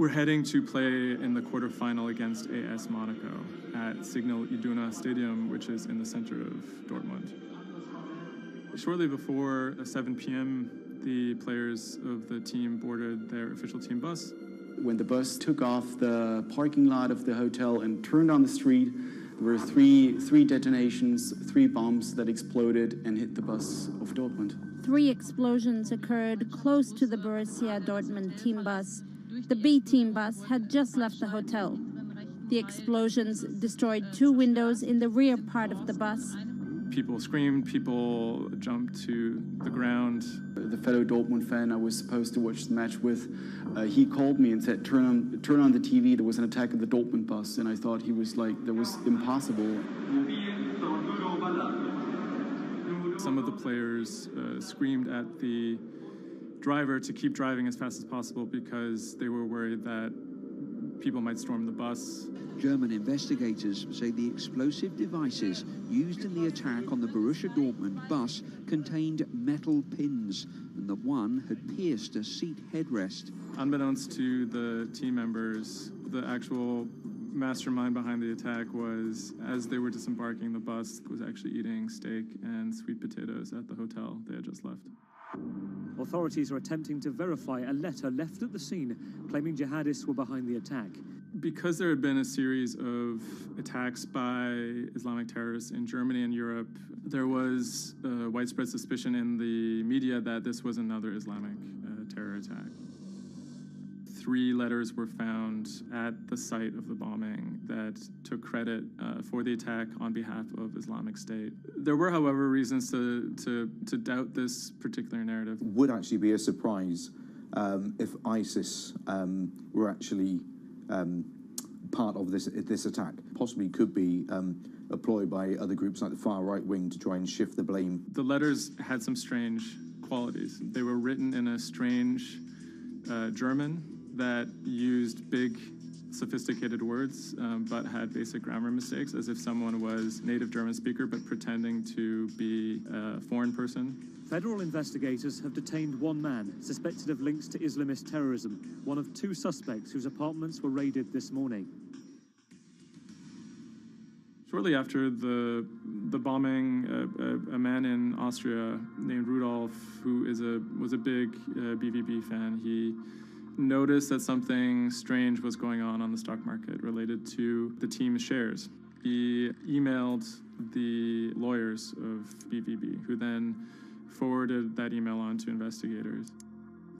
We're heading to play in the quarterfinal against AS Monaco at Signal Iduna Stadium, which is in the center of Dortmund. Shortly before 7 p.m., the players of the team boarded their official team bus. When the bus took off the parking lot of the hotel and turned on the street, there were three detonations, 3 bombs that exploded and hit the bus of Dortmund. 3 explosions occurred close to the Borussia Dortmund team bus. The B team bus had just left the hotel. The explosions destroyed 2 windows in the rear part of the bus. People screamed, people jumped to the ground. The fellow Dortmund fan I was supposed to watch the match with, he called me and said, turn on the TV, there was an attack of the Dortmund bus. And I thought he was like, that was impossible. Some of the players screamed at the driver to keep driving as fast as possible because they were worried that people might storm the bus. German investigators say the explosive devices used in the attack on the Borussia Dortmund bus contained metal pins, and that one had pierced a seat headrest. Unbeknownst to the team members, the actual mastermind behind the attack was, as they were disembarking the bus, was actually eating steak and sweet potatoes at the hotel they had just left. Authorities are attempting to verify a letter left at the scene claiming jihadists were behind the attack. Because there had been a series of attacks by Islamic terrorists in Germany and Europe, there was widespread suspicion in the media that this was another Islamic terror attack. 3 letters were found at the site of the bombing that took credit for the attack on behalf of Islamic State. There were, however, reasons to doubt this particular narrative. Would actually be a surprise if ISIS were actually part of this attack. Possibly could be employed by other groups like the far right wing to try and shift the blame. The letters had some strange qualities. They were written in a strange German that used big, sophisticated words, but had basic grammar mistakes, as if someone was native German speaker but pretending to be a foreign person. Federal investigators have detained 1 man suspected of links to Islamist terrorism, one of 2 suspects whose apartments were raided this morning. Shortly after the bombing, a man in Austria named Rudolf, who was a big BVB fan, he noticed that something strange was going on the stock market related to the team's shares. He emailed the lawyers of BVB, who then forwarded that email on to investigators.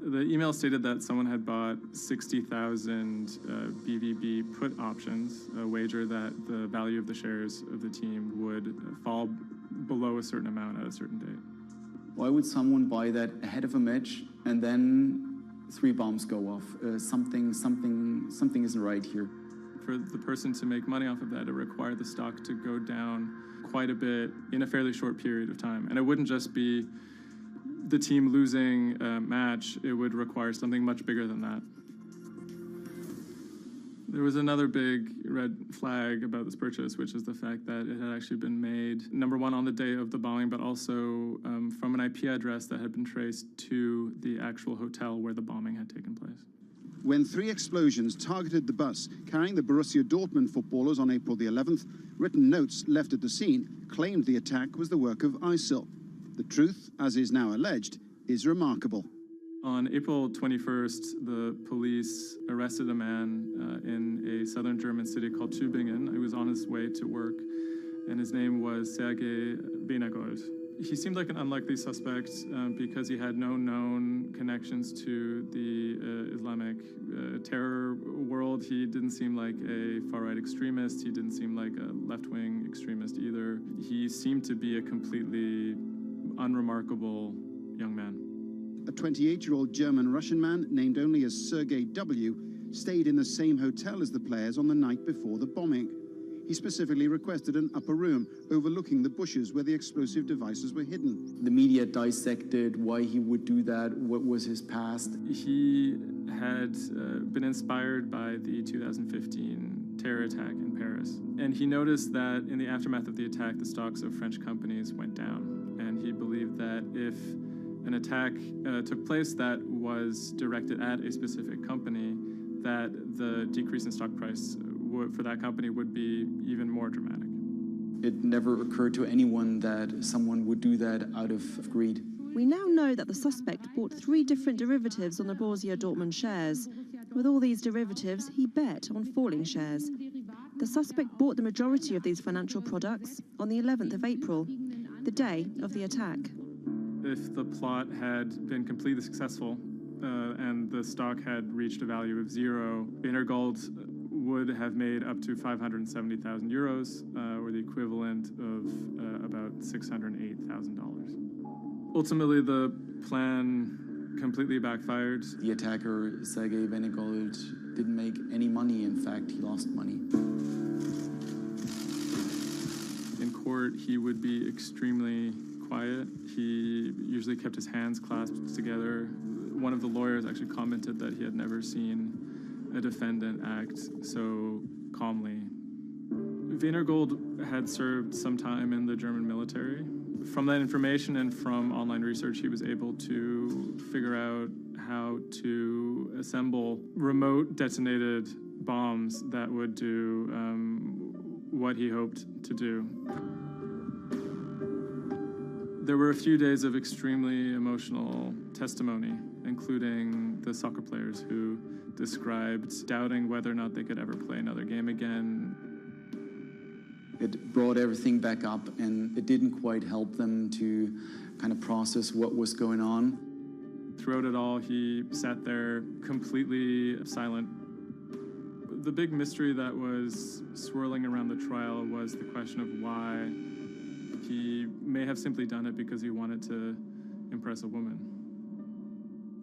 The email stated that someone had bought 60,000 BVB put options, a wager that the value of the shares of the team would fall below a certain amount at a certain date. Why would someone buy that ahead of a match and then 3 bombs go off? Something isn't right here. For the person to make money off of that, it required the stock to go down quite a bit in a fairly short period of time. And it wouldn't just be the team losing a match, it would require something much bigger than that. There was another big red flag about this purchase, which is the fact that it had actually been made, number one, on the day of the bombing, but also from an IP address that had been traced to the actual hotel where the bombing had taken place. When 3 explosions targeted the bus carrying the Borussia Dortmund footballers on April the 11th, written notes left at the scene claimed the attack was the work of ISIL. The truth, as is now alleged, is remarkable. On April 21st, the police arrested a man in a southern German city called Tübingen. He was on his way to work, and his name was Sergei Benegold. He seemed like an unlikely suspect because he had no known connections to the Islamic terror world. He didn't seem like a far-right extremist. He didn't seem like a left-wing extremist either. He seemed to be a completely unremarkable young man. A 28-year-old German-Russian man, named only as Sergei W., stayed in the same hotel as the players on the night before the bombing. He specifically requested an upper room overlooking the bushes where the explosive devices were hidden. The media dissected why he would do that, what was his past. He had been inspired by the 2015 terror attack in Paris. And he noticed that in the aftermath of the attack, the stocks of French companies went down. And he believed that if an attack took place that was directed at a specific company, that the decrease in stock price for that company would be even more dramatic. It never occurred to anyone that someone would do that out of greed. We now know that the suspect bought 3 different derivatives on the Borussia Dortmund shares. With all these derivatives, he bet on falling shares. The suspect bought the majority of these financial products on the 11th of April, the day of the attack. If the plot had been completely successful and the stock had reached a value of 0, Wienergold would have made up to 570,000 euros, or the equivalent of about $608,000. Ultimately, the plan completely backfired. The attacker, Sergei Wienergold, didn't make any money. In fact, he lost money. In court, he would be extremely quiet. He usually kept his hands clasped together. One of the lawyers actually commented that he had never seen a defendant act so calmly. Wienergold had served some time in the German military. From that information and from online research, he was able to figure out how to assemble remote detonated bombs that would do what he hoped to do. There were a few days of extremely emotional testimony, including the soccer players who described doubting whether or not they could ever play another game again. It brought everything back up, and it didn't quite help them to kind of process what was going on. Throughout it all, he sat there completely silent. The big mystery that was swirling around the trial was the question of why. He may have simply done it because he wanted to impress a woman.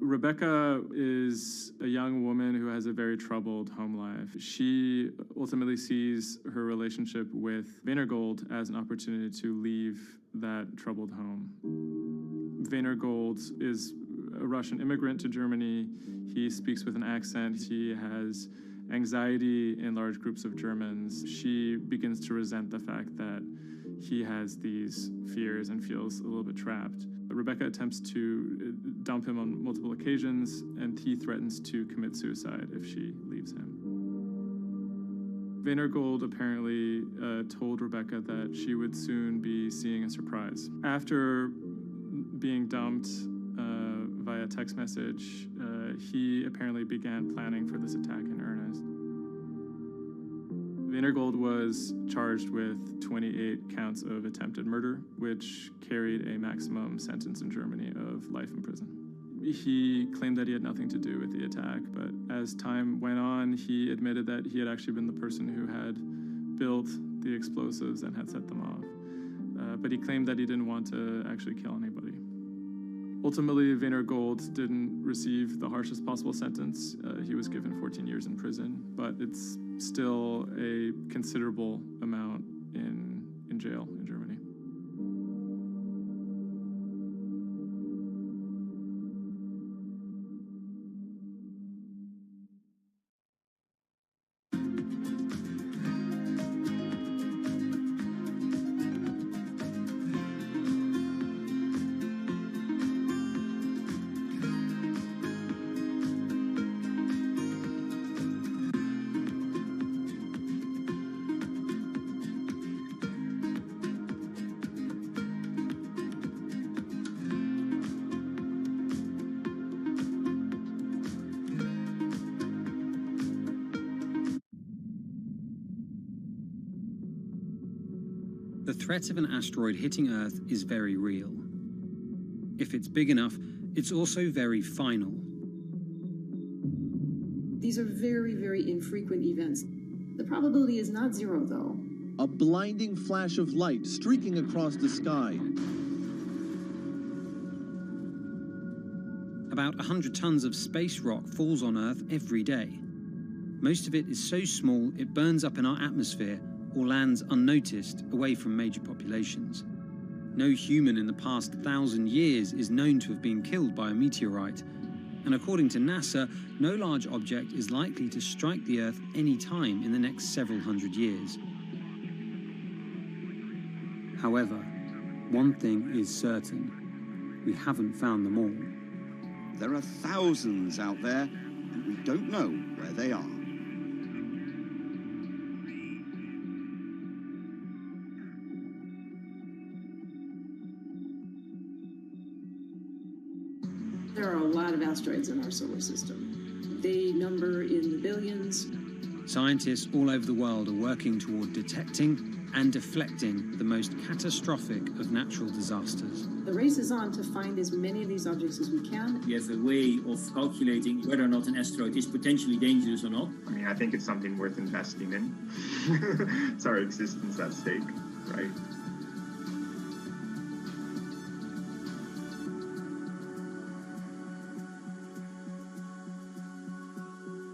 Rebecca is a young woman who has a very troubled home life. She ultimately sees her relationship with Wienergold as an opportunity to leave that troubled home. Wienergold is a Russian immigrant to Germany. He speaks with an accent. He has anxiety in large groups of Germans. She begins to resent the fact that he has these fears and feels a little bit trapped. Rebecca attempts to dump him on multiple occasions, and he threatens to commit suicide if she leaves him. Wienergold apparently told Rebecca that she would soon be seeing a surprise. After being dumped via text message, he apparently began planning for this attack in earnest. Wienergold was charged with 28 counts of attempted murder, which carried a maximum sentence in Germany of life in prison. He claimed that he had nothing to do with the attack, but as time went on, he admitted that he had actually been the person who had built the explosives and had set them off. But he claimed that he didn't want to actually kill anybody. Ultimately, Wienergold didn't receive the harshest possible sentence. He was given 14 years in prison, but it's still a considerable amount in jail in Germany. The threat of an asteroid hitting Earth is very real. If it's big enough, it's also very final. These are very, very infrequent events. The probability is not 0, though. A blinding flash of light streaking across the sky. About 100 tons of space rock falls on Earth every day. Most of it is so small it burns up in our atmosphere or lands unnoticed away from major populations. No human in the past 1,000 years is known to have been killed by a meteorite, and according to NASA, no large object is likely to strike the Earth any time in the next several hundred years. However, one thing is certain: we haven't found them all. There are thousands out there, and we don't know where they are. There are a lot of asteroids in our solar system. They number in the billions. Scientists all over the world are working toward detecting and deflecting the most catastrophic of natural disasters. The race is on to find as many of these objects as we can. We have a way of calculating whether or not an asteroid is potentially dangerous or not. I mean, I think it's something worth investing in. It's our existence at stake, right?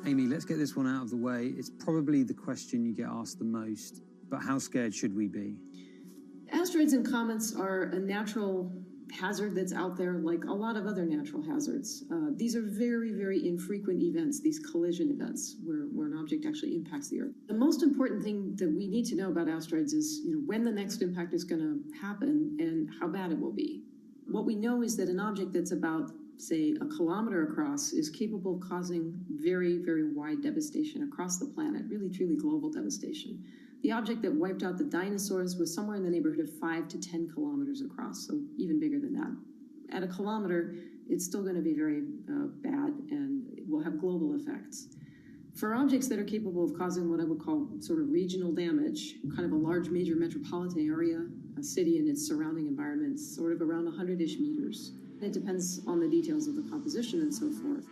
Amy, let's get this one out of the way. It's probably the question you get asked the most, but how scared should we be? Asteroids and comets are a natural hazard that's out there like a lot of other natural hazards. These are very, very infrequent events, these collision events, where an object actually impacts the Earth. The most important thing that we need to know about asteroids is when the next impact is going to happen and how bad it will be. What we know is that an object that's about, say, a kilometer across is capable of causing very, very wide devastation across the planet, really, truly global devastation. The object that wiped out the dinosaurs was somewhere in the neighborhood of 5 to 10 kilometers across, so even bigger than that. At a kilometer, it's still going to be very bad and it will have global effects. For objects that are capable of causing what I would call sort of regional damage, kind of a large major metropolitan area, a city and its surrounding environment, sort of around 100-ish meters. It depends on the details of the composition and so forth.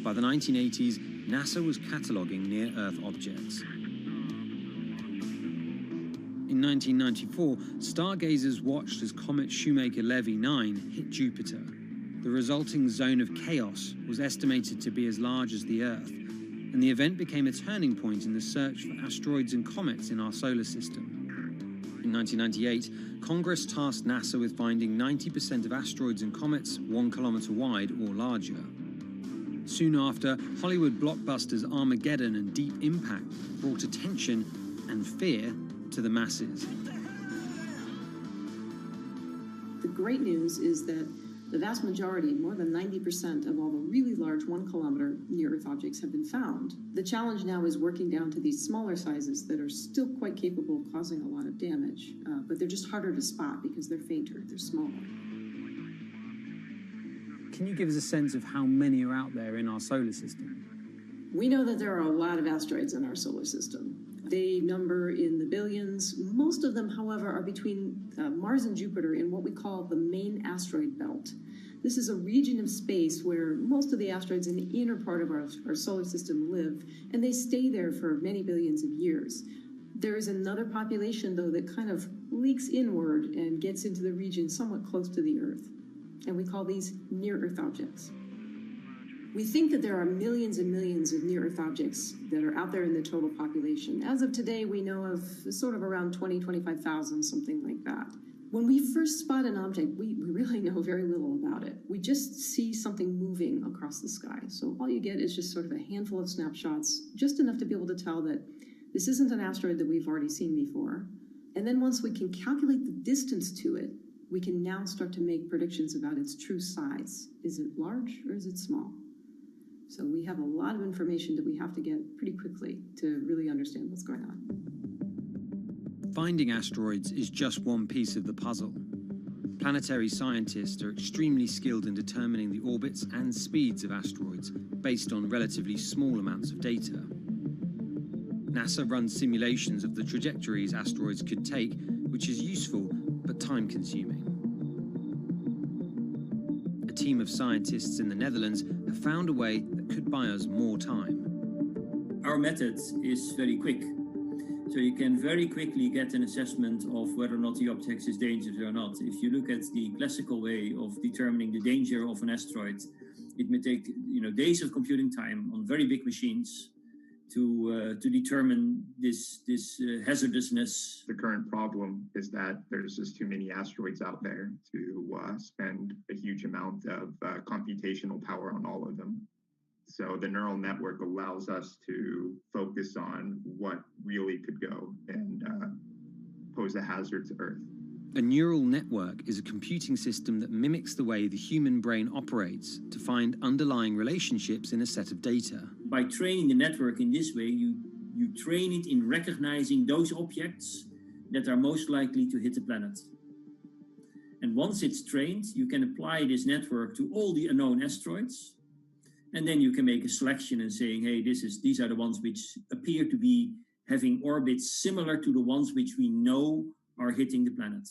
By the 1980s, NASA was cataloguing near-Earth objects. In 1994, stargazers watched as comet Shoemaker-Levy 9 hit Jupiter. The resulting zone of chaos was estimated to be as large as the Earth, and the event became a turning point in the search for asteroids and comets in our solar system. In 1998, Congress tasked NASA with finding 90% of asteroids and comets 1 kilometer wide or larger. Soon after, Hollywood blockbusters Armageddon and Deep Impact brought attention and fear to the masses. The great news is that the vast majority, more than 90% of all the really large 1 kilometer near-Earth objects have been found. The challenge now is working down to these smaller sizes that are still quite capable of causing a lot of damage, but they're just harder to spot because they're fainter, they're smaller. Can you give us a sense of how many are out there in our solar system? We know that there are a lot of asteroids in our solar system. They number in the billions. Most of them, however, are between Mars and Jupiter in what we call the main asteroid belt. This is a region of space where most of the asteroids in the inner part of our solar system live, and they stay there for many billions of years. There is another population, though, that kind of leaks inward and gets into the region somewhat close to the Earth, and we call these near-Earth objects. We think that there are millions and millions of near-Earth objects that are out there in the total population. As of today, we know of sort of around 20, 25,000, something like that. When we first spot an object, we really know very little about it. We just see something moving across the sky. So all you get is just sort of a handful of snapshots, just enough to be able to tell that this isn't an asteroid that we've already seen before. And then once we can calculate the distance to it, we can now start to make predictions about its true size. Is it large or is it small? So we have a lot of information that we have to get pretty quickly to really understand what's going on. Finding asteroids is just one piece of the puzzle. Planetary scientists are extremely skilled in determining the orbits and speeds of asteroids based on relatively small amounts of data. NASA runs simulations of the trajectories asteroids could take, which is useful but time-consuming. A team of scientists in the Netherlands have found a way that could buy us more time. Our method is very quick. So you can very quickly get an assessment of whether or not the object is dangerous or not. If you look at the classical way of determining the danger of an asteroid, it may take days of computing time on very big machines to determine this hazardousness. The current problem is that there's just too many asteroids out there to spend a huge amount of computational power on all of them. So the neural network allows us to focus on what really could go and pose a hazard to Earth. A neural network is a computing system that mimics the way the human brain operates to find underlying relationships in a set of data. By training the network in this way, you train it in recognizing those objects that are most likely to hit the planet. And once it's trained, you can apply this network to all the unknown asteroids. And then you can make a selection and saying, hey, these are the ones which appear to be having orbits similar to the ones which we know are hitting the planet.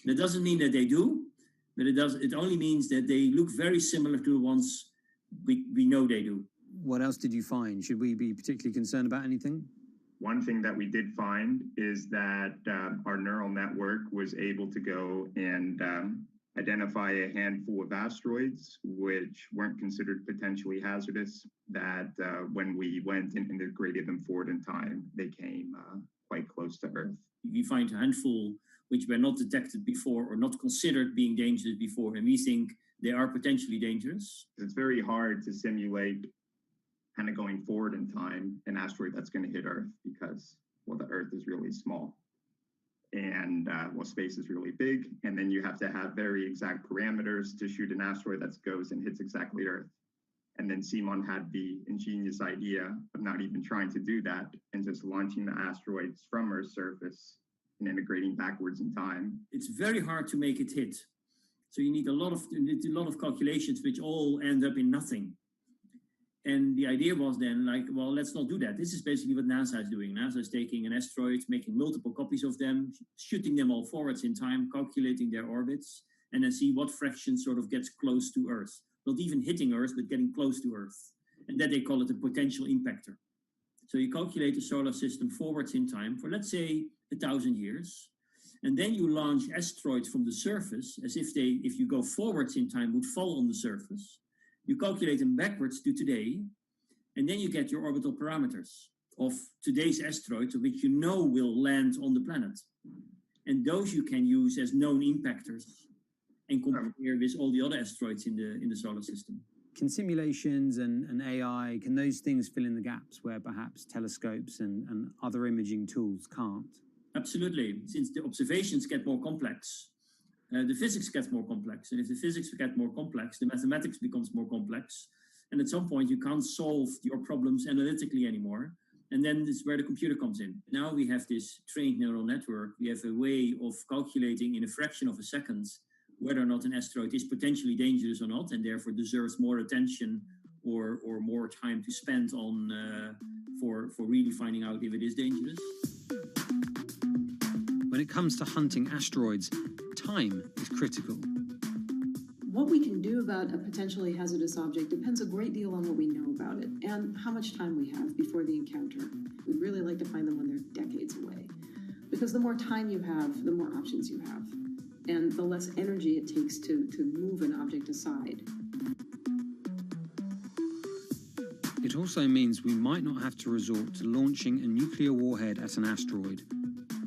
That doesn't mean that they do, but it only means that they look very similar to the ones we know they do. What else did you find? Should we be particularly concerned about anything? One thing that we did find is that our neural network was able to go and identify a handful of asteroids which weren't considered potentially hazardous, that when we went and integrated them forward in time, they came quite close to Earth. We find a handful which were not detected before or not considered being dangerous before, and we think they are potentially dangerous. It's very hard to simulate kind of going forward in time an asteroid that's going to hit Earth because, well, the Earth is really small and space is really big, and then you have to have very exact parameters to shoot an asteroid that goes and hits exactly Earth. And then Simon had the ingenious idea of not even trying to do that and just launching the asteroids from Earth's surface and integrating backwards in time. It's very hard to make it hit. So you need a lot of calculations which all end up in nothing. And the idea was then like, well, let's not do that. This is basically what NASA is doing. NASA is taking an asteroid, making multiple copies of them, shooting them all forwards in time, calculating their orbits, and then see what fraction sort of gets close to Earth. Not even hitting Earth, but getting close to Earth. And that they call it a potential impactor. So you calculate the solar system forwards in time for, let's say, 1,000 years. And then you launch asteroids from the surface as if you go forwards in time, would fall on the surface. You calculate them backwards to today, and then you get your orbital parameters of today's asteroids, which you know will land on the planet. And those you can use as known impactors and compare with all the other asteroids in the solar system. Can simulations and AI, can those things fill in the gaps where perhaps telescopes and other imaging tools can't? Absolutely. Since the observations get more complex, the physics gets more complex. And if the physics get more complex, the mathematics becomes more complex. And at some point, you can't solve your problems analytically anymore. And then this is where the computer comes in. Now we have this trained neural network. We have a way of calculating in a fraction of a second whether or not an asteroid is potentially dangerous or not, and therefore deserves more attention or more time to spend on for really finding out if it is dangerous. When it comes to hunting asteroids, time is critical. What we can do about a potentially hazardous object depends a great deal on what we know about it and how much time we have before the encounter. We'd really like to find them when they're decades away, because the more time you have, the more options you have, and the less energy it takes to move an object aside. It also means we might not have to resort to launching a nuclear warhead at an asteroid.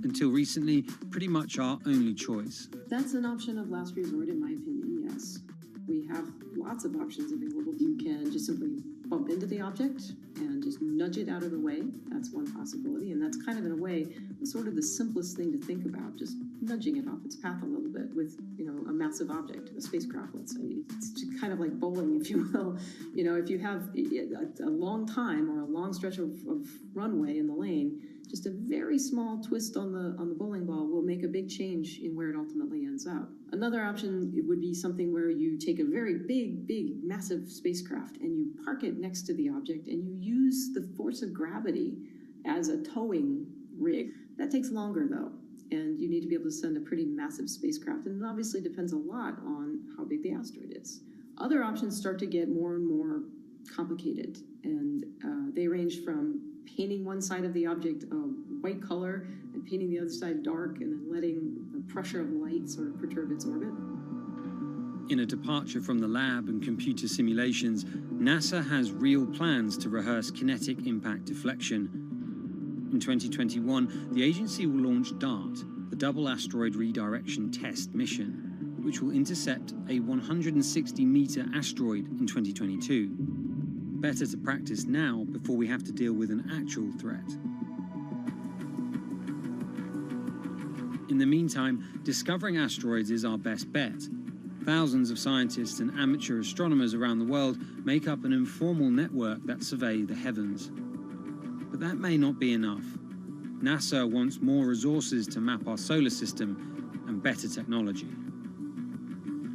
Until recently, pretty much our only choice. That's an option of last resort, in my opinion, yes. We have lots of options available. You can just simply bump into the object and just nudge it out of the way. That's one possibility, and that's kind of, in a way, sort of the simplest thing to think about, just nudging it off its path a little bit with, a massive object, a spacecraft, let's say. It's kind of like bowling, if you will. If you have a long time or a long stretch of runway in the lane, just a very small twist on the bowling ball will make a big change in where it ultimately ends up. Another option would be something where you take a very big, massive spacecraft and you park it next to the object and you use the force of gravity as a towing rig. That takes longer, though, and you need to be able to send a pretty massive spacecraft, and it obviously depends a lot on how big the asteroid is. Other options start to get more and more complicated, and they range from painting one side of the object a white color and painting the other side dark, and then letting the pressure of light sort of perturb its orbit. In a departure from the lab and computer simulations, NASA has real plans to rehearse kinetic impact deflection. In 2021, the agency will launch DART, the Double Asteroid Redirection Test mission, which will intercept a 160-meter asteroid in 2022. Better to practice now before we have to deal with an actual threat. In the meantime, discovering asteroids is our best bet. Thousands of scientists and amateur astronomers around the world make up an informal network that survey the heavens. But that may not be enough. NASA wants more resources to map our solar system and better technology.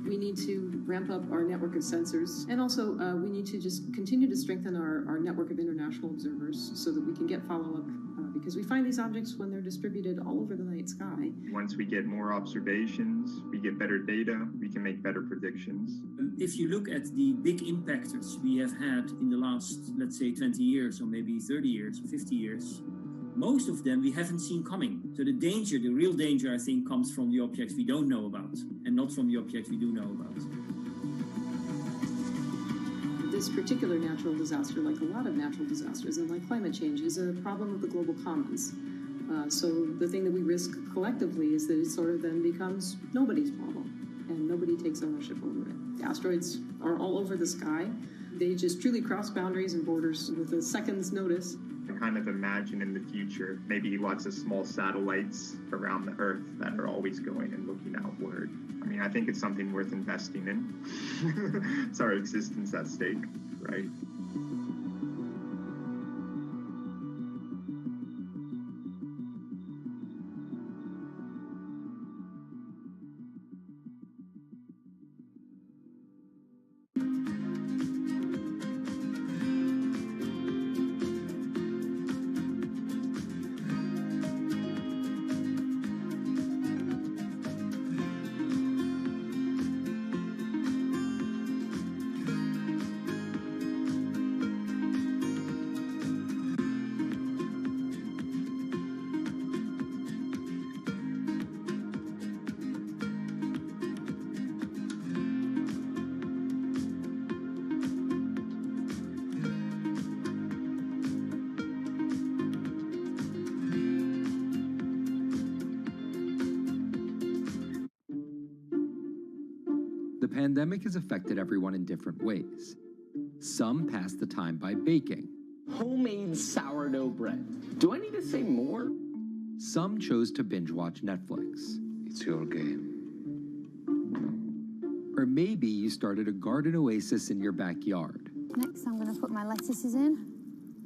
We need to ramp up our network of sensors, and also we need to just continue to strengthen our network of international observers so that we can get follow-up, because we find these objects when they're distributed all over the night sky. Once we get more observations, we get better data, we can make better predictions. If you look at the big impactors we have had in the last, let's say, 20 years, or maybe 30 years, 50 years, most of them we haven't seen coming. So the danger, the real danger, I think, comes from the objects we don't know about, and not from the objects we do know about. This particular natural disaster, like a lot of natural disasters and like climate change, is a problem of the global commons. So the thing that we risk collectively is that it sort of then becomes nobody's problem, and nobody takes ownership over it. The asteroids are all over the sky. They just truly cross boundaries and borders with a second's notice. Kind of imagine in the future maybe lots of small satellites around the Earth that are always going and looking outward. I mean, I think it's something worth investing in. It's our existence at stake, right? The pandemic has affected everyone in different ways. Some pass the time by baking. Homemade sourdough bread. Do I need to say more? Some chose to binge watch Netflix. It's your game. Or maybe you started a garden oasis in your backyard. Next, I'm going to put my lettuces in.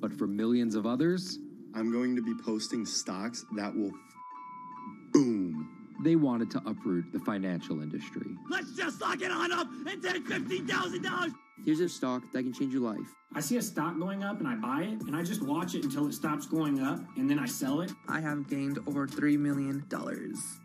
But for millions of others, I'm going to be posting stocks that will boom. They wanted to uproot the financial industry. Let's just lock it on up and take $15,000. Here's a stock that can change your life. I see a stock going up and I buy it, and I just watch it until it stops going up, and then I sell it. I have gained over $3 million.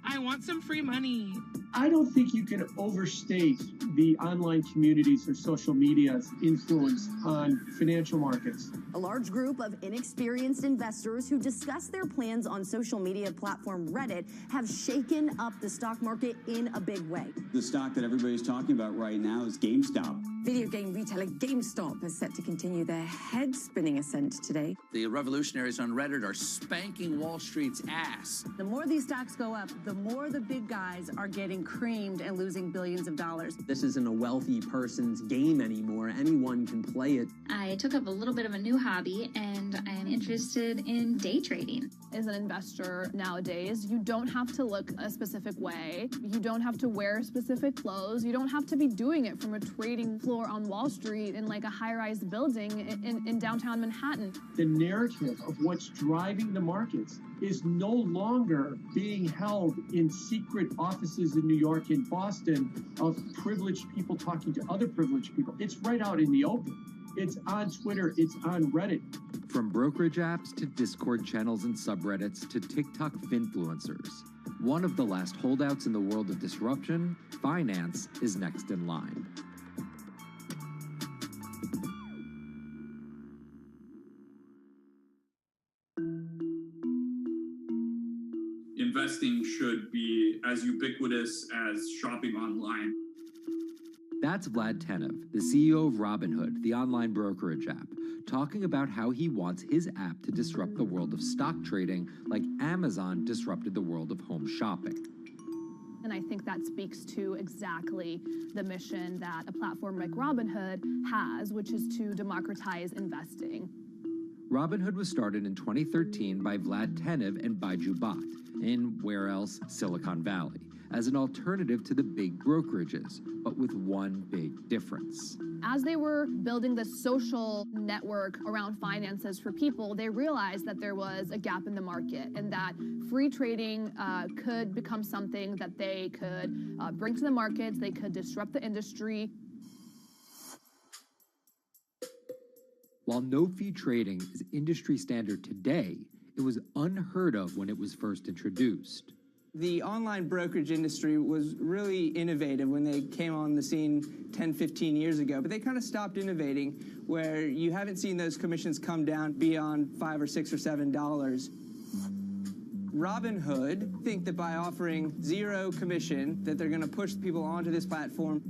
I want some free money. I don't think you can overstate the online communities or social media's influence on financial markets. A large group of inexperienced investors who discuss their plans on social media platform Reddit have shaken up the stock market in a big way. The stock that everybody's talking about right now is GameStop. Video game retailer GameStop is set to continue their head-spinning ascent today. The revolutionaries on Reddit are spanking Wall Street's ass. The more these stocks go up, the more the big guys are getting creamed and losing billions of dollars. This isn't a wealthy person's game anymore. Anyone can play it. I took up a little bit of a new hobby, and I am interested in day trading. As an investor nowadays, you don't have to look a specific way. You don't have to wear specific clothes. You don't have to be doing it from a trading floor on Wall Street in like a high-rise building in downtown Manhattan. The narrative of what's driving the markets is no longer being held in secret offices in New York and Boston of privileged people talking to other privileged people. It's right out in the open. It's on Twitter, it's on Reddit. From brokerage apps to Discord channels and subreddits to TikTok finfluencers. One of the last holdouts in the world of disruption, finance is next in line. Investing should be as ubiquitous as shopping online. That's Vlad Tenev, the CEO of Robinhood, the online brokerage app, talking about how he wants his app to disrupt the world of stock trading like Amazon disrupted the world of home shopping. And I think that speaks to exactly the mission that a platform like Robinhood has, which is to democratize investing. Robinhood was started in 2013 by Vlad Tenev and Baiju Bhatt in, where else, Silicon Valley, as an alternative to the big brokerages, but with one big difference. As they were building the social network around finances for people, they realized that there was a gap in the market and that free trading could become something that they could bring to the markets, they could disrupt the industry. While no-fee trading is industry standard today, it was unheard of when it was first introduced. The online brokerage industry was really innovative when they came on the scene 10, 15 years ago, but they kind of stopped innovating where you haven't seen those commissions come down beyond $5 or $6 or $7. Robinhood think that by offering zero commission that they're going to push people onto this platform.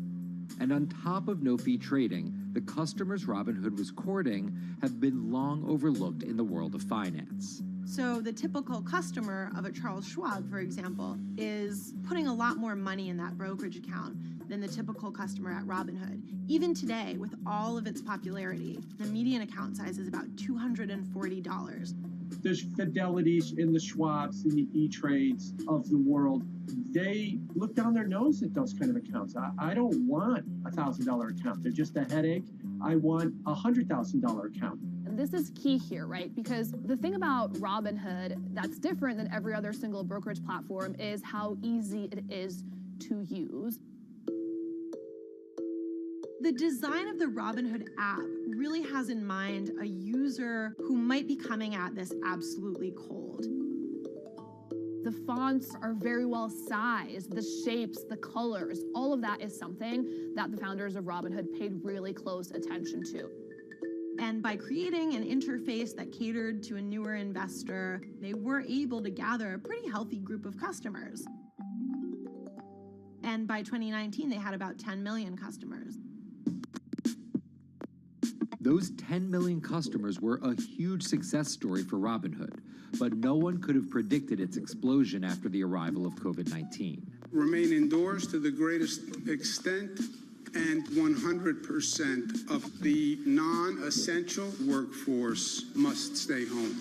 And on top of no-fee trading, the customers Robinhood was courting have been long overlooked in the world of finance. So the typical customer of a Charles Schwab, for example, is putting a lot more money in that brokerage account than the typical customer at Robinhood. Even today, with all of its popularity, the median account size is about $240. There's Fidelities in the Schwabs and the E-Trades of the world. They look down their nose at those kind of accounts. I don't want a $1,000 account. They're just a headache. I want a $100,000 account. And this is key here, right? Because the thing about Robinhood that's different than every other single brokerage platform is how easy it is to use. The design of the Robinhood app really has in mind a user who might be coming at this absolutely cold. The fonts are very well sized, the shapes, the colors, all of that is something that the founders of Robinhood paid really close attention to. And by creating an interface that catered to a newer investor, they were able to gather a pretty healthy group of customers. And by 2019, they had about 10 million customers. Those 10 million customers were a huge success story for Robinhood, but no one could have predicted its explosion after the arrival of COVID-19. Remain indoors to the greatest extent, and 100% of the non-essential workforce must stay home.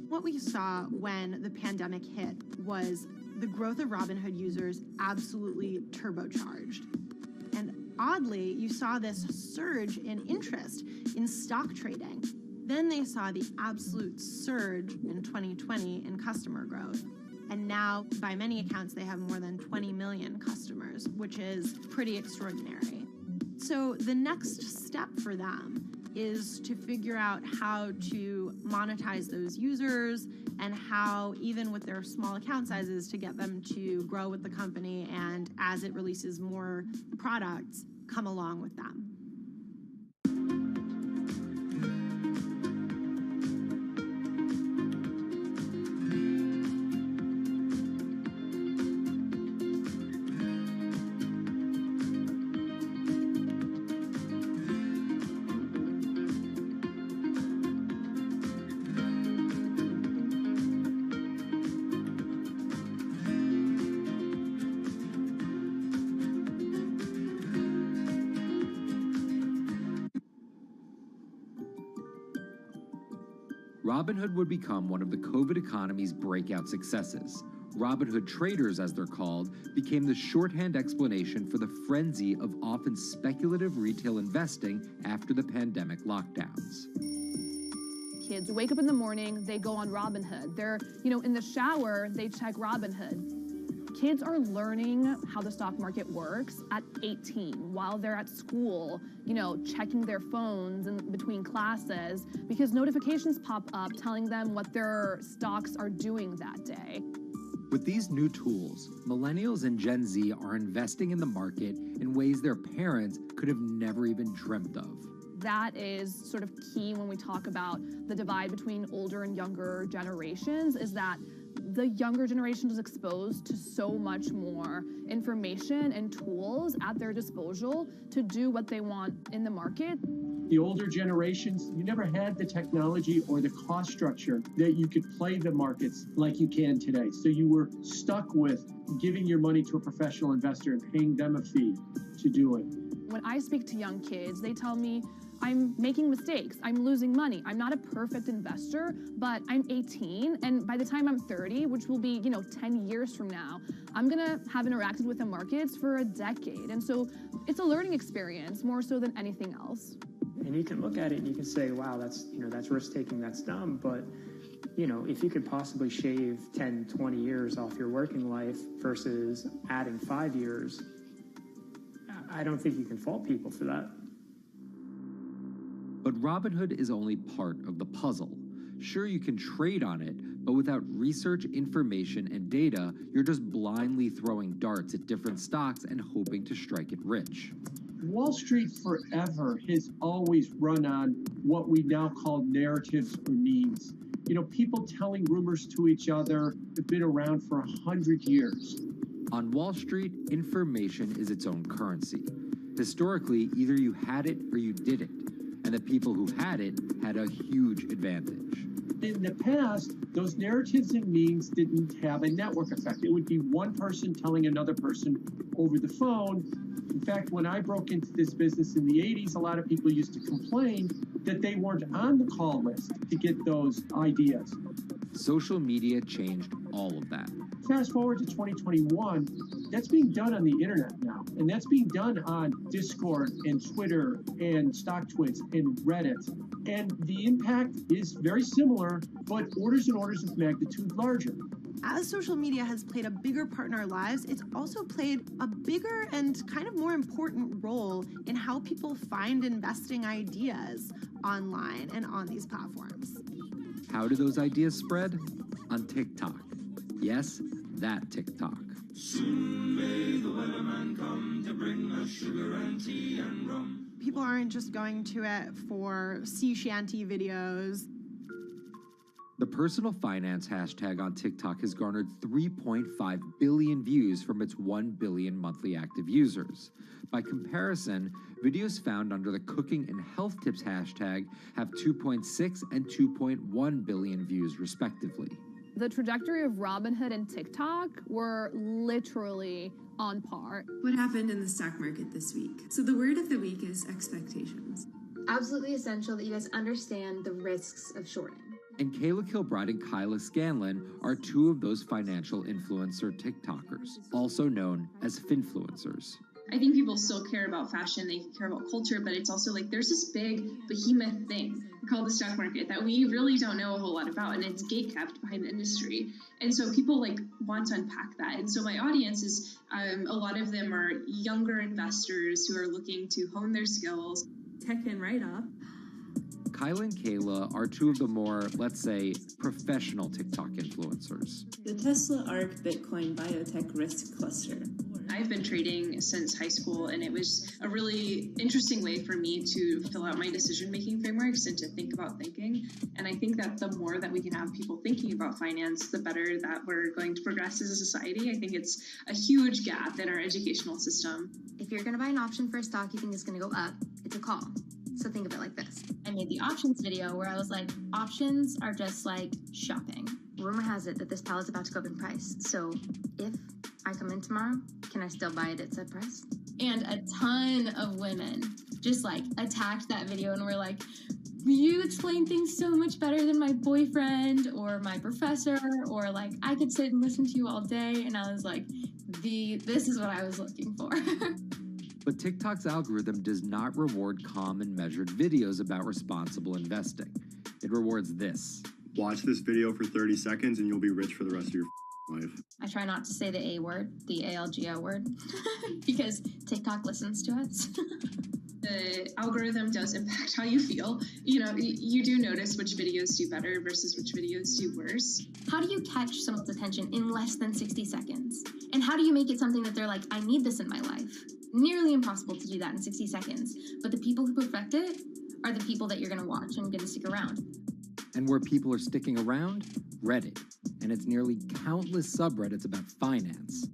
What we saw when the pandemic hit was the growth of Robinhood users absolutely turbocharged. And oddly, you saw this surge in interest in stock trading. Then they saw the absolute surge in 2020 in customer growth. And now, by many accounts, they have more than 20 million customers, which is pretty extraordinary. So the next step for them is to figure out how to monetize those users and how, even with their small account sizes, to get them to grow with the company and, as it releases more products, come along with them. Robinhood would become one of the COVID economy's breakout successes. Robinhood traders, as they're called, became the shorthand explanation for the frenzy of often speculative retail investing after the pandemic lockdowns. Kids wake up in the morning, they go on Robinhood. They're, in the shower, they check Robinhood. Kids are learning how the stock market works at 18 while they're at school, checking their phones in between classes because notifications pop up telling them what their stocks are doing that day. With these new tools, millennials and Gen Z are investing in the market in ways their parents could have never even dreamt of. That is sort of key when we talk about the divide between older and younger generations, is that the younger generation is exposed to so much more information and tools at their disposal to do what they want in the market. The older generations, you never had the technology or the cost structure that you could play the markets like you can today. So you were stuck with giving your money to a professional investor and paying them a fee to do it. When I speak to young kids, they tell me, I'm making mistakes. I'm losing money. I'm not a perfect investor, but I'm 18, and by the time I'm 30, which will be, 10 years from now, I'm gonna have interacted with the markets for a decade. And so it's a learning experience more so than anything else. And you can look at it and you can say, wow, that's risk-taking, that's dumb, but if you could possibly shave 10, 20 years off your working life versus adding 5 years, I don't think you can fault people for that. But Robinhood is only part of the puzzle. Sure, you can trade on it, but without research, information, and data, you're just blindly throwing darts at different stocks and hoping to strike it rich. Wall Street forever has always run on what we now call narratives or memes. People telling rumors to each other have been around for 100 years. On Wall Street, information is its own currency. Historically, either you had it or you didn't, and the people who had it had a huge advantage. In the past, those narratives and memes didn't have a network effect. It would be one person telling another person over the phone. In fact, when I broke into this business in the 80s, a lot of people used to complain that they weren't on the call list to get those ideas. Social media changed all of that. Fast forward to 2021, that's being done on the internet now. And that's being done on Discord and Twitter and StockTwits and Reddit. And the impact is very similar, but orders and orders of magnitude larger. As social media has played a bigger part in our lives, it's also played a bigger and kind of more important role in how people find investing ideas online and on these platforms. How do those ideas spread? On TikTok. Yes, that TikTok. Soon may the weatherman come to bring us sugar and tea and rum. People aren't just going to it for sea shanty videos. The personal finance hashtag on TikTok has garnered 3.5 billion views from its 1 billion monthly active users. By comparison, videos found under the cooking and health tips hashtag have 2.6 and 2.1 billion views respectively. The trajectory of Robinhood and TikTok were literally on par. What happened in the stock market this week? So the word of the week is expectations. Absolutely essential that you guys understand the risks of shorting. And Kayla Kilbride and Kyla Scanlon are two of those financial influencer TikTokers, also known as finfluencers. I think people still care about fashion, they care about culture, but it's also like there's this big behemoth thing called the stock market that we really don't know a whole lot about, and it's gatekept behind the industry. And so people want to unpack that. And so my audience is, a lot of them are younger investors who are looking to hone their skills. Tech and write-up. Kyla and Kayla are two of the more, let's say, professional TikTok influencers. The Tesla ARK Bitcoin Biotech Risk Cluster. I've been trading since high school, and it was a really interesting way for me to fill out my decision-making frameworks and to think about thinking. And I think that the more that we can have people thinking about finance, the better that we're going to progress as a society. I think it's a huge gap in our educational system. If you're going to buy an option for a stock you think is going to go up, it's a call. So think of it like this. I made the options video where I was like, options are just like shopping. Rumor has it that this pallet's about to go up in price. So if I come in tomorrow, can I still buy it at said price? And a ton of women just attacked that video and were like, you explain things so much better than my boyfriend or my professor, or I could sit and listen to you all day. And I was like, this is what I was looking for. But TikTok's algorithm does not reward calm and measured videos about responsible investing. It rewards this. Watch this video for 30 seconds and you'll be rich for the rest of your life. I try not to say the A word, the ALGO word, because TikTok listens to us. The algorithm does impact how you feel. You do notice which videos do better versus which videos do worse. How do you catch someone's attention in less than 60 seconds? And how do you make it something that they're like, I need this in my life? Nearly impossible to do that in 60 seconds. But the people who perfect it are the people that you're going to watch and going to stick around. And where people are sticking around? Reddit. And its nearly countless subreddits about finance.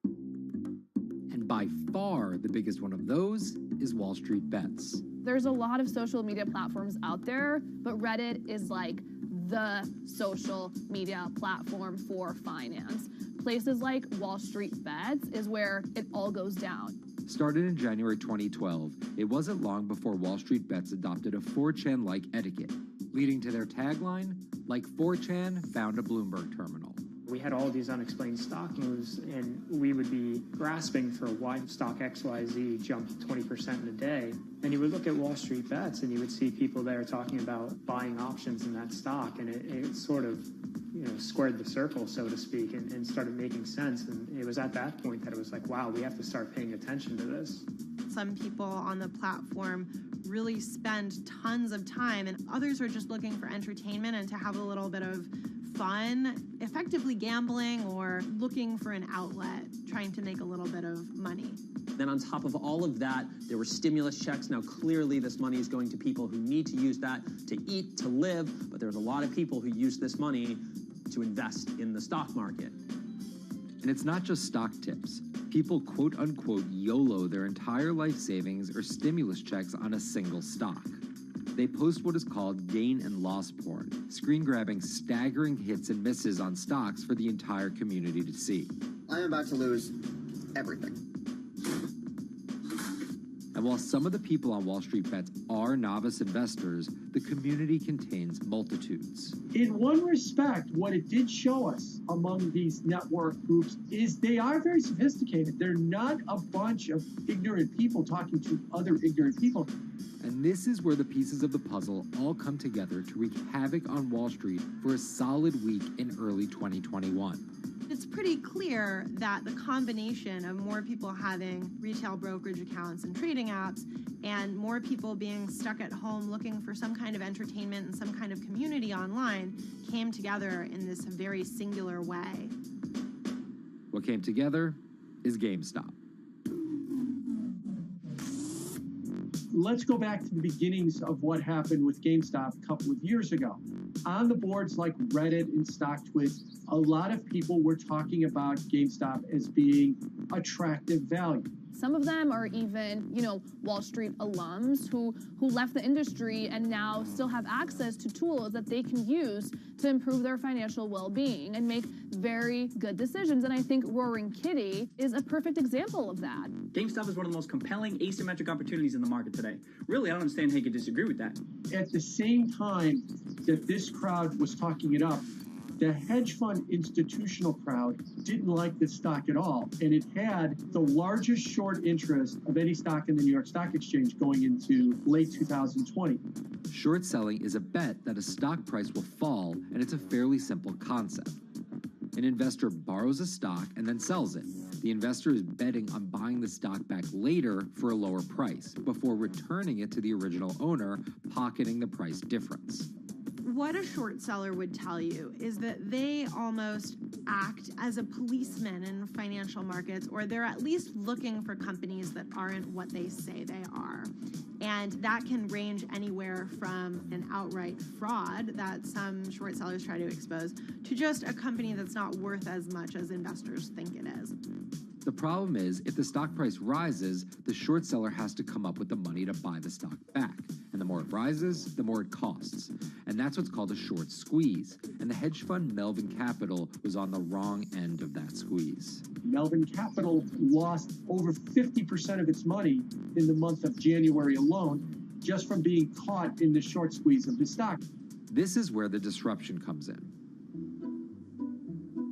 And by far the biggest one of those is Wall Street Bets. There's a lot of social media platforms out there, but Reddit is the social media platform for finance. Places like Wall Street Bets is where it all goes down. Started in January 2012, it wasn't long before Wall Street Bets adopted a 4chan-like etiquette, leading to their tagline, like 4chan found a Bloomberg terminal. We had all these unexplained stock moves, and we would be grasping for why stock XYZ jumped 20% in a day. And you would look at Wall Street Bets, and you would see people there talking about buying options in that stock, and it sort of, squared the circle, so to speak, and started making sense. And it was at that point that it was like, wow, we have to start paying attention to this. Some people on the platform really spend tons of time, and others are just looking for entertainment and to have a little bit of fun, effectively gambling or looking for an outlet, trying to make a little bit of money. Then on top of all of that, there were stimulus checks. Now, clearly, this money is going to people who need to use that to eat, to live, but there's a lot of people who use this money to invest in the stock market. And it's not just stock tips. People quote-unquote YOLO their entire life savings or stimulus checks on a single stock. They post what is called gain and loss porn, screen-grabbing staggering hits and misses on stocks for the entire community to see. I'm about to lose everything. And while some of the people on Wall Street Bets are novice investors, the community contains multitudes. In one respect, what it did show us among these network groups is they are very sophisticated. They're not a bunch of ignorant people talking to other ignorant people. And this is where the pieces of the puzzle all come together to wreak havoc on Wall Street for a solid week in early 2021. It's pretty clear that the combination of more people having retail brokerage accounts and trading apps and more people being stuck at home looking for some kind of entertainment and some kind of community online came together in this very singular way. What came together is GameStop. Let's go back to the beginnings of what happened with GameStop a couple of years ago. On the boards like Reddit and StockTwit, a lot of people were talking about GameStop as being attractive value. Some of them are even, Wall Street alums who left the industry and now still have access to tools that they can use to improve their financial well-being and make very good decisions. And I think Roaring Kitty is a perfect example of that. GameStop is one of the most compelling asymmetric opportunities in the market today. Really, I don't understand how you could disagree with that. At the same time that this crowd was talking it up, the hedge fund institutional crowd didn't like this stock at all, and it had the largest short interest of any stock in the New York Stock Exchange going into late 2020. Short selling is a bet that a stock price will fall, and it's a fairly simple concept. An investor borrows a stock and then sells it. The investor is betting on buying the stock back later for a lower price, before returning it to the original owner, pocketing the price difference. What a short seller would tell you is that they almost act as a policeman in financial markets, or they're at least looking for companies that aren't what they say they are. And that can range anywhere from an outright fraud that some short sellers try to expose to just a company that's not worth as much as investors think it is. The problem is, if the stock price rises, the short seller has to come up with the money to buy the stock back. And the more it rises, the more it costs. And that's what's called a short squeeze. And the hedge fund Melvin Capital was on the wrong end of that squeeze. Melvin Capital lost over 50% of its money in the month of January alone, just from being caught in the short squeeze of the stock. This is where the disruption comes in.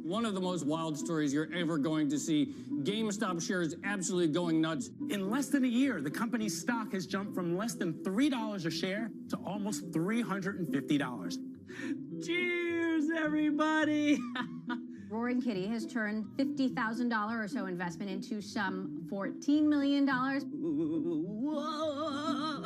One of the most wild stories you're ever going to see. GameStop shares absolutely going nuts. In less than a year, the company's stock has jumped from less than $3 a share to almost $350. Cheers, everybody! Roaring Kitty has turned $50,000 or so investment into some $14 million. Whoa!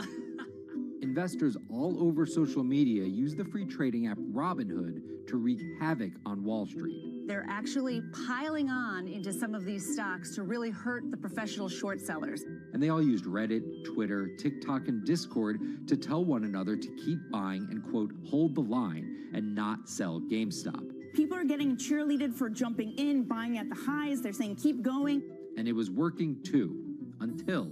Investors all over social media use the free trading app Robinhood to wreak havoc on Wall Street. They're actually piling on into some of these stocks to really hurt the professional short sellers. And they all used Reddit, Twitter, TikTok, and Discord to tell one another to keep buying and, quote, hold the line and not sell GameStop. People are getting cheerleaded for jumping in, buying at the highs. They're saying, keep going. And it was working too, until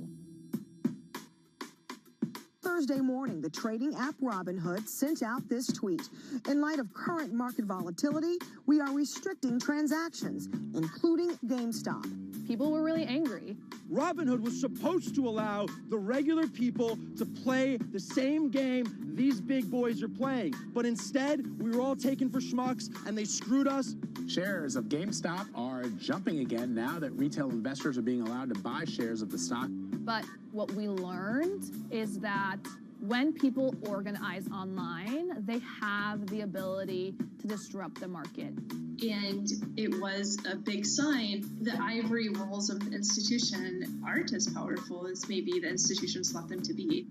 Thursday morning, the trading app Robinhood sent out this tweet. In light of current market volatility, we are restricting transactions, including GameStop. people were really angry. Robinhood was supposed to allow the regular people to play the same game these big boys are playing. But instead, we were all taken for schmucks, and they screwed us. Shares of GameStop are jumping again now that retail investors are being allowed to buy shares of the stock. But what we learned is that when people organize online, they have the ability to disrupt the market. And it was a big sign the ivory walls of the institution aren't as powerful as maybe the institutions thought them to be.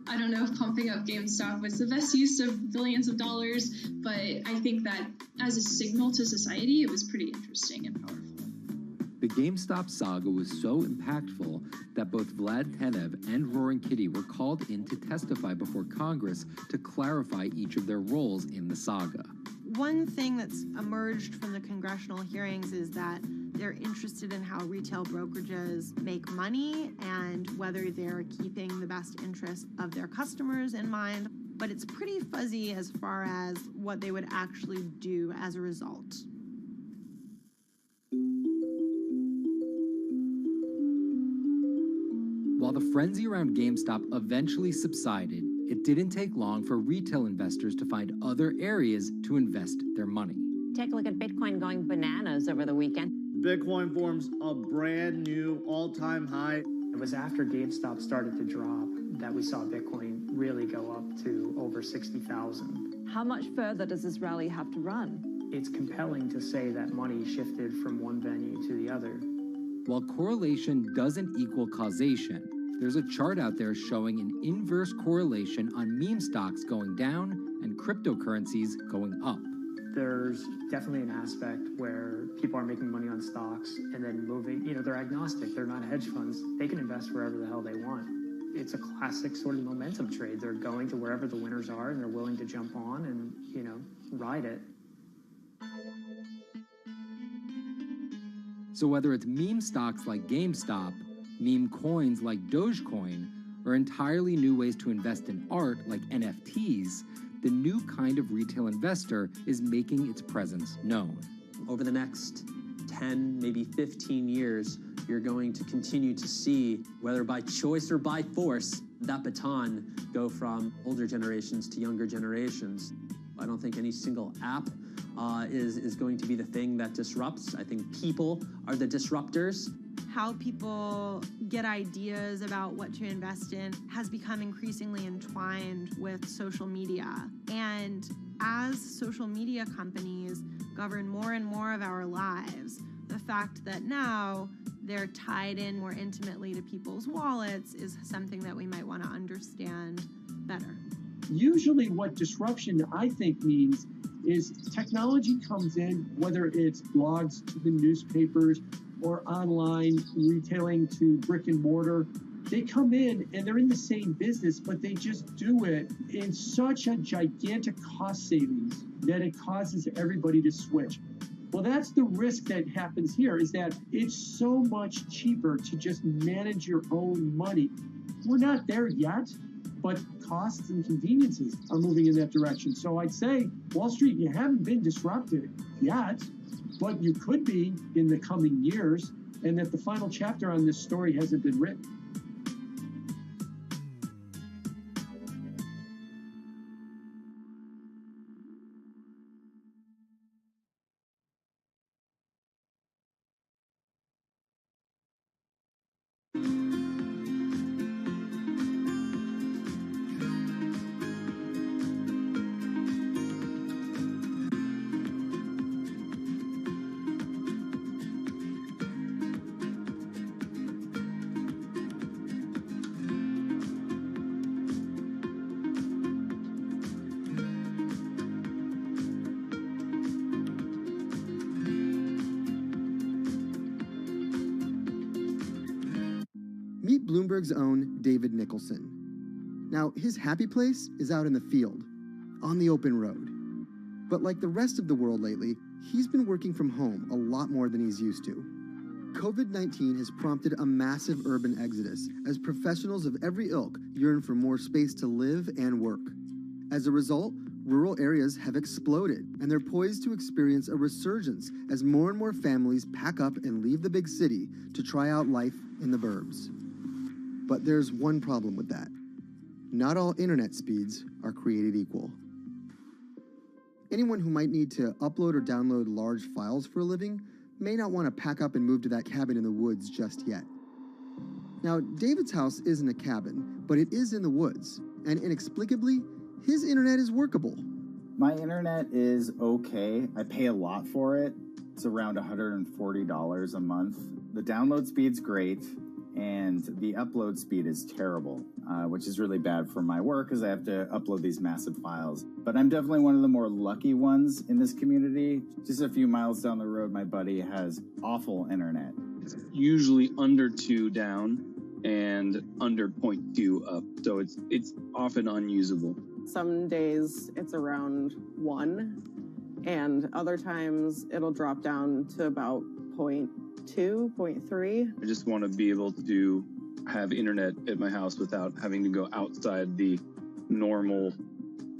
I don't know if pumping up GameStop was the best use of billions of dollars, but I think that as a signal to society, it was pretty interesting and powerful. The GameStop saga was so impactful that both Vlad Tenev and Roaring Kitty were called in to testify before Congress to clarify each of their roles in the saga. One thing that's emerged from the congressional hearings is that they're interested in how retail brokerages make money and whether they're keeping the best interest of their customers in mind, but it's pretty fuzzy as far as what they would actually do as a result. While the frenzy around GameStop eventually subsided, it didn't take long for retail investors to find other areas to invest their money. Take a look at Bitcoin going bananas over the weekend. Bitcoin forms a brand new all-time high. It was after GameStop started to drop that we saw Bitcoin really go up to over 60,000. How much further does this rally have to run? It's compelling to say that money shifted from one venue to the other. While correlation doesn't equal causation, there's a chart out there showing an inverse correlation on meme stocks going down and cryptocurrencies going up. There's definitely an aspect where people are making money on stocks and then moving, they're agnostic, they're not hedge funds. They can invest wherever the hell they want. It's a classic sort of momentum trade. They're going to wherever the winners are and they're willing to jump on and, ride it. So whether it's meme stocks like GameStop, meme coins like Dogecoin, or entirely new ways to invest in art like NFTs, the new kind of retail investor is making its presence known. Over the next 10, maybe 15 years, you're going to continue to see, whether by choice or by force, that baton go from older generations to younger generations. I don't think any single app is going to be the thing that disrupts. I think people are the disruptors. How people get ideas about what to invest in has become increasingly entwined with social media. And as social media companies govern more and more of our lives, the fact that now they're tied in more intimately to people's wallets is something that we might want to understand better. Usually what disruption, I think, means is technology comes in, whether it's blogs to the newspapers or online retailing to brick and mortar. They come in and they're in the same business, but they just do it in such a gigantic cost savings that it causes everybody to switch. Well, that's the risk that happens here, is that it's so much cheaper to just manage your own money. We're not there yet, but costs and conveniences are moving in that direction. So I'd say, Wall Street, you haven't been disrupted yet, but you could be in the coming years, and that the final chapter on this story hasn't been written. Meet Bloomberg's own David Nicholson. Now, his happy place is out in the field, on the open road. But like the rest of the world lately, he's been working from home a lot more than he's used to. COVID-19 has prompted a massive urban exodus as professionals of every ilk yearn for more space to live and work. As a result, rural areas have exploded, and they're poised to experience a resurgence as more and more families pack up and leave the big city to try out life in the burbs. But there's one problem with that. Not all internet speeds are created equal. Anyone who might need to upload or download large files for a living may not want to pack up and move to that cabin in the woods just yet. Now, David's house isn't a cabin, but it is in the woods, and inexplicably, his internet is workable. My internet is okay. I pay a lot for it. It's around $140 a month. The download speed's great, and the upload speed is terrible, which is really bad for my work because I have to upload these massive files. But I'm definitely one of the more lucky ones in this community. Just a few miles down the road, my buddy has awful internet. It's usually under 2 down and under 0.2 up, so it's often unusable. Some days it's around 1, and other times it'll drop down to about 0.2, 0.3. I just want to be able to have internet at my house without having to go outside the normal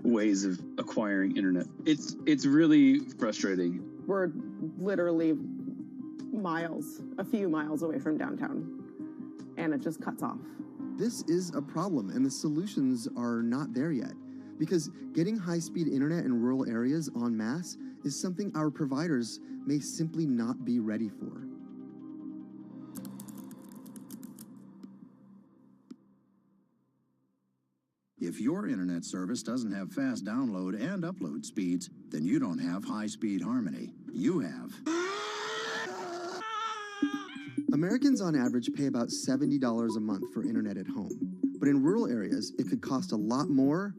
ways of acquiring internet. It's really frustrating. We're literally a few miles away from downtown, and it just cuts off. This is a problem, and the solutions are not there yet, because getting high-speed internet in rural areas en masse is something our providers may simply not be ready for. If your internet service doesn't have fast download and upload speeds, then you don't have high-speed harmony. You have. Americans on average pay about $70 a month for internet at home, but in rural areas, it could cost a lot more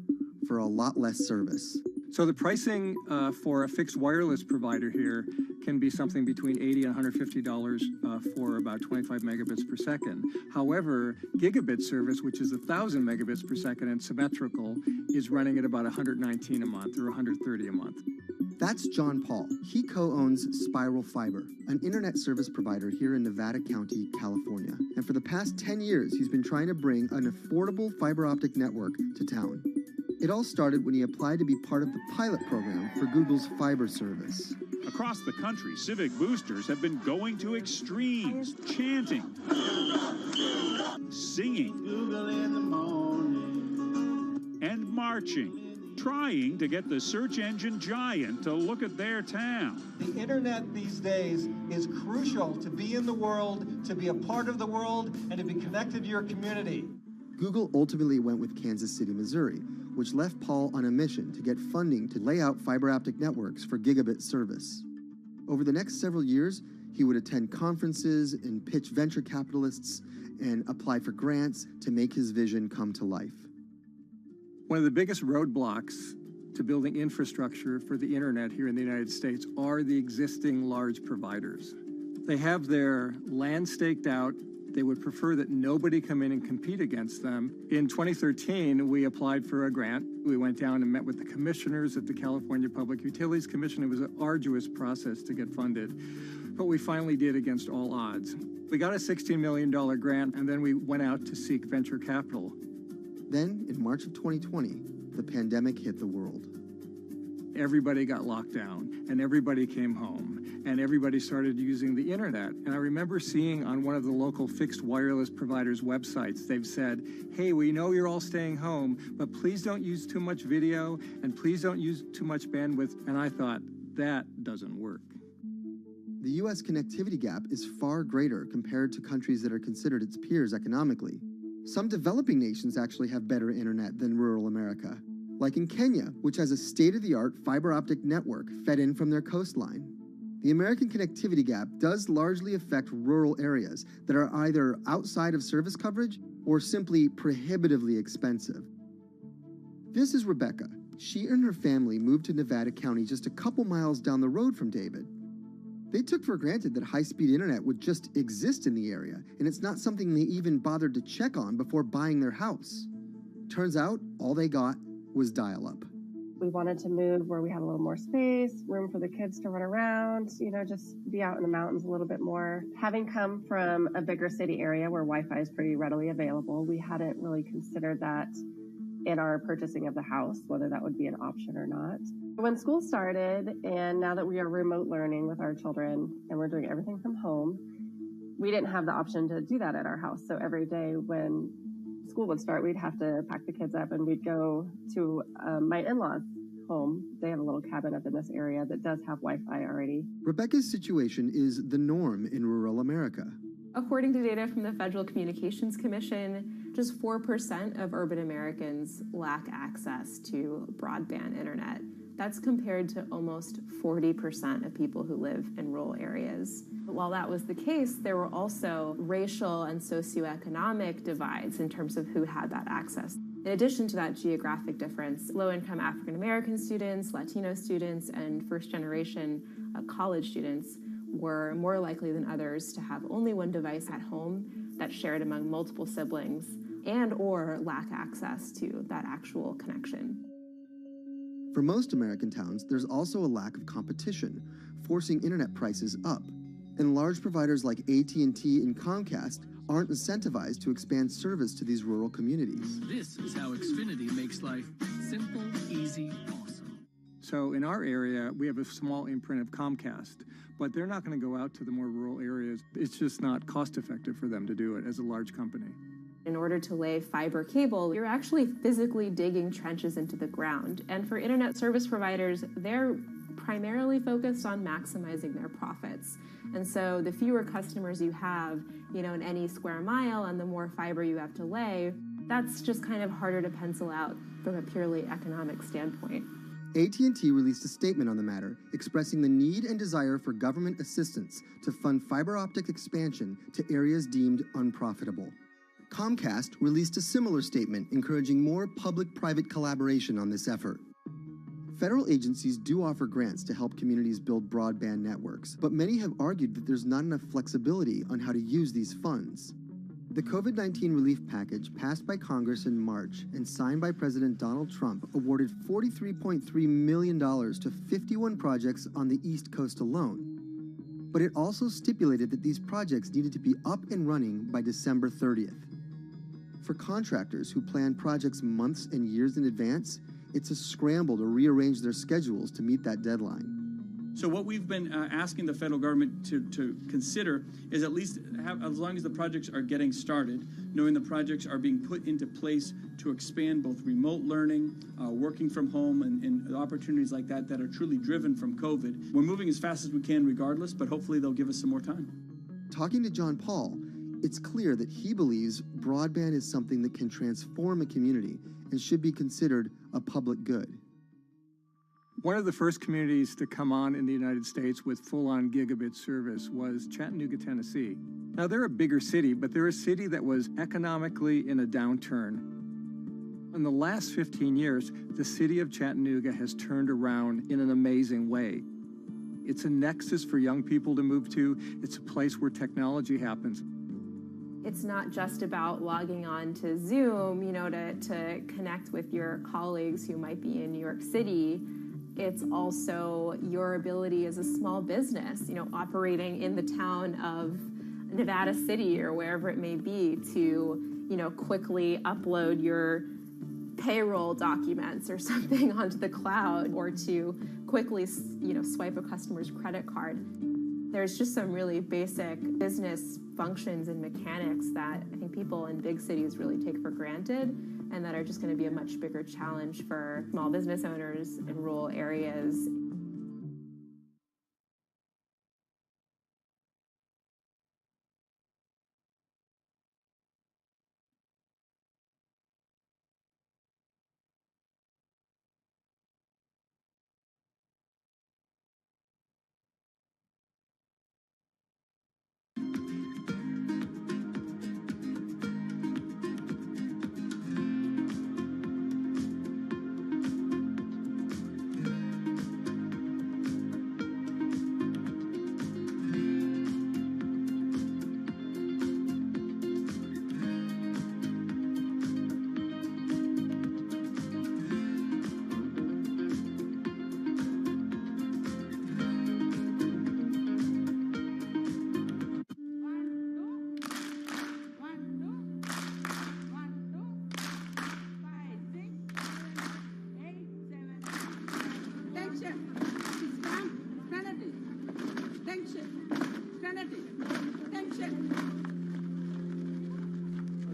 for a lot less service. So the pricing for a fixed wireless provider here can be something between $80 and $150 for about 25 megabits per second. However, gigabit service, which is 1,000 megabits per second and symmetrical, is running at about $119 a month or $130 a month. That's John Paul. He co-owns Spiral Fiber, an internet service provider here in Nevada County, California. And for the past 10 years, he's been trying to bring an affordable fiber optic network to town. It all started when he applied to be part of the pilot program for Google's fiber service. Across the country, civic boosters have been going to extremes, chanting, singing, Google in the morning, and marching, trying to get the search engine giant to look at their town. The internet these days is crucial to be in the world, to be a part of the world, and to be connected to your community. Google ultimately went with Kansas City, Missouri, which left Paul on a mission to get funding to lay out fiber optic networks for gigabit service. Over the next several years, he would attend conferences and pitch venture capitalists and apply for grants to make his vision come to life. One of the biggest roadblocks to building infrastructure for the internet here in the United States are the existing large providers. They have their land staked out. They would prefer that nobody come in and compete against them. In 2013, we applied for a grant. We went down and met with the commissioners at the California Public Utilities Commission. It was an arduous process to get funded, but we finally did against all odds. We got a $16 million grant, and then we went out to seek venture capital. Then, in March of 2020, the pandemic hit the world. Everybody got locked down, and everybody came home, and everybody started using the internet. And I remember seeing on one of the local fixed wireless providers' websites, they've said, hey, we know you're all staying home, but please don't use too much video, and please don't use too much bandwidth. And I thought, that doesn't work. The U.S. connectivity gap is far greater compared to countries that are considered its peers economically. Some developing nations actually have better internet than rural America, like in Kenya, which has a state-of-the-art fiber optic network fed in from their coastline. The American connectivity gap does largely affect rural areas that are either outside of service coverage or simply prohibitively expensive. This is Rebecca. She and her family moved to Nevada County just a couple miles down the road from David. They took for granted that high-speed internet would just exist in the area, and it's not something they even bothered to check on before buying their house. Turns out, all they got was dial-up. We wanted to move where we had a little more space, room for the kids to run around, just be out in the mountains a little bit more. Having come from a bigger city area where Wi-Fi is pretty readily available, we hadn't really considered that in our purchasing of the house, whether that would be an option or not. When school started, and now that we are remote learning with our children and we're doing everything from home, we didn't have the option to do that at our house. So every day when school would start, we'd have to pack the kids up and we'd go to my in-laws' home. They have a little cabin up in this area that does have Wi-Fi already. Rebecca's situation is the norm in rural America. According to data from the Federal Communications Commission, just 4% of urban Americans lack access to broadband internet. That's compared to almost 40% of people who live in rural areas. But while that was the case, there were also racial and socioeconomic divides in terms of who had that access. In addition to that geographic difference, low-income African American students, Latino students, and first-generation college students were more likely than others to have only one device at home that's shared among multiple siblings and or lack access to that actual connection. For most American towns, there's also a lack of competition, forcing internet prices up. And large providers like AT&T and Comcast aren't incentivized to expand service to these rural communities. This is how Xfinity makes life simple, easy, awesome. So in our area, we have a small imprint of Comcast, but they're not going to go out to the more rural areas. It's just not cost effective for them to do it as a large company. In order to lay fiber cable, you're actually physically digging trenches into the ground. And for internet service providers, they're primarily focused on maximizing their profits. And so the fewer customers you have, in any square mile and the more fiber you have to lay, that's just kind of harder to pencil out from a purely economic standpoint. AT&T released a statement on the matter, expressing the need and desire for government assistance to fund fiber optic expansion to areas deemed unprofitable. Comcast released a similar statement encouraging more public-private collaboration on this effort. Federal agencies do offer grants to help communities build broadband networks, but many have argued that there's not enough flexibility on how to use these funds. The COVID-19 relief package passed by Congress in March and signed by President Donald Trump awarded $43.3 million to 51 projects on the East Coast alone. But it also stipulated that these projects needed to be up and running by December 30th. For contractors who plan projects months and years in advance, it's a scramble to rearrange their schedules to meet that deadline. So what we've been asking the federal government to consider is at least have, as long as the projects are getting started, knowing the projects are being put into place to expand both remote learning, working from home, and opportunities like that that are truly driven from COVID. We're moving as fast as we can regardless, but hopefully they'll give us some more time. Talking to John Paul, it's clear that he believes broadband is something that can transform a community and should be considered a public good. One of the first communities to come on in the United States with full-on gigabit service was Chattanooga, Tennessee. Now, they're a bigger city, but they're a city that was economically in a downturn. In the last 15 years, the city of Chattanooga has turned around in an amazing way. It's a nexus for young people to move to. It's a place where technology happens. It's not just about logging on to Zoom, to connect with your colleagues who might be in New York City. It's also your ability as a small business, operating in the town of Nevada City or wherever it may be to, quickly upload your payroll documents or something onto the cloud, or to quickly, swipe a customer's credit card. There's just some really basic business functions and mechanics that I think people in big cities really take for granted, and that are just going to be a much bigger challenge for small business owners in rural areas.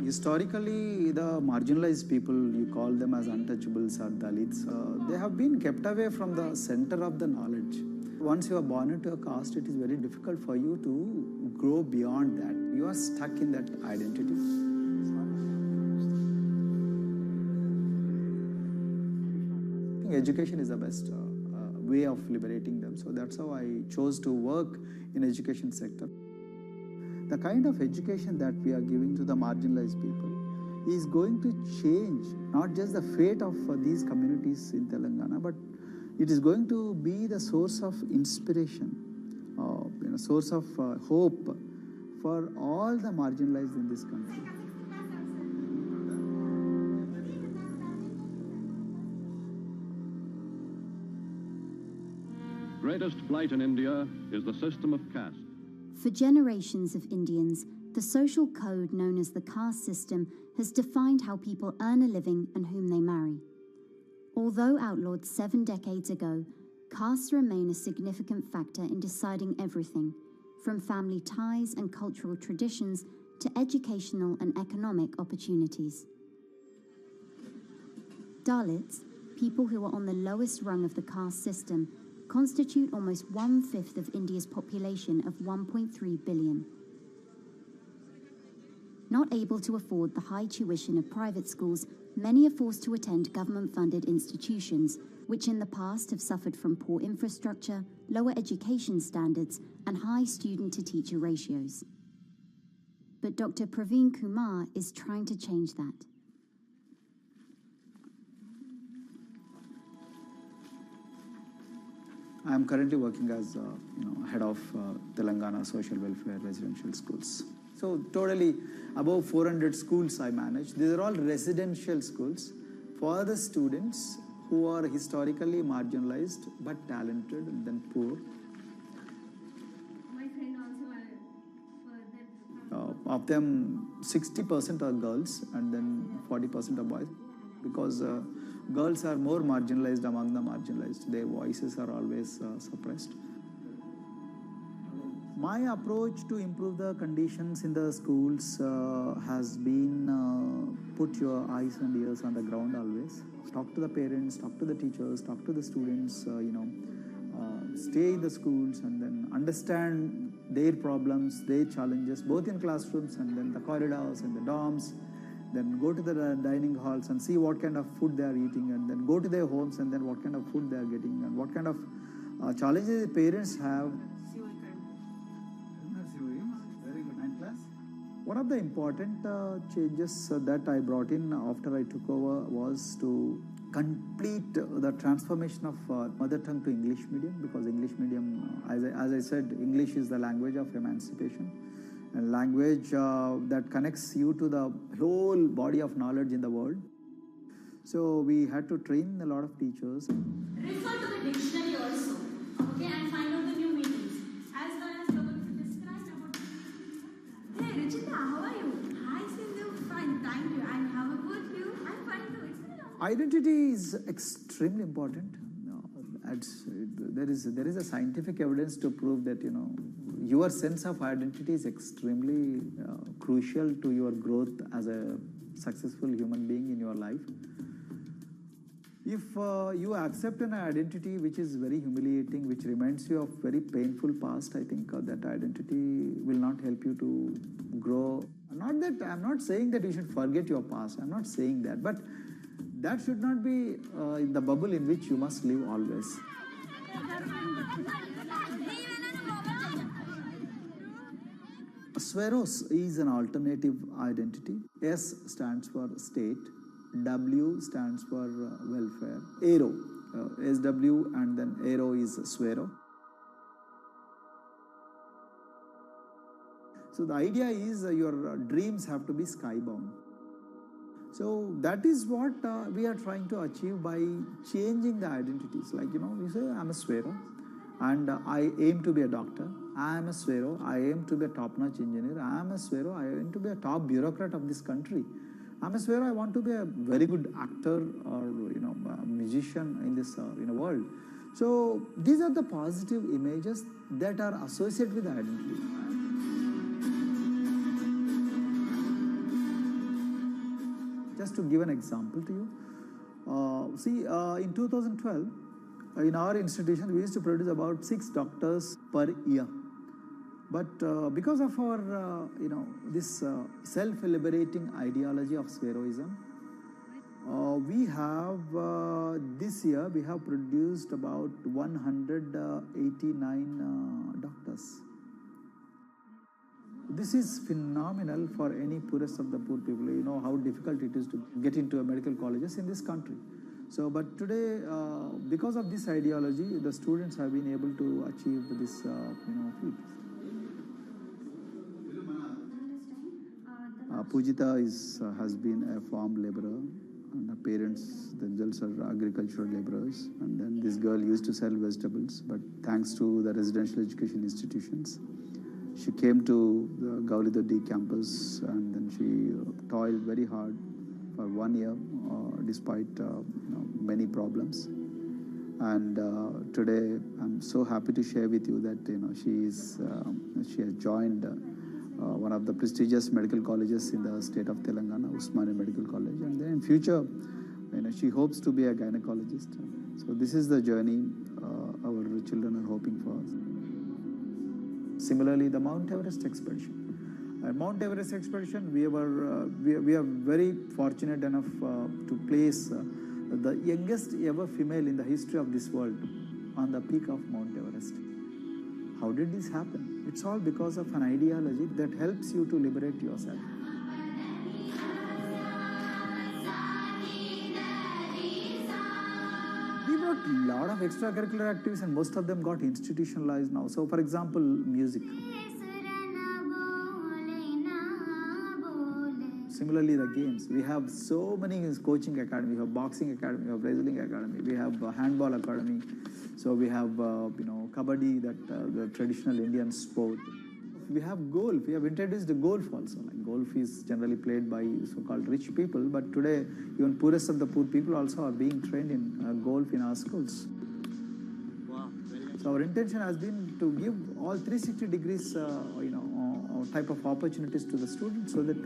Historically, the marginalized people, you call them as untouchables or Dalits, they have been kept away from the center of the knowledge. Once you are born into a caste, it is very difficult for you to grow beyond that. You are stuck in that identity. Education is the best way of liberating them. So that's how I chose to work in education sector. The kind of education that we are giving to the marginalized people is going to change not just the fate of these communities in Telangana, but it is going to be the source of inspiration, source of hope for all the marginalized in this country. Greatest blight in India is the system of caste. For generations of Indians, the social code known as the caste system has defined how people earn a living and whom they marry. Although outlawed 7 decades ago, castes remain a significant factor in deciding everything, from family ties and cultural traditions to educational and economic opportunities. Dalits, people who are on the lowest rung of the caste system, constitute almost 1/5 of India's population of 1.3 billion. Not able to afford the high tuition of private schools, many are forced to attend government-funded institutions, which in the past have suffered from poor infrastructure, lower education standards, and high student-to-teacher ratios. But Dr. Praveen Kumar is trying to change that. I am currently working as head of Telangana Social Welfare Residential Schools. So totally above 400 schools I manage. These are all residential schools for the students who are historically marginalized but talented and then poor. Of them, 60% are girls and then 40% are boys, because girls are more marginalized among the marginalized. Their voices are always suppressed. My approach to improve the conditions in the schools has been put your eyes and ears on the ground always. Talk to the parents, talk to the teachers, talk to the students, stay in the schools and then understand their problems, their challenges, both in classrooms and then the corridors and the dorms. Then go to the dining halls and see what kind of food they are eating, and then go to their homes and then what kind of food they are getting and what kind of challenges the parents have. Very good. 9th class. One of the important changes that I brought in after I took over was to complete the transformation of mother tongue to English medium, because English medium, as I said, English is the language of emancipation. A language that connects you to the whole body of knowledge in the world. So we had to train a lot of teachers. Refer to the dictionary also, okay, and find out the new meanings, as well as you're going to describe about. Hey, Ruchita, how are you? Hi, Sindhu. Fine, thank you. And how about you? I'm fine too. It's been a long time. Identity is extremely important. There is a scientific evidence to prove that your sense of identity is extremely crucial to your growth as a successful human being in your life. If you accept an identity which is very humiliating, which reminds you of very painful past, I think that identity will not help you to grow. I'm not saying that you should forget your past. I'm not saying that, but that should not be the bubble in which you must live always. Sweros is an alternative identity. S stands for state, W stands for welfare, Aero, SW and then Aero is Swero. So the idea is your dreams have to be skybound. So that is what we are trying to achieve by changing the identities. Like, you say, I'm a Swero and I aim to be a doctor. I am a Swero. I aim to be a top-notch engineer. I am a Swero. I aim to be a top bureaucrat of this country. I'm a Swero. I want to be a very good actor or, a musician in this world. So these are the positive images that are associated with identity. Just to give an example to you, in 2012, in our institution, we used to produce about 6 doctors per year. But because of our, this self-liberating ideology of Sveroism, we have, this year, we have produced about 189 doctors. This is phenomenal for any poorest of the poor people. You know how difficult it is to get into medical colleges in this country. So, but today, because of this ideology, the students have been able to achieve this, feat. Pujita has been a farm laborer, and her parents themselves are agricultural laborers. And then this girl used to sell vegetables, but thanks to the residential education institutions, she came to the Gaulidoddi campus, and then she toiled very hard for 1 year, despite many problems. And today, I'm so happy to share with you that she has joined one of the prestigious medical colleges in the state of Telangana, Usmania Medical College, and then in future, she hopes to be a gynecologist. So this is the journey our children are hoping for. Similarly, the Mount Everest expedition. Mount Everest expedition, we are very fortunate enough to place the youngest ever female in the history of this world on the peak of Mount Everest. How did this happen? It's all because of an ideology that helps you to liberate yourself. We got a lot of extracurricular activities, and most of them got institutionalized now. So, for example, music. Similarly, the games. We have so many coaching academy. We have boxing academy, we have wrestling academy, we have handball academy. So we have, kabaddi, the traditional Indian sport. We have golf. We have introduced the golf also. Like golf is generally played by so-called rich people, but today even poorest of the poor people also are being trained in golf in our schools. Wow. So our intention has been to give all 360 degrees, type of opportunities to the students, so that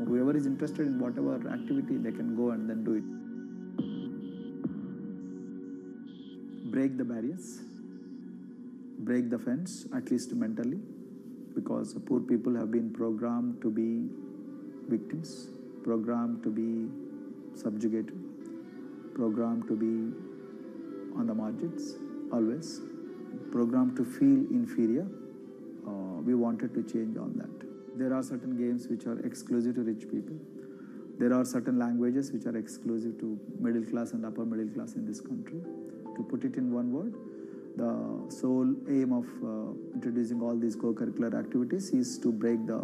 whoever is interested in whatever activity, they can go and then do it. Break the barriers, break the fence, at least mentally, because poor people have been programmed to be victims, programmed to be subjugated, programmed to be on the margins, always, programmed to feel inferior. We wanted to change all that. There are certain games which are exclusive to rich people. There are certain languages which are exclusive to middle class and upper middle class in this country. To put it in one word, the sole aim of introducing all these co-curricular activities is to break the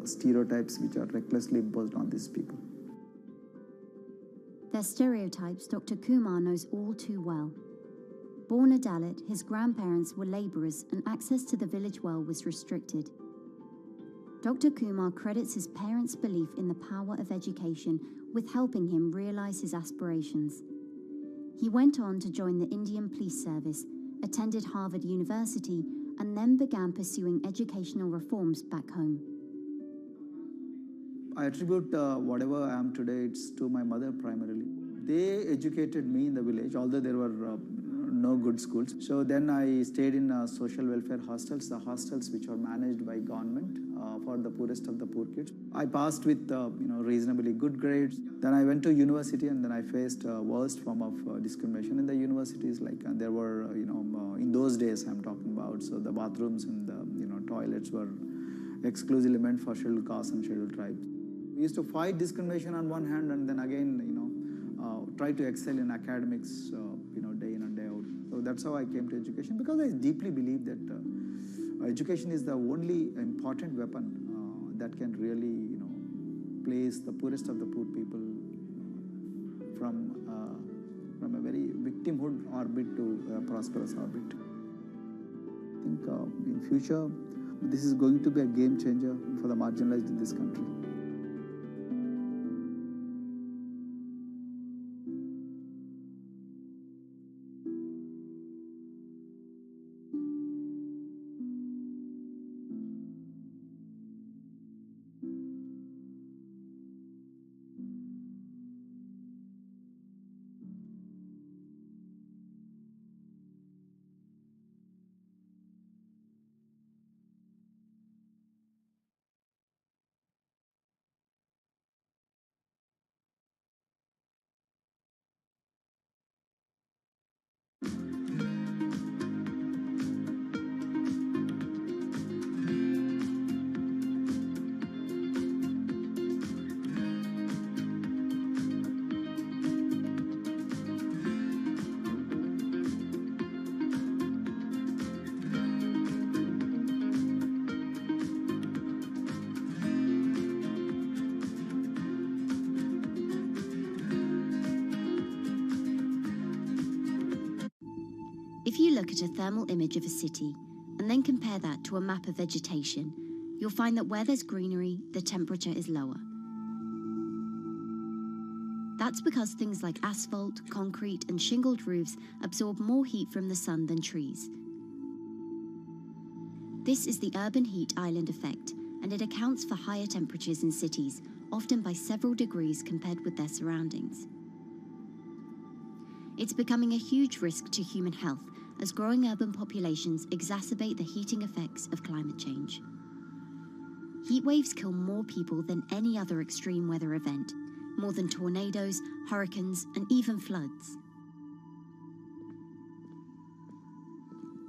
stereotypes which are recklessly imposed on these people. Their stereotypes Dr. Kumar knows all too well. Born a Dalit, his grandparents were labourers and access to the village well was restricted. Dr. Kumar credits his parents' belief in the power of education with helping him realise his aspirations. He went on to join the Indian Police Service, attended Harvard University, and then began pursuing educational reforms back home. I attribute whatever I am today, it's to my mother primarily. They educated me in the village, although there were no good schools. So then I stayed in social welfare hostels, the hostels which are managed by government for the poorest of the poor kids. I passed with reasonably good grades. Then I went to university, and then I faced worst form of discrimination in the universities. Like there were in those days I'm talking about. So the bathrooms and the toilets were exclusively meant for scheduled castes and scheduled tribes. We used to fight discrimination on one hand, and then again try to excel in academics day in and day out. So that's how I came to education, because I deeply believe that education is the only important weapon that can really place the poorest of the poor people from a very victimhood orbit to a prosperous orbit. I think in future this is going to be a game changer for the marginalized in this country. If you look at a thermal image of a city and then compare that to a map of vegetation, you'll find that where there's greenery, the temperature is lower. That's because things like asphalt, concrete, and shingled roofs absorb more heat from the sun than trees. This is the urban heat island effect, and it accounts for higher temperatures in cities, often by several degrees compared with their surroundings. It's becoming a huge risk to human health as growing urban populations exacerbate the heating effects of climate change. Heat waves kill more people than any other extreme weather event, more than tornadoes, hurricanes, and even floods.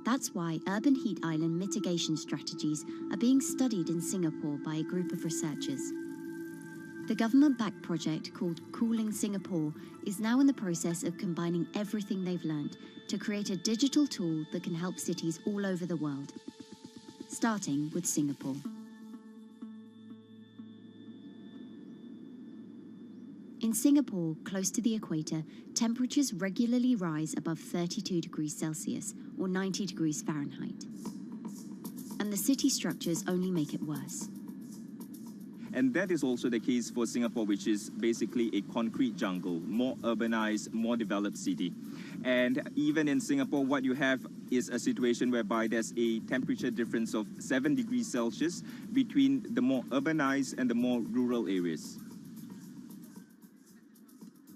That's why urban heat island mitigation strategies are being studied in Singapore by a group of researchers. The government-backed project called Cooling Singapore is now in the process of combining everything they've learned to create a digital tool that can help cities all over the world, starting with Singapore. In Singapore, close to the equator, temperatures regularly rise above 32 degrees Celsius or 90 degrees Fahrenheit. And the city structures only make it worse. And that is also the case for Singapore, which is basically a concrete jungle, more urbanized, more developed city. And even in Singapore, what you have is a situation whereby there's a temperature difference of 7 degrees Celsius between the more urbanized and the more rural areas.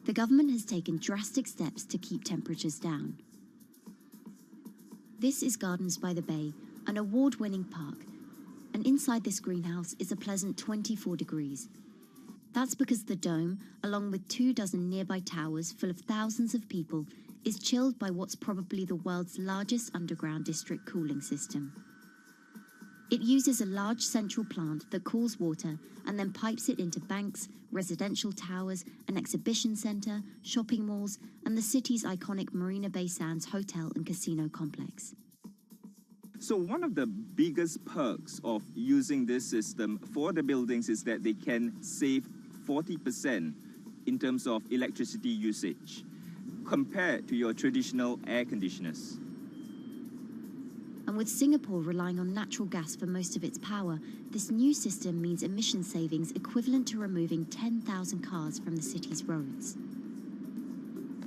The government has taken drastic steps to keep temperatures down. This is Gardens by the Bay, an award-winning park, and inside this greenhouse is a pleasant 24 degrees. That's because the dome, along with 24 nearby towers full of thousands of people, is chilled by what's probably the world's largest underground district cooling system. It uses a large central plant that cools water and then pipes it into banks, residential towers, an exhibition centre, shopping malls, and the city's iconic Marina Bay Sands hotel and casino complex. So one of the biggest perks of using this system for the buildings is that they can save 40% in terms of electricity usage compared to your traditional air conditioners. And with Singapore relying on natural gas for most of its power, this new system means emission savings equivalent to removing 10,000 cars from the city's roads.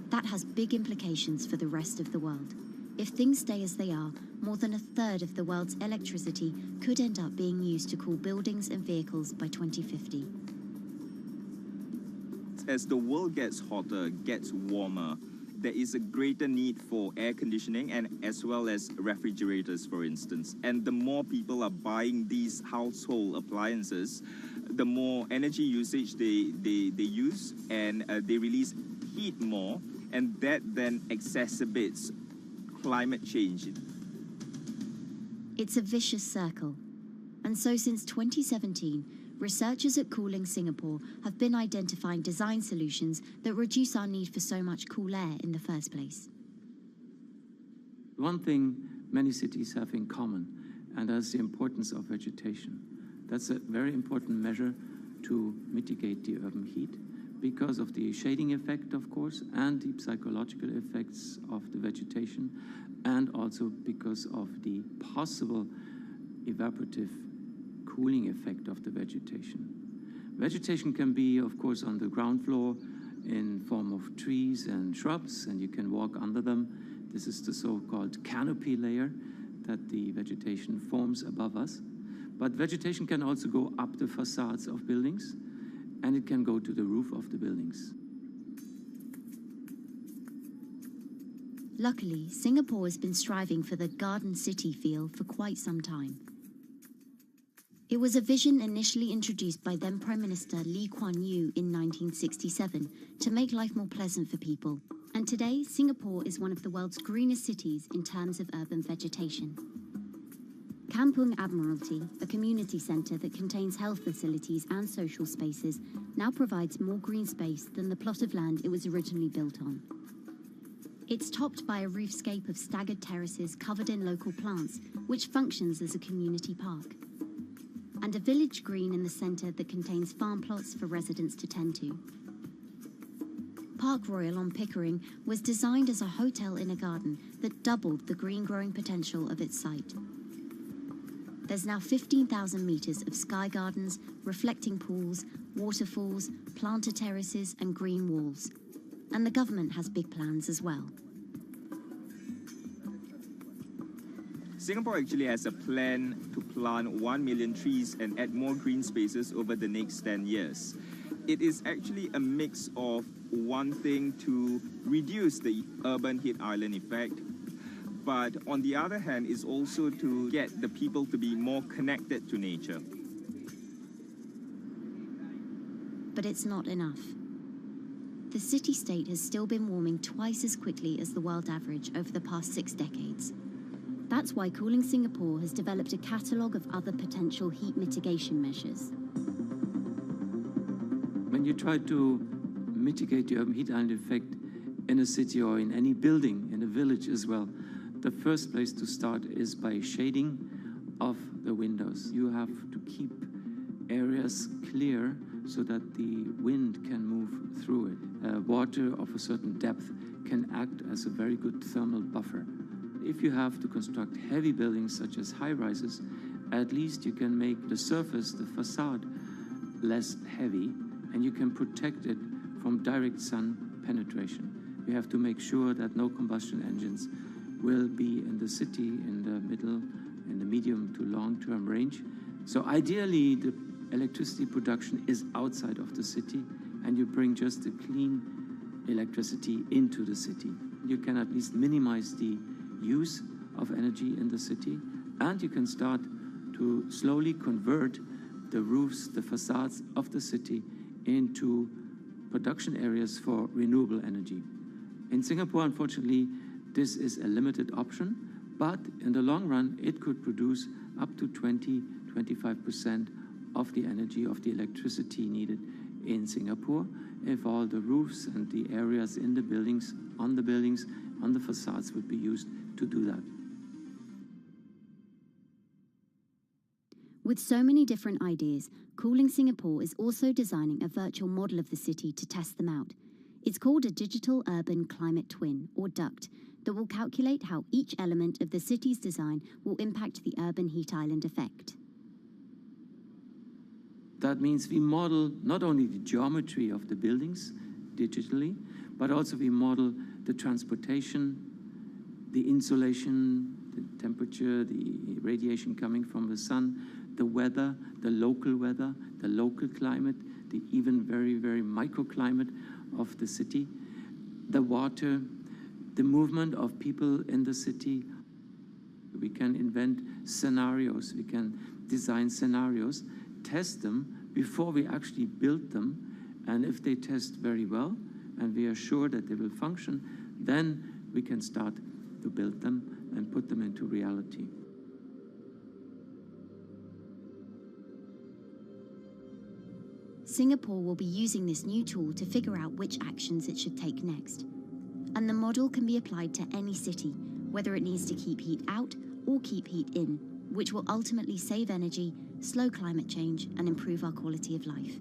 That has big implications for the rest of the world. If things stay as they are, more than a third of the world's electricity could end up being used to cool buildings and vehicles by 2050. As the world gets hotter, gets warmer, there is a greater need for air conditioning and as well as refrigerators, for instance. And the more people are buying these household appliances, the more energy usage they use, and they release heat more, and that then exacerbates climate change. It's a vicious circle. And so since 2017, researchers at Cooling Singapore have been identifying design solutions that reduce our need for so much cool air in the first place. One thing many cities have in common, and that's the importance of vegetation. That's a very important measure to mitigate the urban heat because of the shading effect, of course, and the psychological effects of the vegetation, and also because of the possible evaporative cooling effect of the vegetation. Vegetation can be, of course, on the ground floor in form of trees and shrubs, and you can walk under them. This is the so-called canopy layer that the vegetation forms above us. But vegetation can also go up the facades of buildings, and it can go to the roof of the buildings. Luckily, Singapore has been striving for the garden city feel for quite some time. It was a vision initially introduced by then Prime Minister Lee Kuan Yew in 1967 to make life more pleasant for people. And today, Singapore is one of the world's greenest cities in terms of urban vegetation. Kampung Admiralty, a community centre that contains health facilities and social spaces, now provides more green space than the plot of land it was originally built on. It's topped by a roofscape of staggered terraces covered in local plants, which functions as a community park. And a village green in the centre that contains farm plots for residents to tend to. Park Royal on Pickering was designed as a hotel in a garden that doubled the green growing potential of its site. There's now 15,000 metres of sky gardens, reflecting pools, waterfalls, planter terraces and green walls. And the government has big plans as well. Singapore actually has a plan to plant 1 million trees and add more green spaces over the next 10 years. It is actually a mix of wanting to reduce the urban heat island effect, but on the other hand is also to get the people to be more connected to nature. But it's not enough. The city-state has still been warming twice as quickly as the world average over the past 6 decades. That's why Cooling Singapore has developed a catalogue of other potential heat mitigation measures. When you try to mitigate the urban heat island effect in a city or in any building, in a village as well, the first place to start is by shading of the windows. You have to keep areas clear so that the wind can move through it. Water of a certain depth can act as a very good thermal buffer. If you have to construct heavy buildings such as high-rises, at least you can make the surface, the facade, less heavy, and you can protect it from direct sun penetration. You have to make sure that no combustion engines will be in the city in the middle, in the medium to long-term range. So ideally, the electricity production is outside of the city, and you bring just the clean electricity into the city. You can at least minimize the use of energy in the city, and you can start to slowly convert the roofs, the facades of the city into production areas for renewable energy. In Singapore, unfortunately, this is a limited option, but in the long run, it could produce up to 20-25% of the energy, of the electricity needed in Singapore, if all the roofs and the areas in the buildings, on the facades would be used to do that. With so many different ideas, Cooling Singapore is also designing a virtual model of the city to test them out. It's called a Digital Urban Climate Twin, or DUCT, that will calculate how each element of the city's design will impact the urban heat island effect. That means we model not only the geometry of the buildings digitally, but also we model the transportation, the insulation, the temperature, the radiation coming from the sun, the weather, the local climate, the even very, very microclimate of the city, the water, the movement of people in the city. We can invent scenarios, we can design scenarios, test them before we actually build them, and if they test very well, and we are sure that they will function, then we can start to build them and put them into reality. Singapore will be using this new tool to figure out which actions it should take next. And the model can be applied to any city, whether it needs to keep heat out or keep heat in, which will ultimately save energy, slow climate change, and improve our quality of life.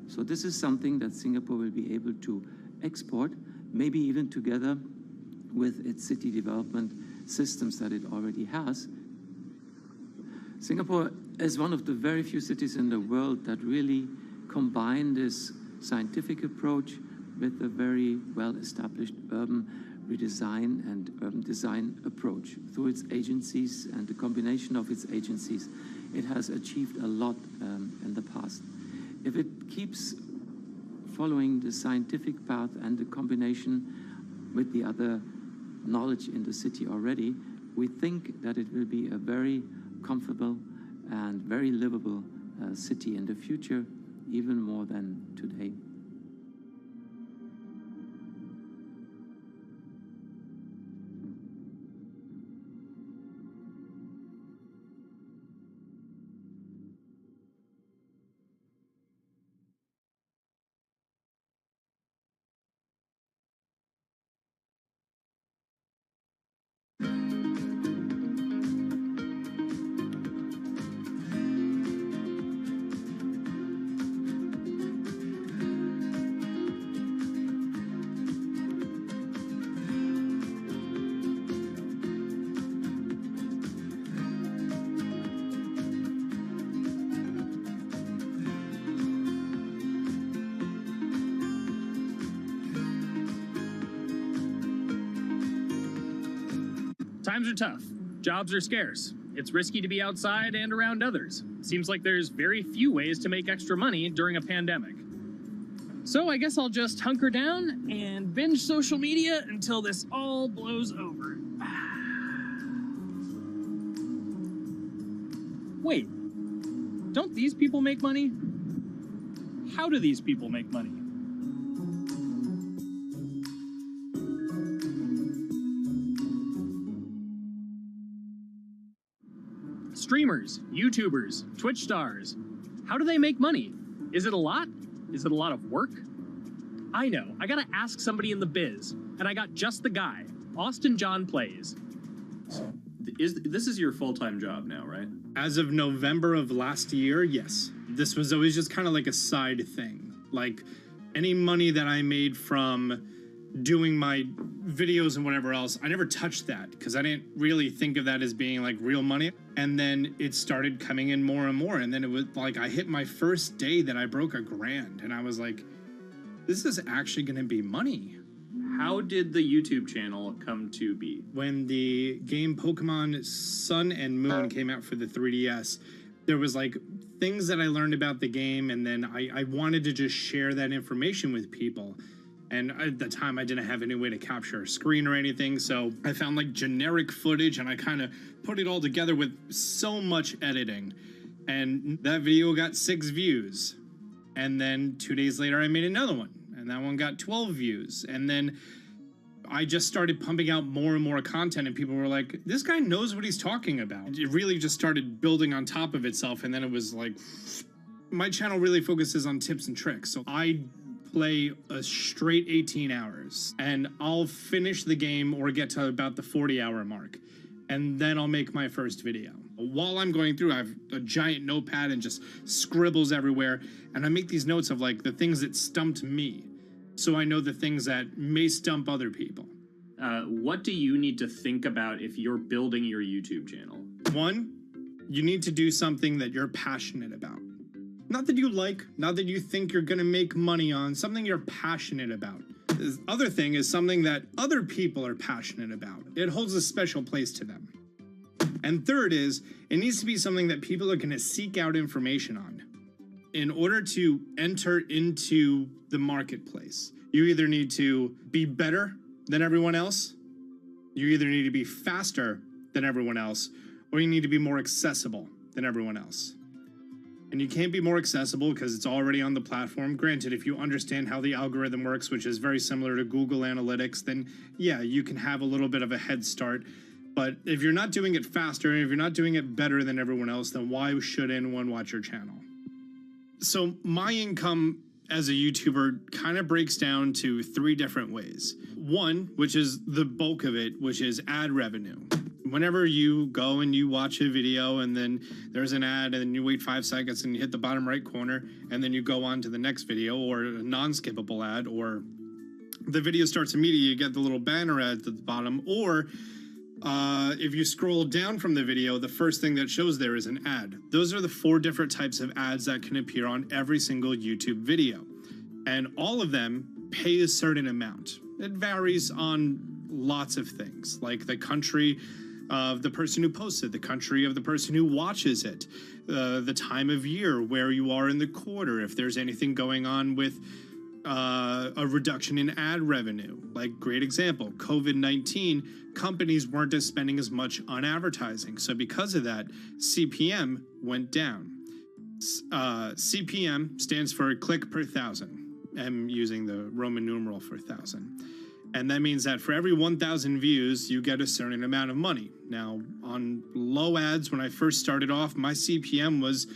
So this is something that Singapore will be able to export, maybe even together with its city development systems that it already has. Singapore is one of the very few cities in the world that really combine this scientific approach with a very well-established urban redesign and urban design approach. Through its agencies and the combination of its agencies, it has achieved a lot in the past. If it keeps following the scientific path and the combination with the other knowledge in the city already, we think that it will be a very comfortable and very livable city in the future, even more than today. Times are tough. Jobs are scarce. It's risky to be outside and around others. Seems like there's very few ways to make extra money during a pandemic. So I guess I'll just hunker down and binge social media until this all blows over. Wait, don't these people make money? How do these people make money? Streamers, YouTubers, Twitch stars. How do they make money? Is it a lot? Is it a lot of work? I know, I gotta ask somebody in the biz, and I got just the guy. Austin John Plays. This is your full-time job now, right? As of November of last year, yes. This was always just kind of like a side thing. Like, any money that I made from doing my videos and whatever else, I never touched that because I didn't really think of that as being like real money. And then it started coming in more and more. And then it was like I hit my first day that I broke $1,000 and I was like, this is actually going to be money. How did the YouTube channel come to be? When the game Pokemon Sun and Moon came out for the 3DS, there was like things that I learned about the game, and then I wanted to just share that information with people. And at the time, I didn't have any way to capture a screen or anything, so I found like generic footage and I kind of put it all together with so much editing. And that video got 6 views. And then 2 days later, I made another one, and that one got 12 views. And then I just started pumping out more and more content, and people were like, this guy knows what he's talking about. It really just started building on top of itself, and then it was like, my channel really focuses on tips and tricks. So I play a straight 18 hours, and I'll finish the game or get to about the 40-hour mark, and then I'll make my first video. While I'm going through, I have a giant notepad and just scribbles everywhere, and I make these notes of like the things that stumped me, so I know the things that may stump other people. What do you need to think about if you're building your YouTube channel? 1, you need to do something that you're passionate about. Not that you like, not that you think you're gonna make money on, something you're passionate about. The other thing is something that other people are passionate about. It holds a special place to them. And third is, it needs to be something that people are gonna seek out information on. In order to enter into the marketplace, you either need to be better than everyone else, you either need to be faster than everyone else, or you need to be more accessible than everyone else. And you can't be more accessible because it's already on the platform. Granted, if you understand how the algorithm works, which is very similar to Google Analytics, then yeah, you can have a little bit of a head start. But if you're not doing it faster, and if you're not doing it better than everyone else, then why should anyone watch your channel? So my income as a YouTuber kind of breaks down to 3 different ways. 1, which is the bulk of it, which is ad revenue. Whenever you go and you watch a video and then there's an ad and then you wait 5 seconds and you hit the bottom right corner and then you go on to the next video, or a non-skippable ad, or the video starts immediately, you get the little banner ad at the bottom, or if you scroll down from the video, the first thing that shows there is an ad. Those are the 4 different types of ads that can appear on every single YouTube video. And all of them pay a certain amount. It varies on lots of things, like the country of the person who posts it, the country of the person who watches it, the time of year, where you are in the quarter, if there's anything going on with a reduction in ad revenue. Like, great example, COVID-19, companies weren't spending as much on advertising. So because of that, CPM went down. CPM stands for click per thousand. I'm using the Roman numeral for 1,000. And that means that for every 1,000 views, you get a certain amount of money. Now, on low ads, when I first started off, my CPM was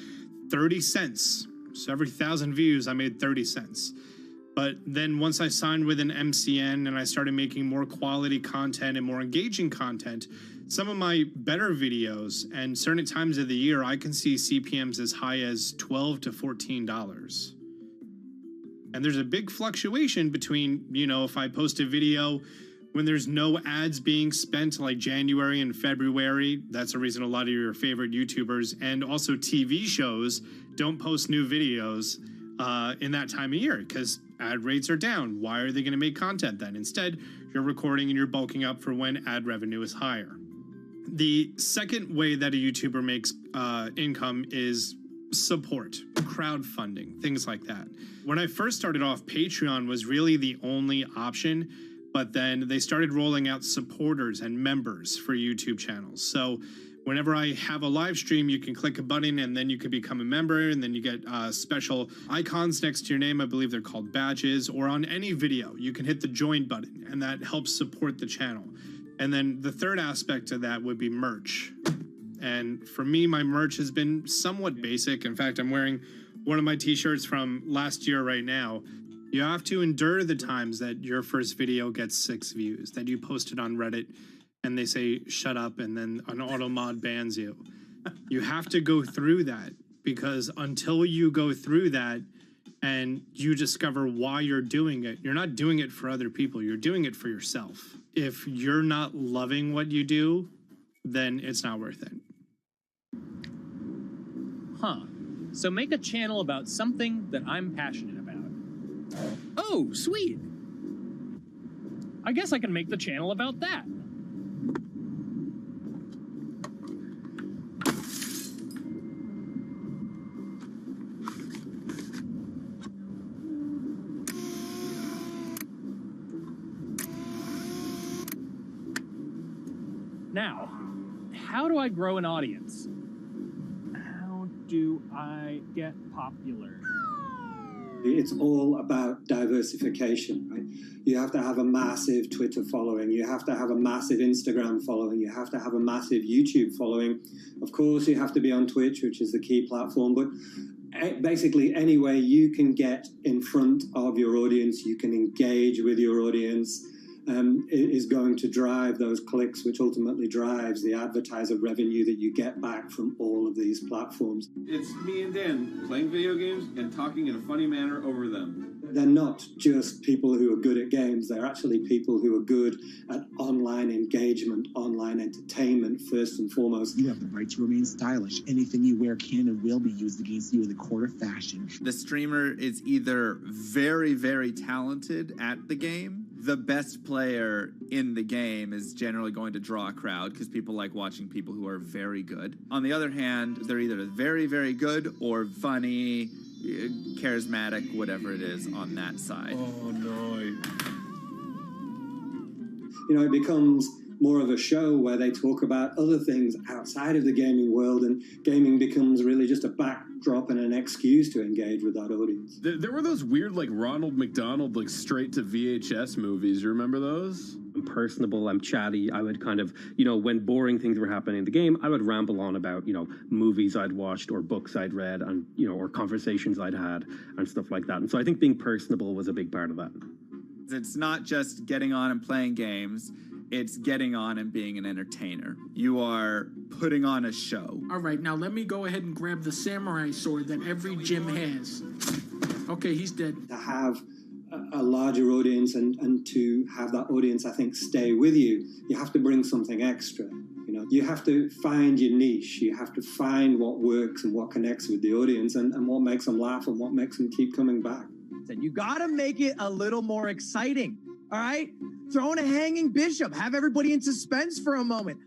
30 cents. So every 1,000 views, I made 30 cents. But then once I signed with an MCN and I started making more quality content and more engaging content, some of my better videos and certain times of the year, I can see CPMs as high as $12 to $14. And there's a big fluctuation between, you know, if I post a video when there's no ads being spent, like January and February, that's the reason a lot of your favorite YouTubers and also TV shows don't post new videos in that time of year because ad rates are down. Why are they going to make content then? Instead, you're recording and you're bulking up for when ad revenue is higher. The second way that a YouTuber makes income is support, crowdfunding, things like that. When I first started off, Patreon was really the only option, but then they started rolling out supporters and members for YouTube channels. So whenever I have a live stream, you can click a button and then you can become a member, and then you get special icons next to your name. I believe they're called badges. Or on any video, you can hit the join button, and that helps support the channel. And then the third aspect of that would be merch. And for me, my merch has been somewhat basic. In fact, I'm wearing one of my t-shirts from last year right now. You have to endure the times that your first video gets 6 views, that you post it on Reddit and they say, shut up, and then an auto mod bans you. You have to go through that, because until you go through that and you discover why you're doing it, you're not doing it for other people, you're doing it for yourself. If you're not loving what you do, then it's not worth it. Huh. So make a channel about something that I'm passionate about. Oh, sweet. I guess I can make the channel about that. Now, how do I grow an audience? How do I get popular? It's all about diversification, right? You have to have a massive Twitter following. You have to have a massive Instagram following. You have to have a massive YouTube following. Of course, you have to be on Twitch, which is the key platform. But basically, any way you can get in front of your audience, you can engage with your audience, is going to drive those clicks, which ultimately drives the advertiser revenue that you get back from all of these platforms. It's me and Dan playing video games and talking in a funny manner over them. They're not just people who are good at games, they're actually people who are good at online engagement, online entertainment, first and foremost. You have the right to remain stylish. Anything you wear can and will be used against you in the court of fashion. The streamer is either very, very talented at the game. The best player in the game is generally going to draw a crowd because people like watching people who are very good. On the other hand, they're either very, very good or funny, charismatic, whatever it is on that side. Oh, no. You know, it becomes more of a show where they talk about other things outside of the gaming world, and gaming becomes really just a backdrop and an excuse to engage with that audience. There were those weird, like, Ronald McDonald, like, straight to VHS movies. You remember those? I'm personable, I'm chatty. I would kind of, you know, when boring things were happening in the game, I would ramble on about, you know, movies I'd watched or books I'd read and, you know, or conversations I'd had and stuff like that. And so I think being personable was a big part of that. It's not just getting on and playing games. It's getting on and being an entertainer. You are putting on a show. All right, now let me go ahead and grab the samurai sword that every gym has. Okay, he's dead. To have a larger audience and to have that audience, I think, stay with you, you have to bring something extra. You know, you have to find your niche. You have to find what works and what connects with the audience and what makes them laugh and what makes them keep coming back. You got to make it a little more exciting. All right? Throw in a hanging bishop. Have everybody in suspense for a moment.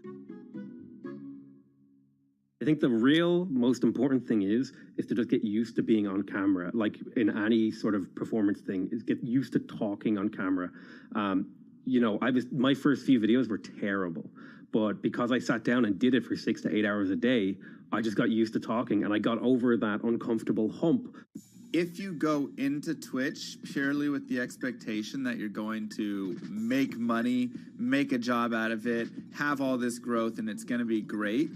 I think the real most important thing is to just get used to being on camera. Like in any sort of performance thing, is get used to talking on camera. You know, my first few videos were terrible, but because I sat down and did it for 6 to 8 hours a day, I just got used to talking and I got over that uncomfortable hump. If you go into Twitch purely with the expectation that you're going to make money, make a job out of it, have all this growth, and it's going to be great,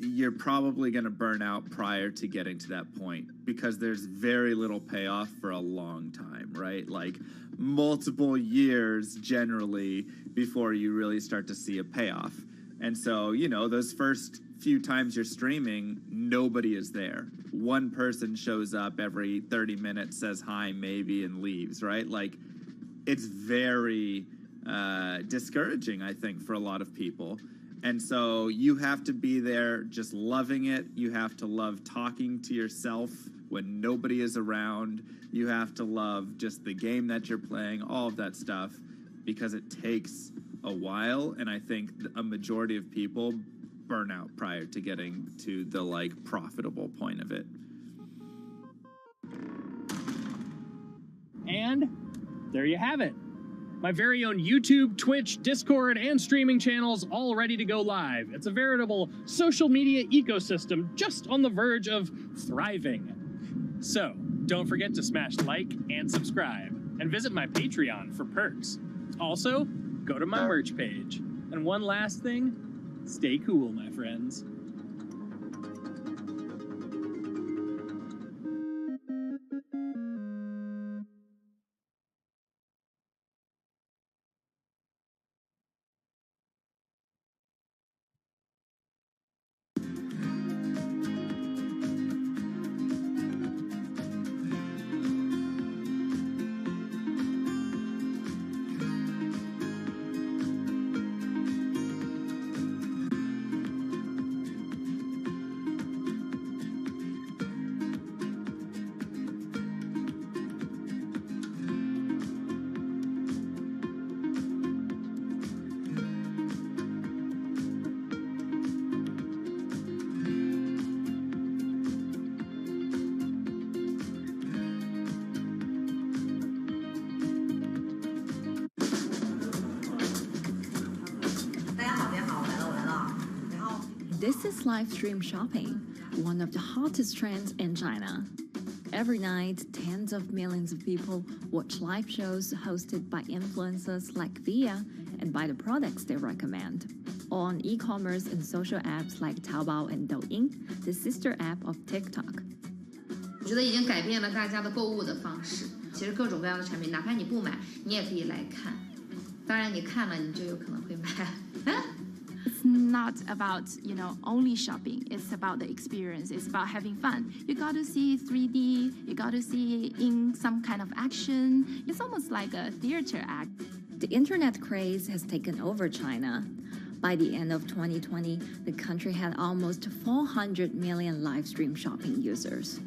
you're probably going to burn out prior to getting to that point because there's very little payoff for a long time, right? Like multiple years generally before you really start to see a payoff. And so, you know, those first few times you're streaming, nobody is there. One person shows up every 30 minutes, says hi, maybe, and leaves, right? Like, it's very discouraging, I think, for a lot of people. And so you have to be there just loving it. You have to love talking to yourself when nobody is around. You have to love just the game that you're playing, all of that stuff, because it takes a while, and I think a majority of people burn out prior to getting to the like profitable point of it. And there you have it. My very own YouTube, Twitch, Discord, and streaming channels all ready to go live. It's a veritable social media ecosystem just on the verge of thriving. So, don't forget to smash like and subscribe, and visit my Patreon for perks. Also, go to my merch page. And one last thing, stay cool, my friends. This is live stream shopping, one of the hottest trends in China. Every night, tens of millions of people watch live shows hosted by influencers like Via and buy the products they recommend. On e-commerce and social apps like Taobao and Douyin, the sister app of TikTok. 我觉得已经改变了大家的购物的方式。其实各种各样的产品，哪怕你不买，你也可以来看。当然，你看了，你就有可能会买。It's not about, only shopping. It's about the experience. It's about having fun. You got to see 3D. You got to see in some kind of action. It's almost like a theater act. The internet craze has taken over China. By the end of 2020, the country had almost 400 million live stream shopping users.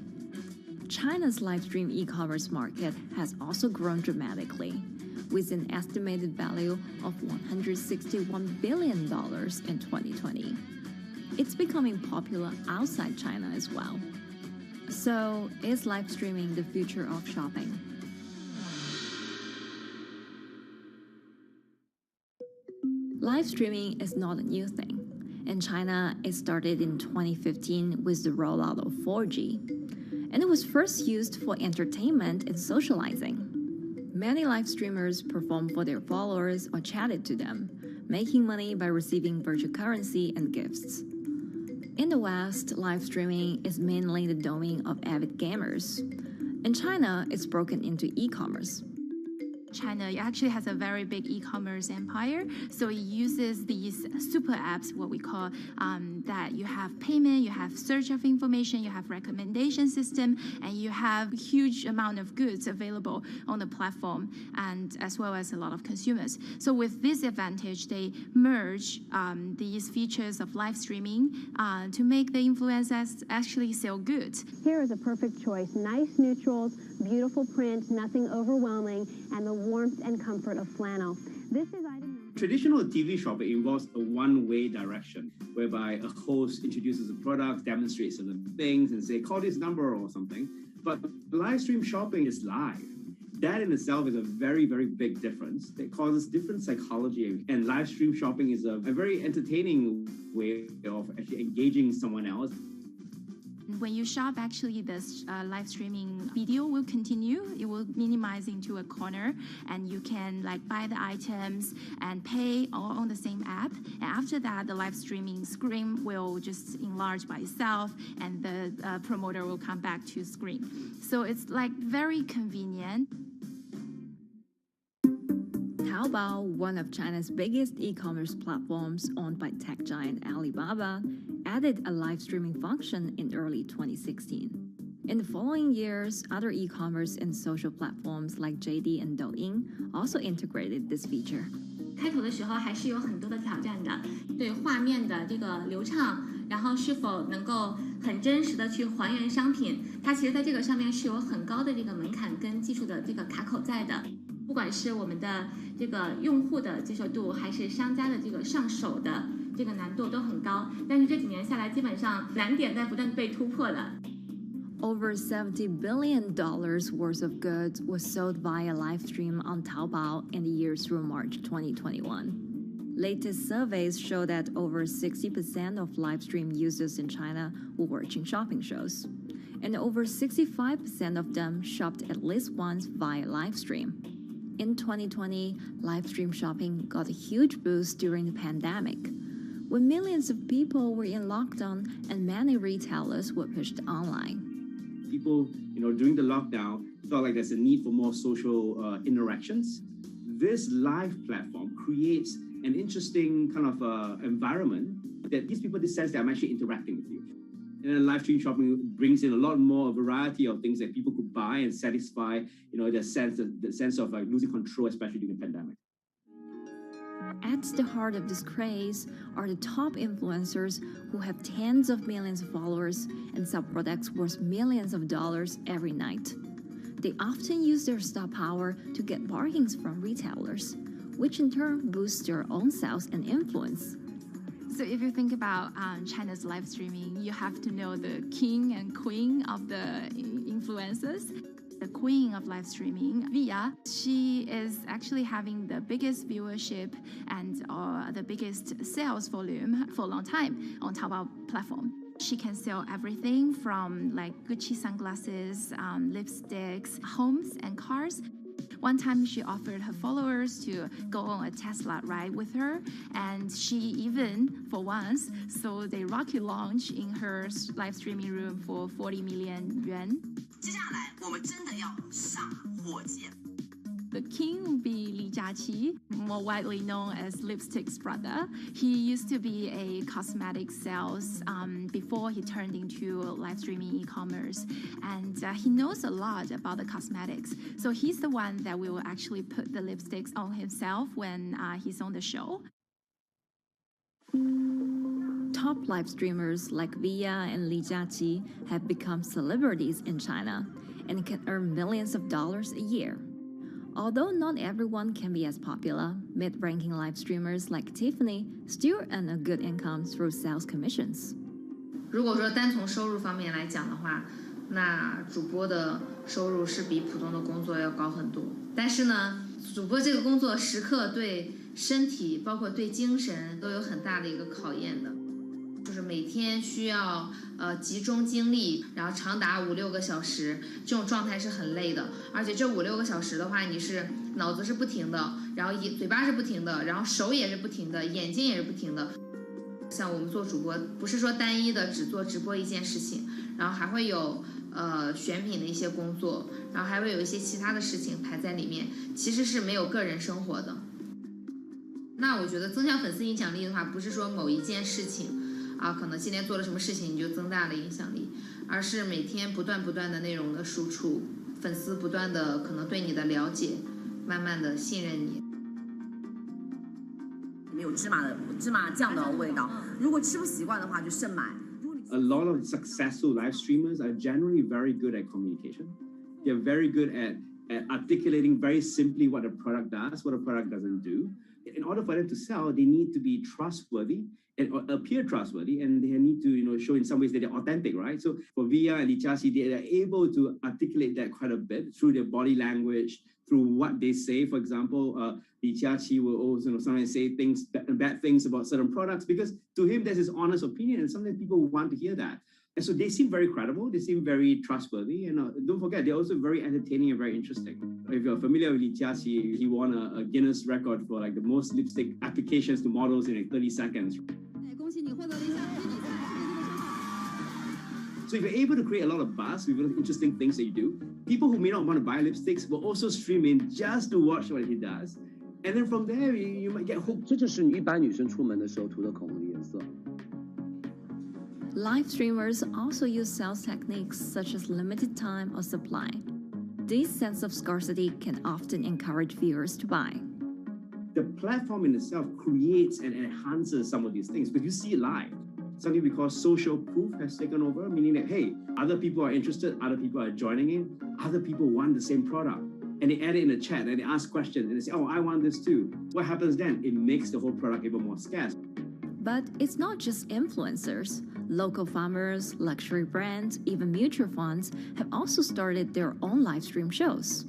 China's live stream e-commerce market has also grown dramatically, with an estimated value of $161 billion in 2020. It's becoming popular outside China as well. So, is live streaming the future of shopping? Live streaming is not a new thing. In China, it started in 2015 with the rollout of 4G, and it was first used for entertainment and socializing. Many live streamers performed for their followers or chatted to them, making money by receiving virtual currency and gifts. In the West, live streaming is mainly the domain of avid gamers. In China, it's broken into e-commerce. China actually has a very big e-commerce empire, so it uses these super apps, what we call that you have payment, you have search of information, you have recommendation system, and you have huge amount of goods available on the platform, and as well as a lot of consumers. So with this advantage, they merge these features of live streaming to make the influencers actually sell goods. Here is a perfect choice: nice neutrals, beautiful print, nothing overwhelming, and the warmth and comfort of flannel. This is item. Traditional TV shopping involves a one-way direction, whereby a host introduces a product, demonstrates certain things, and say, call this number or something. But live stream shopping is live. That in itself is a very, very big difference. It causes different psychology, and live stream shopping is a very entertaining way of actually engaging someone else. When you shop, actually, this live streaming video will continue. It will minimize into a corner, and you can buy the items and pay all on the same app. And after that, the live streaming screen will just enlarge by itself, and the promoter will come back to screen. So it's very convenient. Taobao, one of China's biggest e-commerce platforms owned by tech giant Alibaba, added a live streaming function in early 2016. In the following years, other e-commerce and social platforms like JD and Douyin also integrated this feature. 开头的时候还是有很多的挑战的，对画面的这个流畅，然后是否能够很真实的去还原商品，它其实在这个上面是有很高的这个门槛跟技术的这个卡口在的。不管是我们的这个用户的接受度，还是商家的这个上手的这个难度都很高。但是这几年下来，基本上难点在不断被突破的。Over $70 billion worth of goods was sold via live stream on Taobao in the years through March 2021. Latest surveys show that over 60% of live stream users in China were watching shopping shows, and over 65% of them shopped at least once via live stream. In 2020, live stream shopping got a huge boost during the pandemic, when millions of people were in lockdown and many retailers were pushed online. People, during the lockdown, felt like there's a need for more social interactions. This live platform creates an interesting kind of environment that gives people the sense that I'm actually interacting with you. And then live stream shopping brings in a lot more variety of things that people could buy and satisfy, the sense of like losing control, especially during the pandemic. At the heart of this craze are the top influencers who have tens of millions of followers and sell products worth millions of dollars every night. They often use their star power to get bargains from retailers, which in turn boosts their own sales and influence. So if you think about China's live streaming, you have to know the king and queen of the influencers. The queen of live streaming, Via, she is actually having the biggest viewership and the biggest sales volume for a long time on Taobao platform. She can sell everything from like Gucci sunglasses, lipsticks, homes, and cars. One time she offered her followers to go on a Tesla ride with her, and she even, for once, sold a rocket launch in her live streaming room for 40 million yuan. The king will be Li Jiaqi, more widely known as Lipstick's brother. He used to be a cosmetic sales before he turned into live streaming e-commerce, and he knows a lot about the cosmetics. So he's the one that will actually put the lipsticks on himself when he's on the show. Top live streamers like Via and Li Jiaqi have become celebrities in China and can earn millions of dollars a year. Although not everyone can be as popular, mid-ranking live streamers like Tiffany still earn a good income through sales commissions. 如果说单从收入方面来讲的话，那主播的收入是比普通的工作要高很多。但是呢，主播这个工作时刻对身体，包括对精神都有很大的一个考验的。就是每天需要集中精力，然后长达5-6个小时，这种状态是很累的。而且这5-6个小时的话，你是脑子是不停的，然后嘴巴是不停的，然后手也是不停的，眼睛也是不停的。像我们做主播，不是说单一的只做直播一件事情，然后还会有选品的一些工作，然后还会有一些其他的事情排在里面，其实是没有个人生活的。那我觉得增强粉丝影响力的话，不是说某一件事情。可能今天做了什么事情你就增大了影响力，而是每天不断的内容的输出，粉丝不断的可能对你的了解，慢慢的信任你。里面有芝麻酱的味道，如果吃不习惯的话就慎买。A lot of successful live streamers are generally very good at communication. They're very good at articulating very simply what a product does, what a product doesn't do. In order for them to sell, they need to be trustworthy and appear trustworthy, and they need to show in some ways that they're authentic, right? So for Via and Li Jiaqi, they are able to articulate that quite a bit through their body language, through what they say. For example, Li Jiaqi will also sometimes say bad things about certain products because to him that's his honest opinion, and sometimes people want to hear that. And so they seem very credible, they seem very trustworthy, and don't forget, they're also very entertaining and very interesting. If you're familiar with Li Jiaqi, he won a Guinness record for like the most lipstick applications to models in like 30 seconds. So if you're able to create a lot of buzz with interesting things that you do, people who may not want to buy lipsticks will also stream in just to watch what he does. And then from there, you might get hooked. 这就是一般女生出门的时候涂的口红的颜色。 Live streamers also use sales techniques such as limited time or supply. This sense of scarcity can often encourage viewers to buy. The platform in itself creates and enhances some of these things because you see it live. Something we call social proof has taken over, meaning that, hey, other people are interested, other people are joining in, other people want the same product. and they add it in the chat and they ask questions and they say, oh, I want this too. What happens then? It makes the whole product even more scarce. But it's not just influencers. Local farmers, luxury brands, even mutual funds have also started their own live stream shows.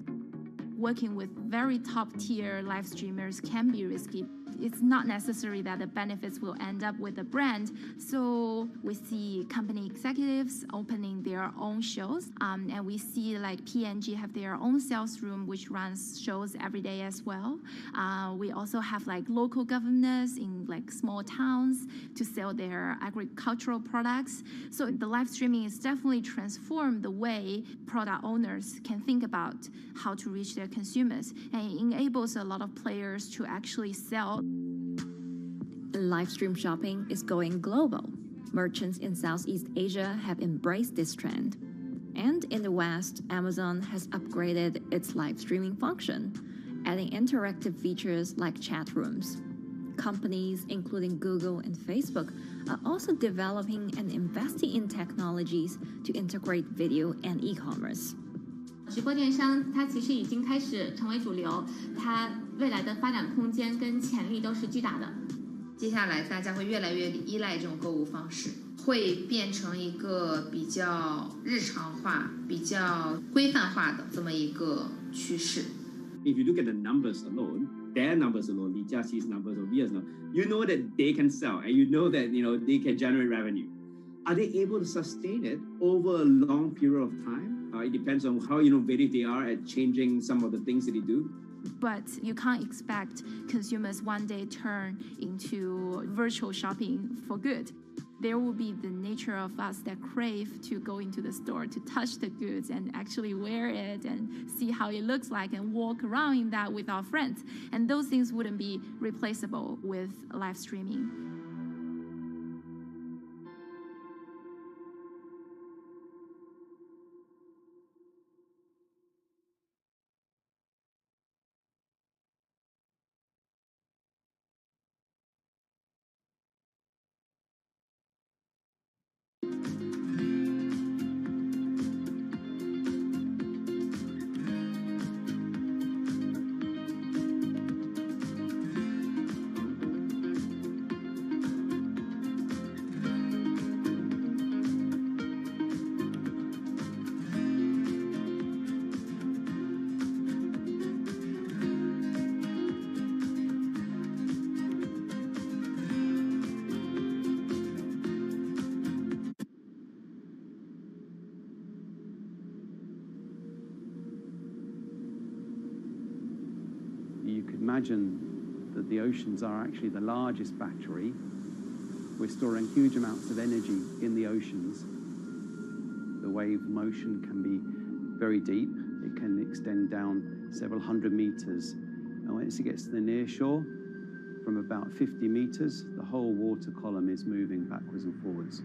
Working with very top-tier live streamers can be risky. It's not necessary that the benefits will end up with the brand. So we see company executives opening their own shows. And we see like P&G have their own sales room, which runs shows every day as well. We also have like local governors in like small towns to sell their agricultural products. So the live streaming is definitely transformed the way product owners can think about how to reach their consumers. And it enables a lot of players to actually sell. Live stream shopping is going global. Merchants in Southeast Asia have embraced this trend. And in the West, Amazon has upgraded its live streaming function, adding interactive features like chat rooms. Companies, including Google and Facebook, are also developing and investing in technologies to integrate video and e-commerce. 直播电商它其实已经开始成为主流，它未来的发展空间跟潜力都是巨大的。接下来大家会越来越依赖这种购物方式，会变成一个比较日常化、比较规范化的这么一个趋势。If you look at the numbers alone, their numbers alone, Li Jiaxi's numbers over years now, you know that they can sell and you know that they can generate revenue. Are they able to sustain it over a long period of time? It depends on how innovative they are at changing some of the things that they do. But you can't expect consumers one day turn into virtual shopping for good. There will be the nature of us that crave to go into the store, to touch the goods and actually wear it and see how it looks like and walk around in that with our friends. And those things wouldn't be replaceable with live streaming. You could imagine that the oceans are actually the largest battery. We're storing huge amounts of energy in the oceans. The wave motion can be very deep. It can extend down several hundred meters. And once it gets to the near shore, from about 50 meters, the whole water column is moving backwards and forwards.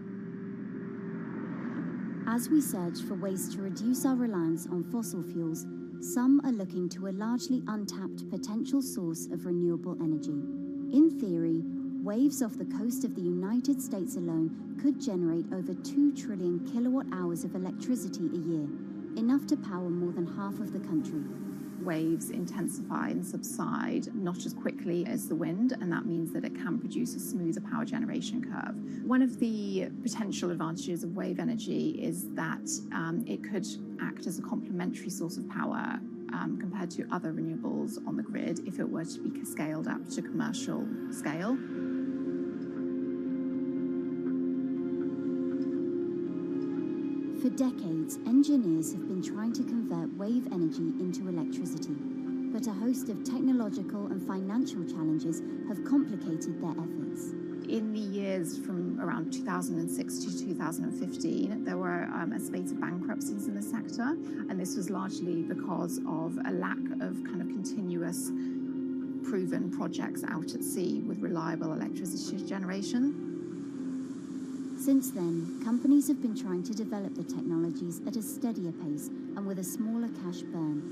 As we search for ways to reduce our reliance on fossil fuels, some are looking to a largely untapped potential source of renewable energy. In theory, waves off the coast of the United States alone could generate over 2 trillion kilowatt hours of electricity a year, enough to power more than half of the country. Waves intensify and subside not as quickly as the wind, and that means that it can produce a smoother power generation curve. One of the potential advantages of wave energy is that it could act as a complementary source of power compared to other renewables on the grid if it were to be scaled up to commercial scale. For decades, engineers have been trying to convert wave energy into electricity, but a host of technological and financial challenges have complicated their efforts. In the years from around 2006 to 2015, there were a spate of bankruptcies in the sector, and this was largely because of a lack of kind of continuous proven projects out at sea with reliable electricity generation. Since then, companies have been trying to develop the technologies at a steadier pace and with a smaller cash burn.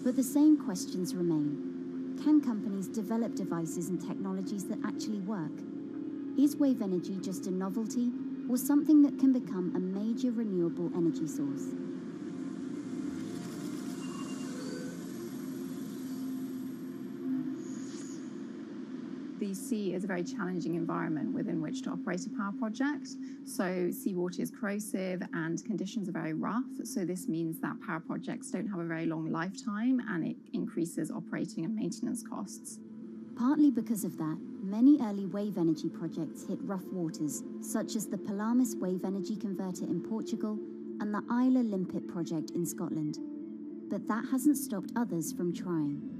But the same questions remain. Can companies develop devices and technologies that actually work? Is wave energy just a novelty or something that can become a major renewable energy source? The sea is a very challenging environment within which to operate a power project. So seawater is corrosive and conditions are very rough. So this means that power projects don't have a very long lifetime, and it increases operating and maintenance costs. Partly because of that, many early wave energy projects hit rough waters, such as the Palamas Wave Energy Converter in Portugal and the Isla Limpet project in Scotland. But that hasn't stopped others from trying.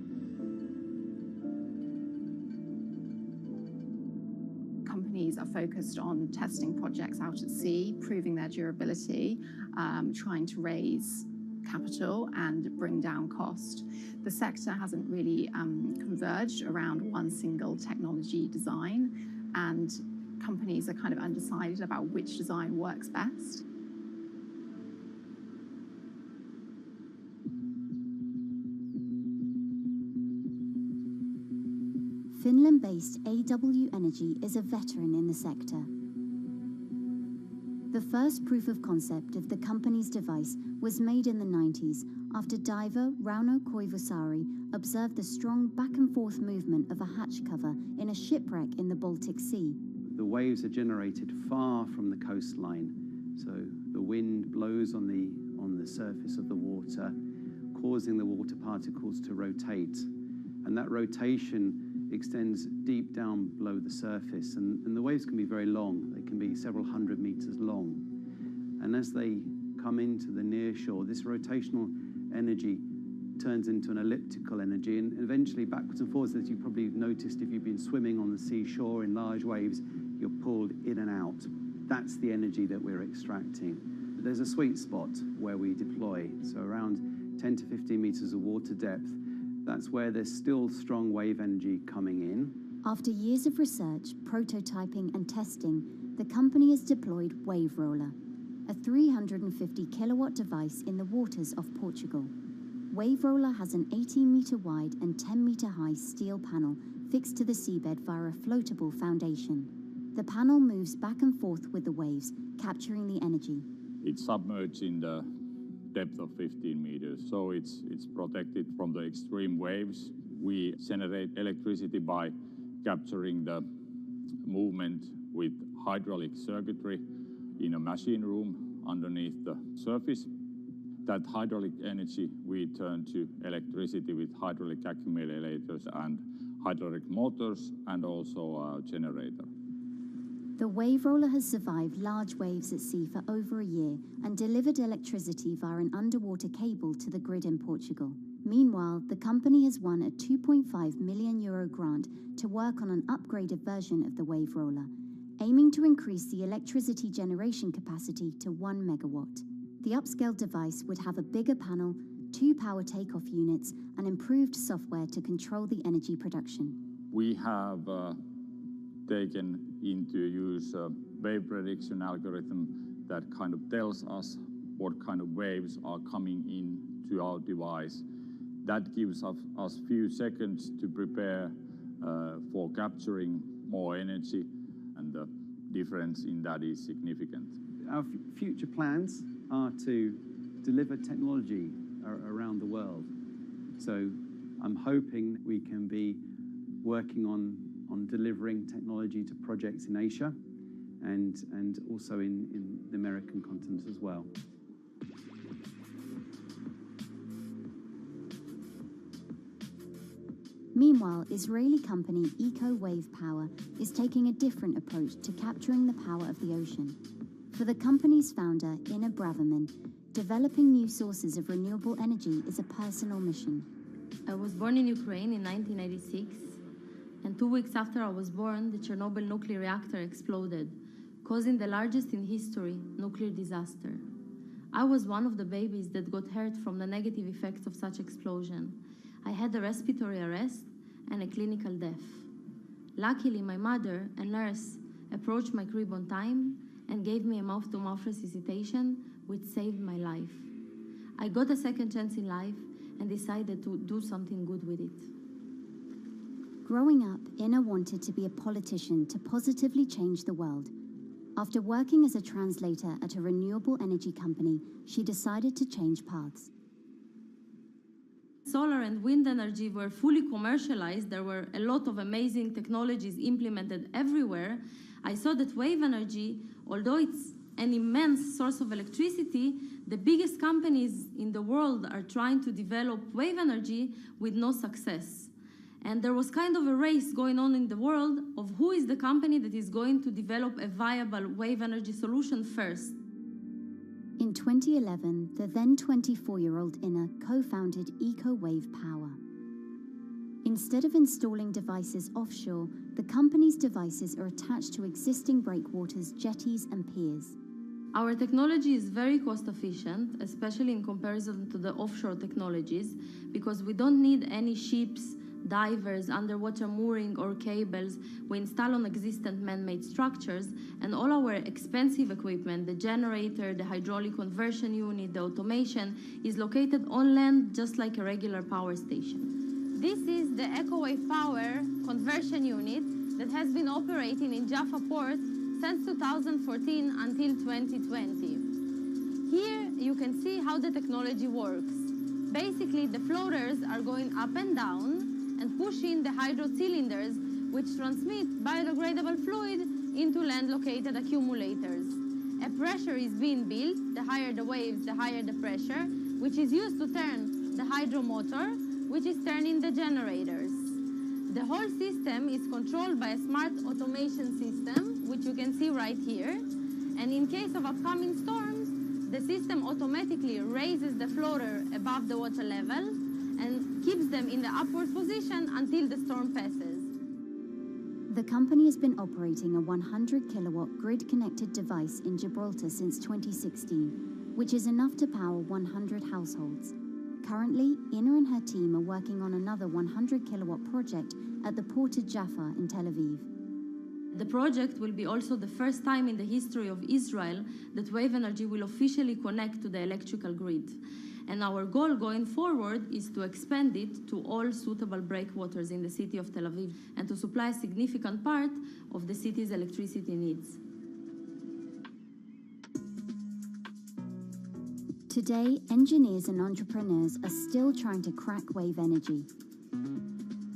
Companies are focused on testing projects out at sea, proving their durability, trying to raise capital and bring down cost. The sector hasn't really converged around one single technology design, and companies are kind of undecided about which design works best. Finland-based AW Energy is a veteran in the sector. The first proof of concept of the company's device was made in the 90s after diver Rauno Koivusaari observed the strong back-and-forth movement of a hatch cover in a shipwreck in the Baltic Sea. The waves are generated far from the coastline, so the wind blows on the surface of the water, causing the water particles to rotate, and that rotation extends deep down below the surface, and the waves can be very long. They can be several hundred meters long. And as they come into the near shore, this rotational energy turns into an elliptical energy, and eventually backwards and forwards, as you probably noticed if you've been swimming on the seashore in large waves, you're pulled in and out. That's the energy that we're extracting. There's a sweet spot where we deploy, so around 10 to 15 meters of water depth. That's where there's still strong wave energy coming in. After years of research, prototyping and testing, the company has deployed Wave Roller, a 350 kilowatt device in the waters of Portugal. Wave Roller has an 18-meter wide and 10-meter high steel panel fixed to the seabed via a floatable foundation. The panel moves back and forth with the waves, capturing the energy. It's submerged in the depth of 15 meters, so it's protected from the extreme waves. We generate electricity by capturing the movement with hydraulic circuitry in a machine room underneath the surface. That hydraulic energy we turn to electricity with hydraulic accumulators and hydraulic motors, and also a generator. The Wave Roller has survived large waves at sea for over a year and delivered electricity via an underwater cable to the grid in Portugal. Meanwhile, the company has won a €2.5 million grant to work on an upgraded version of the Wave Roller, aiming to increase the electricity generation capacity to 1 megawatt. The upscaled device would have a bigger panel, 2 power takeoff units, and improved software to control the energy production. We have taken into use a wave prediction algorithm that kind of tells us what kind of waves are coming in to our device. That gives us few seconds to prepare for capturing more energy, and the difference in that is significant. Our future plans are to deliver technology around the world. So I'm hoping we can be working on delivering technology to projects in Asia and also in the American continent as well. Meanwhile, Israeli company Eco Wave Power is taking a different approach to capturing the power of the ocean. For the company's founder, Ina Braverman, developing new sources of renewable energy is a personal mission. I was born in Ukraine in 1986, and 2 weeks after I was born, the Chernobyl nuclear reactor exploded, causing the largest in history nuclear disaster. I was one of the babies that got hurt from the negative effects of such explosion. I had a respiratory arrest and a clinical death. Luckily, my mother, a nurse, approached my crib on time and gave me a mouth-to-mouth resuscitation, which saved my life. I got a second chance in life and decided to do something good with it. Growing up, Ina wanted to be a politician to positively change the world. After working as a translator at a renewable energy company, she decided to change paths. Solar and wind energy were fully commercialized. There were a lot of amazing technologies implemented everywhere. I saw that wave energy, although it's an immense source of electricity, the biggest companies in the world are trying to develop wave energy with no success. And there was kind of a race going on in the world of who is the company that is going to develop a viable wave energy solution first. In 2011, the then 24-year-old Inna co-founded EcoWave Power. Instead of installing devices offshore, the company's devices are attached to existing breakwaters, jetties, and piers. Our technology is very cost efficient, especially in comparison to the offshore technologies, because we don't need any ships, divers, underwater mooring, or cables. We install on existing man-made structures, and all our expensive equipment, the generator, the hydraulic conversion unit, the automation, is located on land just like a regular power station. This is the EcoWave Power conversion unit that has been operating in Jaffa Port since 2014 until 2020. Here you can see how the technology works. Basically, the floaters are going up and down and pushing the hydro cylinders, which transmit biodegradable fluid into land-located accumulators. A pressure is being built. The higher the waves, the higher the pressure, which is used to turn the hydro motor, which is turning the generators. The whole system is controlled by a smart automation system, which you can see right here. And in case of upcoming storms, the system automatically raises the floater above the water level and keeps them in the upward position until the storm passes. The company has been operating a 100-kilowatt grid-connected device in Gibraltar since 2016, which is enough to power 100 households. Currently, Inna and her team are working on another 100-kilowatt project at the port of Jaffa in Tel Aviv. The project will be also the first time in the history of Israel that wave energy will officially connect to the electrical grid. And our goal going forward is to expand it to all suitable breakwaters in the city of Tel Aviv and to supply a significant part of the city's electricity needs. Today, engineers and entrepreneurs are still trying to crack wave energy.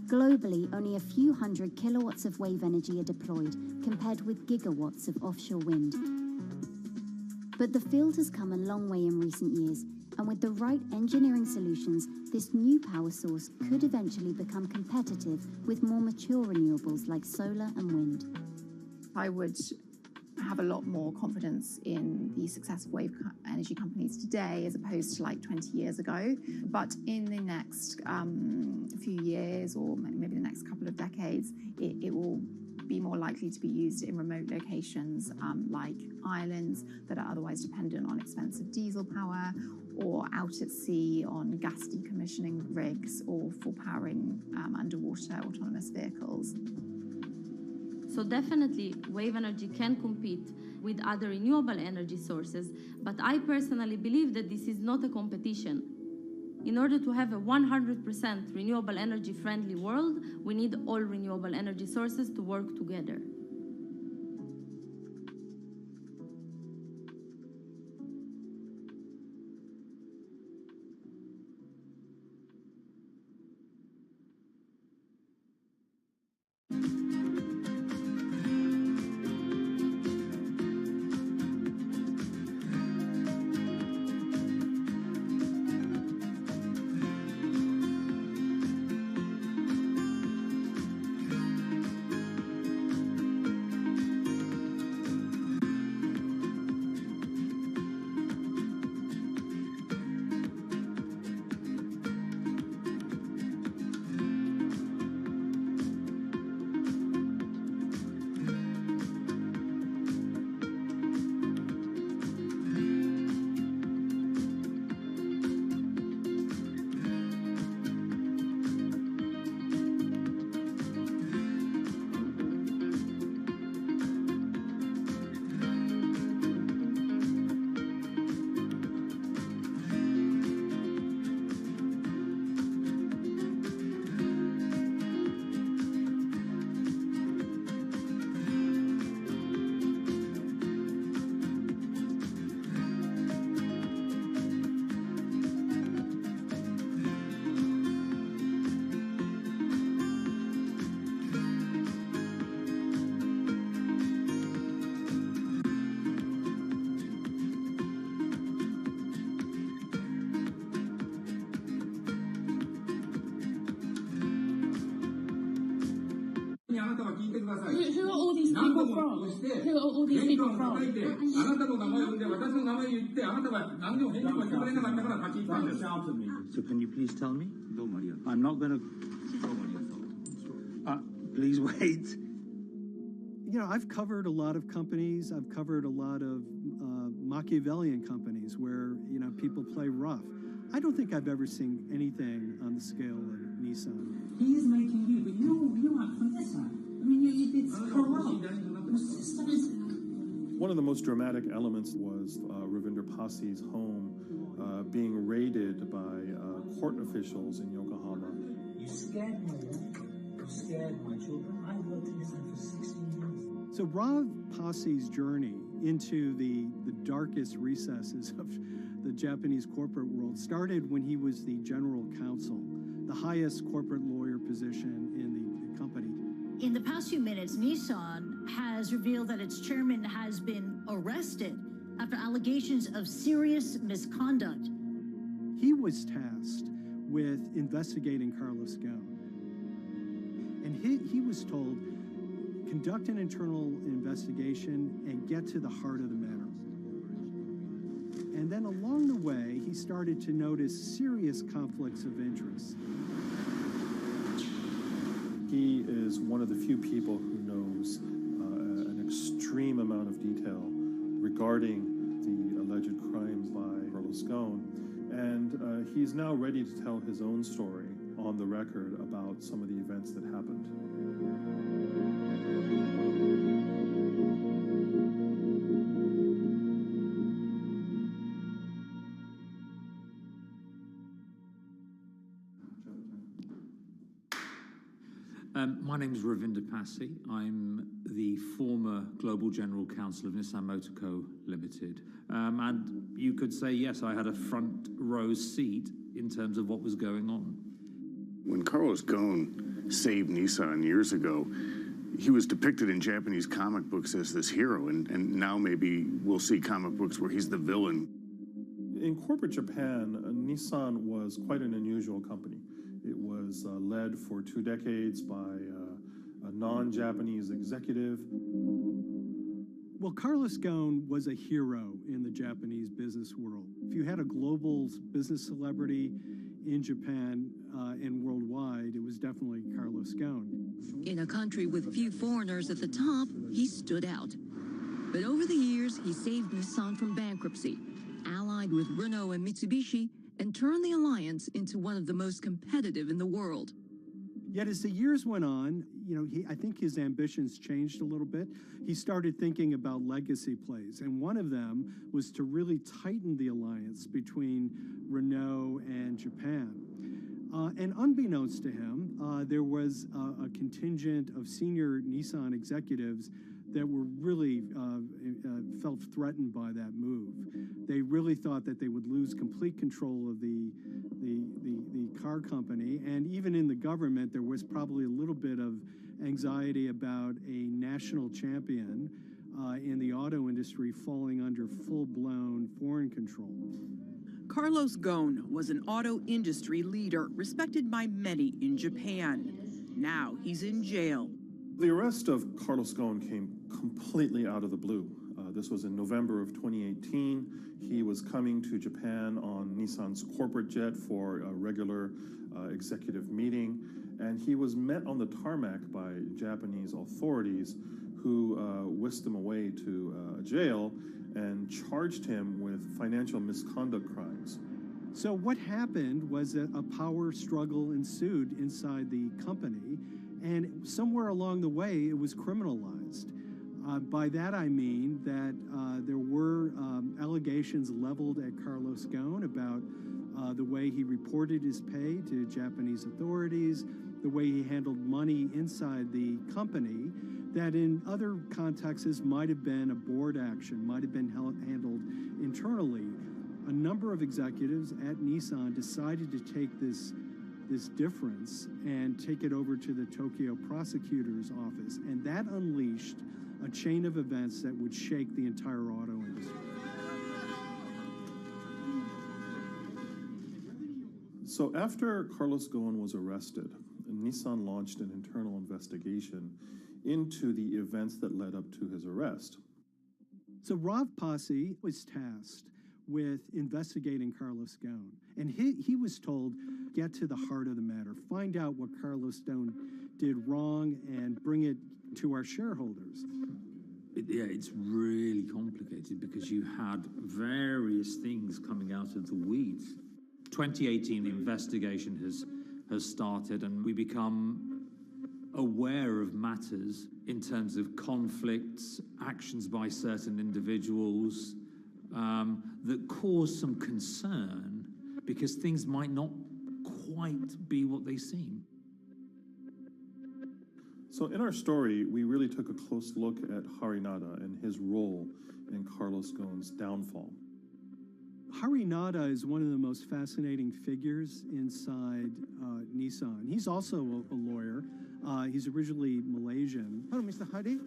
Globally, only a few hundred kilowatts of wave energy are deployed, compared with gigawatts of offshore wind. But the field has come a long way in recent years, and with the right engineering solutions, this new power source could eventually become competitive with more mature renewables like solar and wind. I would have a lot more confidence in the success of wave energy companies today as opposed to like 20 years ago. But in the next few years, or maybe the next couple of decades, it will be more likely to be used in remote locations like islands that are otherwise dependent on expensive diesel power, or out at sea on gas decommissioning rigs, or for powering underwater autonomous vehicles. So definitely, wave energy can compete with other renewable energy sources, but I personally believe that this is not a competition. In order to have a 100% renewable energy friendly world, we need all renewable energy sources to work together. Who are all these people from? Who are all these people from? So can you please tell me? I'm not going to... please wait. You know, I've covered a lot of companies. I've covered a lot of Machiavellian companies where, you know, people play rough. I don't think I've ever seen anything on the scale of Nissan. He is making you, but you act for Nissan. I mean, it's corrupt. The system is... One of the most dramatic elements was Ravinder Passi's home being raided by court officials in Yokohama. You scared my wife. You scared my children. I worked in Nissan for 16 years. So Rav Passi's journey into the darkest recesses of the Japanese corporate world started when he was the general counsel, the highest corporate lawyer position in the company. In the past few minutes, Nissan has revealed that its chairman has been arrested after allegations of serious misconduct. He was tasked with investigating Carlos Ghosn. And he was told, conduct an internal investigation and get to the heart of the matter. And then along the way, he started to notice serious conflicts of interest. He is one of the few people who knows an extreme amount of detail regarding the alleged crimes by Carlos Ghosn. And he's now ready to tell his own story on the record about some of the events that happened. My name is Ravinder Passi. I'm the former Global General Counsel of Nissan Motor Co. Limited. And you could say, yes, I had a front row seat in terms of what was going on. When Carlos Ghosn saved Nissan years ago, he was depicted in Japanese comic books as this hero, and now maybe we'll see comic books where he's the villain. In corporate Japan, Nissan was quite an unusual company. It was led for 2 decades by a non-Japanese executive. Well, Carlos Ghosn was a hero in the Japanese business world. If you had a global business celebrity in Japan and worldwide, it was definitely Carlos Ghosn. In a country with few foreigners at the top, he stood out. But over the years, he saved Nissan from bankruptcy, allied with Renault and Mitsubishi, and turned the alliance into one of the most competitive in the world. Yet as the years went on, you know, I think his ambitions changed a little bit. He started thinking about legacy plays, and one of them was to really tighten the alliance between Renault and Japan. And unbeknownst to him, there was a contingent of senior Nissan executives that were really felt threatened by that move. They really thought that they would lose complete control of the car company, and even in the government, there was probably a little bit of anxiety about a national champion in the auto industry falling under full-blown foreign control. Carlos Ghosn was an auto industry leader, respected by many in Japan. Now he's in jail. The arrest of Carlos Ghosn came completely out of the blue. This was in November of 2018. He was coming to Japan on Nissan's corporate jet for a regular executive meeting, and he was met on the tarmac by Japanese authorities who whisked him away to jail and charged him with financial misconduct crimes. So what happened was that a power struggle ensued inside the company, and somewhere along the way, it was criminalized. By that I mean that there were allegations leveled at Carlos Ghosn about the way he reported his pay to Japanese authorities, the way he handled money inside the company, that in other contexts might have been a board action, might have been handled internally. A number of executives at Nissan decided to take this difference and take it over to the Tokyo prosecutor's office, and that unleashed a chain of events that would shake the entire auto industry. So after Carlos Ghosn was arrested, Nissan launched an internal investigation into the events that led up to his arrest. So Rav Passi was tasked with investigating Carlos Ghosn, and he was told, get to the heart of the matter, find out what Carlos Ghosn did wrong and bring it to our shareholders. It's really complicated because you had various things coming out of the weeds. 2018, the investigation has started, and we become aware of matters in terms of conflicts, actions by certain individuals that cause some concern because things might not quite be what they seem. So in our story, we really took a close look at Harinada and his role in Carlos Ghosn's downfall. Harinada is one of the most fascinating figures inside Nissan. He's also a lawyer. He's originally Malaysian. Hello, Mr. Hari.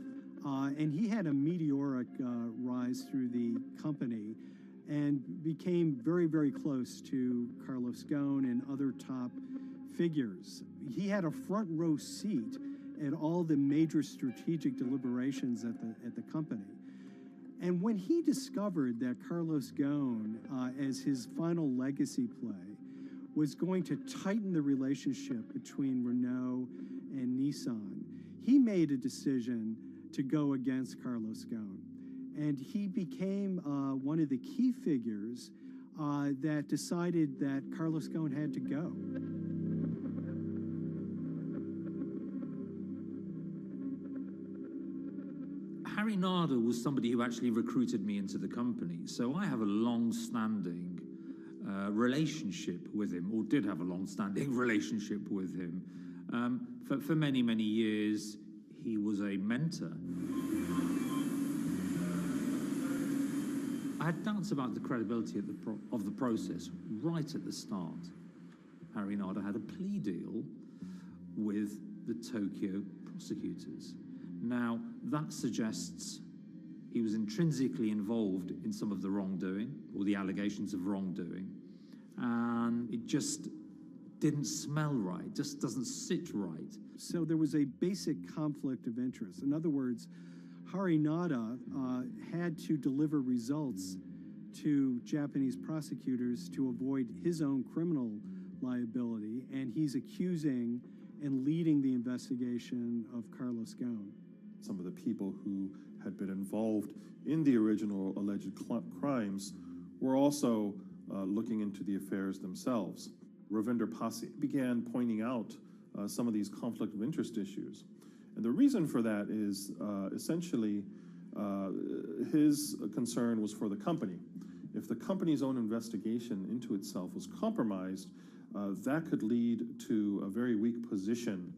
And he had a meteoric rise through the company and became very, very close to Carlos Ghosn and other top figures. He had a front row seat at all the major strategic deliberations at the company. And when he discovered that Carlos Ghosn, as his final legacy play, was going to tighten the relationship between Renault and Nissan, he made a decision to go against Carlos Ghosn. And he became one of the key figures that decided that Carlos Ghosn had to go. Harinada was somebody who actually recruited me into the company, so I have a long-standing relationship with him, or did have a long-standing relationship with him. For many, many years, he was a mentor. I had doubts about the credibility of the process right at the start. Harinada had a plea deal with the Tokyo prosecutors. Now, that suggests he was intrinsically involved in some of the wrongdoing, or the allegations of wrongdoing, and it just didn't smell right, just doesn't sit right. So there was a basic conflict of interest. In other words, Harinada had to deliver results to Japanese prosecutors to avoid his own criminal liability, and he's accusing and leading the investigation of Carlos Ghosn. Some of the people who had been involved in the original alleged crimes were also looking into the affairs themselves. Ravinder Passi began pointing out some of these conflict of interest issues. And the reason for that is essentially his concern was for the company. If the company's own investigation into itself was compromised, that could lead to a very weak position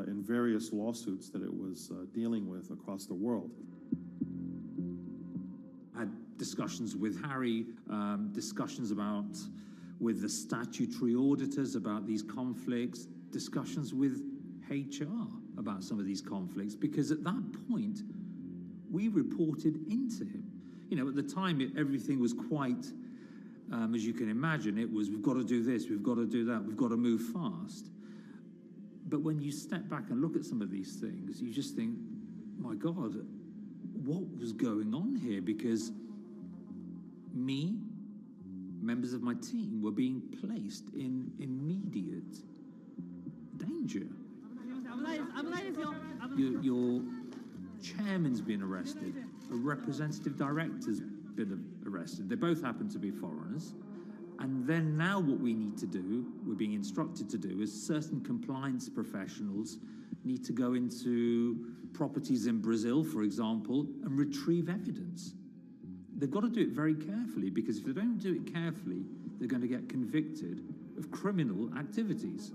in various lawsuits that it was dealing with across the world. I had discussions with Harry, discussions with the statutory auditors about these conflicts, discussions with HR about some of these conflicts, because at that point, we reported into him. You know, at the time, everything was quite, as you can imagine, it was, we've got to do this, we've got to do that, we've got to move fast. But when you step back and look at some of these things, you just think, my God, what was going on here? Because me, members of my team, were being placed in immediate danger. Your chairman's been arrested, a representative director's been arrested. They both happen to be foreigners. And then now what we need to do, we're being instructed to do, is certain compliance professionals need to go into properties in Brazil, for example, and retrieve evidence. They've got to do it very carefully, because if they don't do it carefully, they're going to get convicted of criminal activities.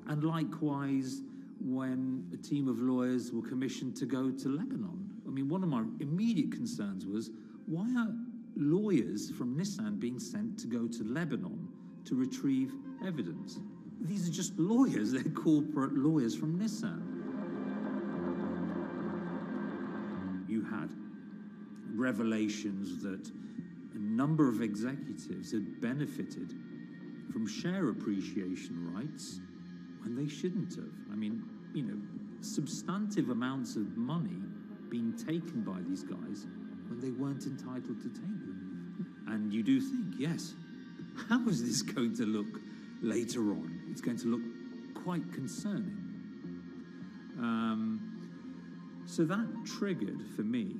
And likewise, when a team of lawyers were commissioned to go to Lebanon. I mean, one of my immediate concerns was, why are lawyers from Nissan being sent to go to Lebanon to retrieve evidence? These are just lawyers, they're corporate lawyers from Nissan. You had revelations that a number of executives had benefited from share appreciation rights And they shouldn't have. I mean, you know, substantive amounts of money being taken by these guys when they weren't entitled to take them. And you do think, yes, how is this going to look later on? It's going to look quite concerning. So that triggered for me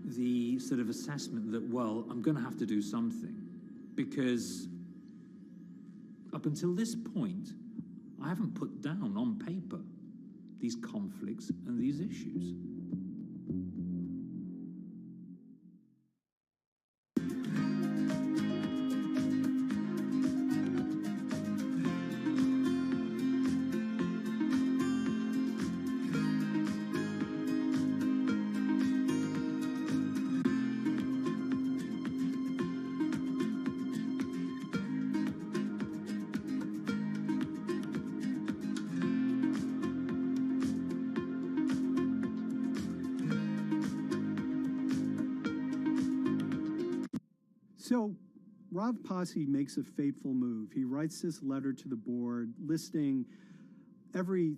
the sort of assessment that, well, I'm going to have to do something, because up until this point, I haven't put down on paper these conflicts and these issues. So Rav Pasi makes a fateful move. He writes this letter to the board listing every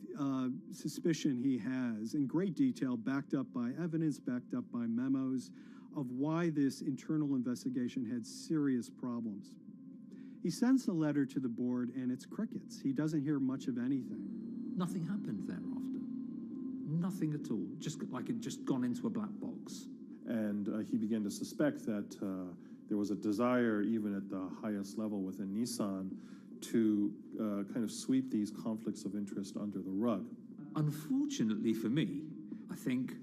suspicion he has in great detail, backed up by evidence, backed up by memos, of why this internal investigation had serious problems. He sends the letter to the board, and it's crickets. He doesn't hear much of anything. Nothing happened thereafter. Nothing at all. Just like it just gone into a black box. And he began to suspect that there was a desire, even at the highest level within Nissan, to kind of sweep these conflicts of interest under the rug. Unfortunately for me, I think,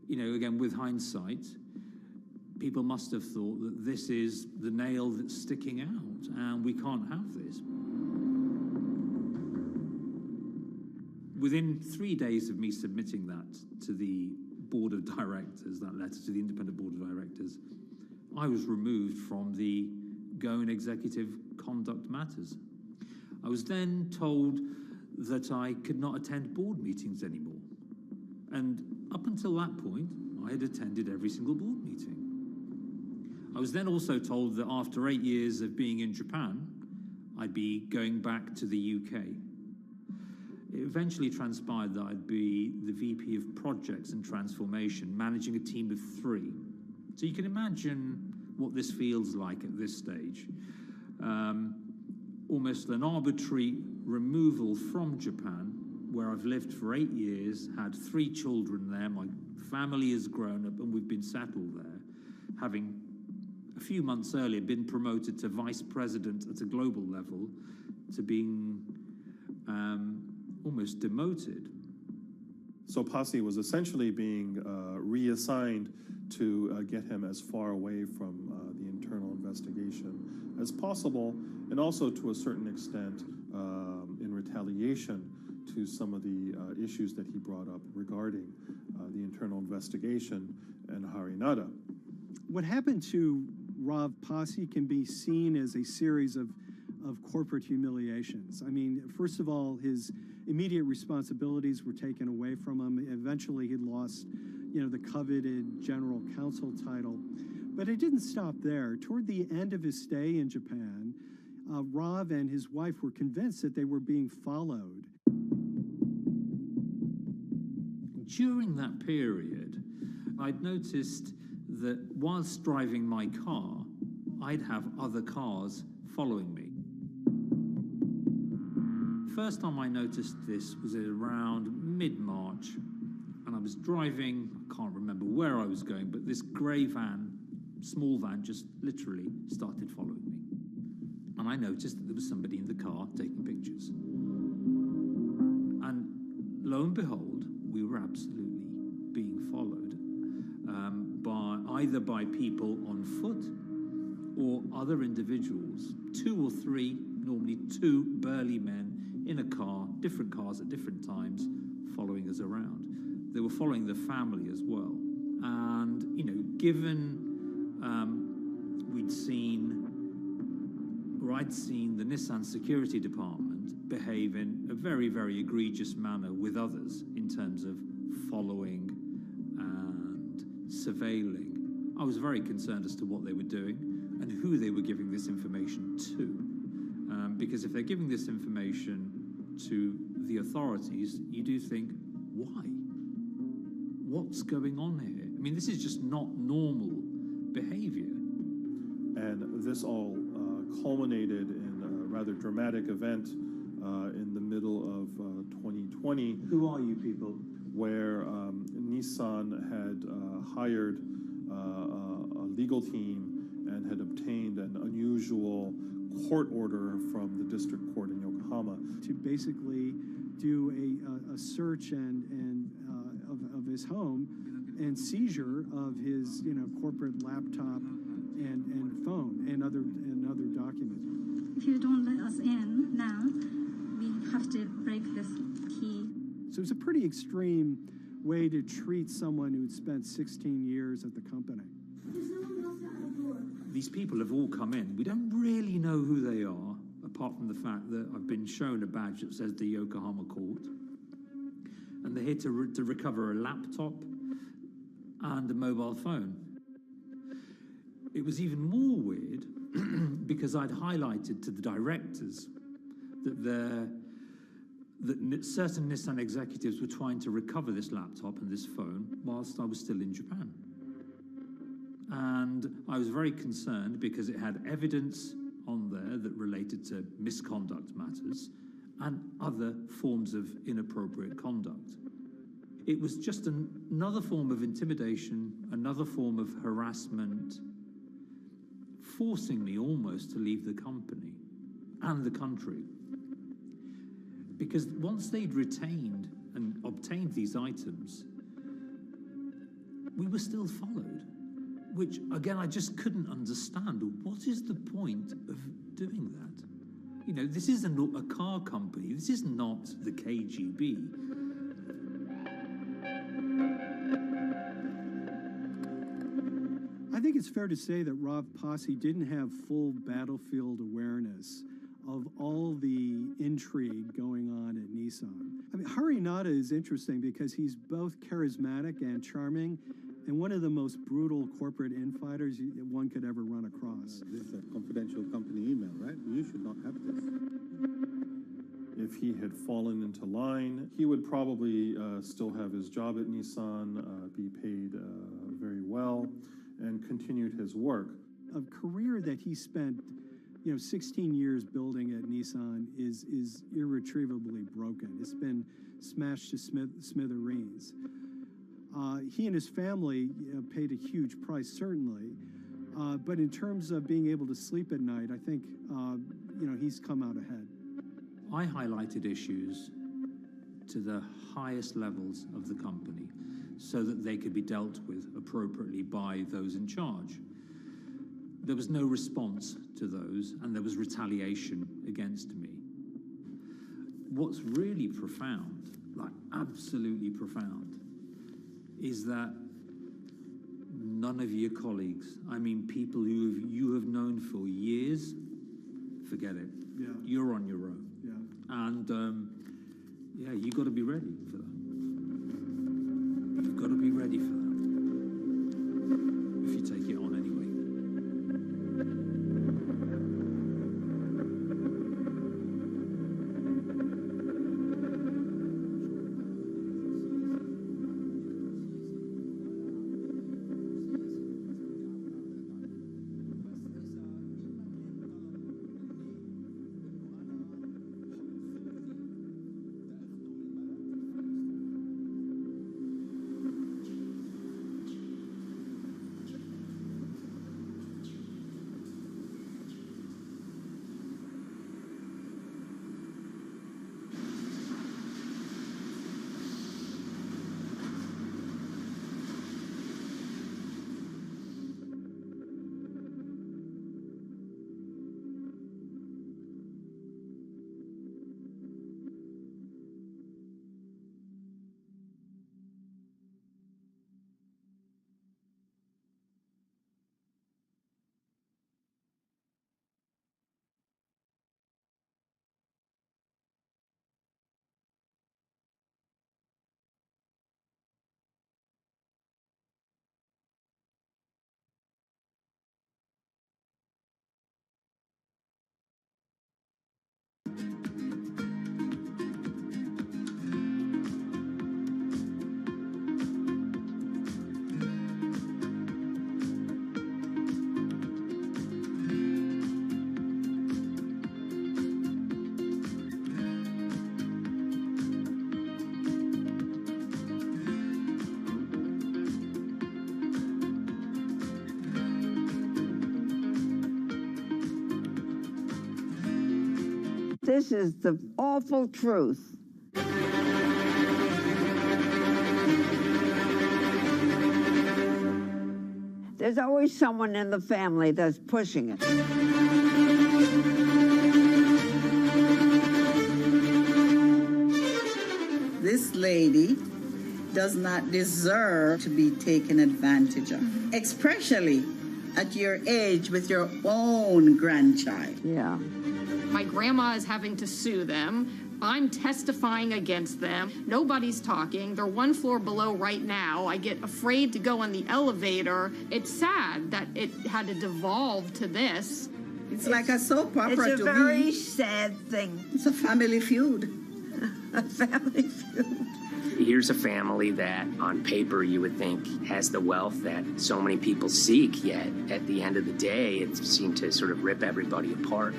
you know, again, with hindsight, people must have thought that this is the nail that's sticking out, and we can't have this. Within 3 days of me submitting that to the board of directors, that letter to the independent board of directors, I was removed from the Goan Executive Conduct Matters. I was then told that I could not attend board meetings anymore. And up until that point, I had attended every single board meeting. I was then also told that after 8 years of being in Japan, I'd be going back to the UK. It eventually transpired that I'd be the VP of Projects and Transformation, managing a team of 3. So you can imagine what this feels like at this stage. Almost an arbitrary removal from Japan, where I've lived for 8 years, had 3 children there, my family has grown up, and we've been settled there, having a few months earlier been promoted to vice president at a global level, to being almost demoted. So Pasi was essentially being reassigned to get him as far away from the internal investigation as possible, and also to a certain extent in retaliation to some of the issues that he brought up regarding the internal investigation and Harinada. What happened to Rav Pasi can be seen as a series of corporate humiliations. I mean, first of all, his immediate responsibilities were taken away from him. Eventually, he lost, you know, the coveted general counsel title. But it didn't stop there. Toward the end of his stay in Japan, Rav and his wife were convinced that they were being followed. During that period, I'd noticed that whilst driving my car, I'd have other cars following me. First time I noticed this was around mid-March, and I was driving, I can't remember where I was going, but this grey van, small van, just literally started following me. And I noticed that there was somebody in the car taking pictures. And lo and behold, we were absolutely being followed either by people on foot or other individuals, 2 or 3, normally 2 burly men in a car, different cars at different times, following us around. They were following the family as well. And, you know, given I'd seen the Nissan security department behave in a very, very egregious manner with others in terms of following and surveilling, I was very concerned as to what they were doing and who they were giving this information to. Because if they're giving this information to the authorities, you do think, why? What's going on here? I mean, this is just not normal behavior. And this all culminated in a rather dramatic event in the middle of 2020. Who are you people? Where Nissan had hired a legal team and had obtained an unusual court order from the district court in Yokohama to basically do a search of his home and seizure of his corporate laptop and phone and other documents. If you don't let us in now, we have to break this key. So it's a pretty extreme way to treat someone who'd spent 16 years at the company. These people have all come in. We don't really know who they are, apart from the fact that I've been shown a badge that says the Yokohama court. And they're here to recover a laptop and a mobile phone. It was even more weird because I'd highlighted to the directors that certain Nissan executives were trying to recover this laptop and this phone whilst I was still in Japan. And I was very concerned because it had evidence on there that related to misconduct matters and other forms of inappropriate conduct. It was just another form of intimidation, another form of harassment, forcing me almost to leave the company and the country. Because once they'd retained and obtained these items, we were still followed, which, again, I just couldn't understand. What is the point of doing that? You know, this isn't a car company. This is not the KGB. I think it's fair to say that Rav Pasi didn't have full battlefield awareness of all the intrigue going on at Nissan. I mean, Hari Nada is interesting because he's both charismatic and charming, and one of the most brutal corporate infighters one could ever run across. This is a confidential company email, right? You should not have this. If he had fallen into line, he would probably still have his job at Nissan, be paid very well, and continued his work. A career that he spent 16 years building at Nissan is irretrievably broken. It's been smashed to smithereens. He and his family paid a huge price, certainly. But in terms of being able to sleep at night, I think, he's come out ahead. I highlighted issues to the highest levels of the company so that they could be dealt with appropriately by those in charge. There was no response to those, and there was retaliation against me. What's really profound, like absolutely profound, is that none of your colleagues, I mean people who you have known for years, forget it. Yeah. You're on your own. Yeah. And you got to be ready for that. You've got to be ready for that. If you take it on anyway. This is the awful truth. There's always someone in the family that's pushing it. This lady does not deserve to be taken advantage of, especially at your age with your own grandchild. Yeah. My grandma is having to sue them. I'm testifying against them. Nobody's talking. They're one floor below right now. I get afraid to go on the elevator. It's sad that it had to devolve to this. It's like a soap opera. It's a very sad thing. It's a family feud. A family feud. Here's a family that, on paper, you would think has the wealth that so many people seek, yet at the end of the day, it seemed to sort of rip everybody apart.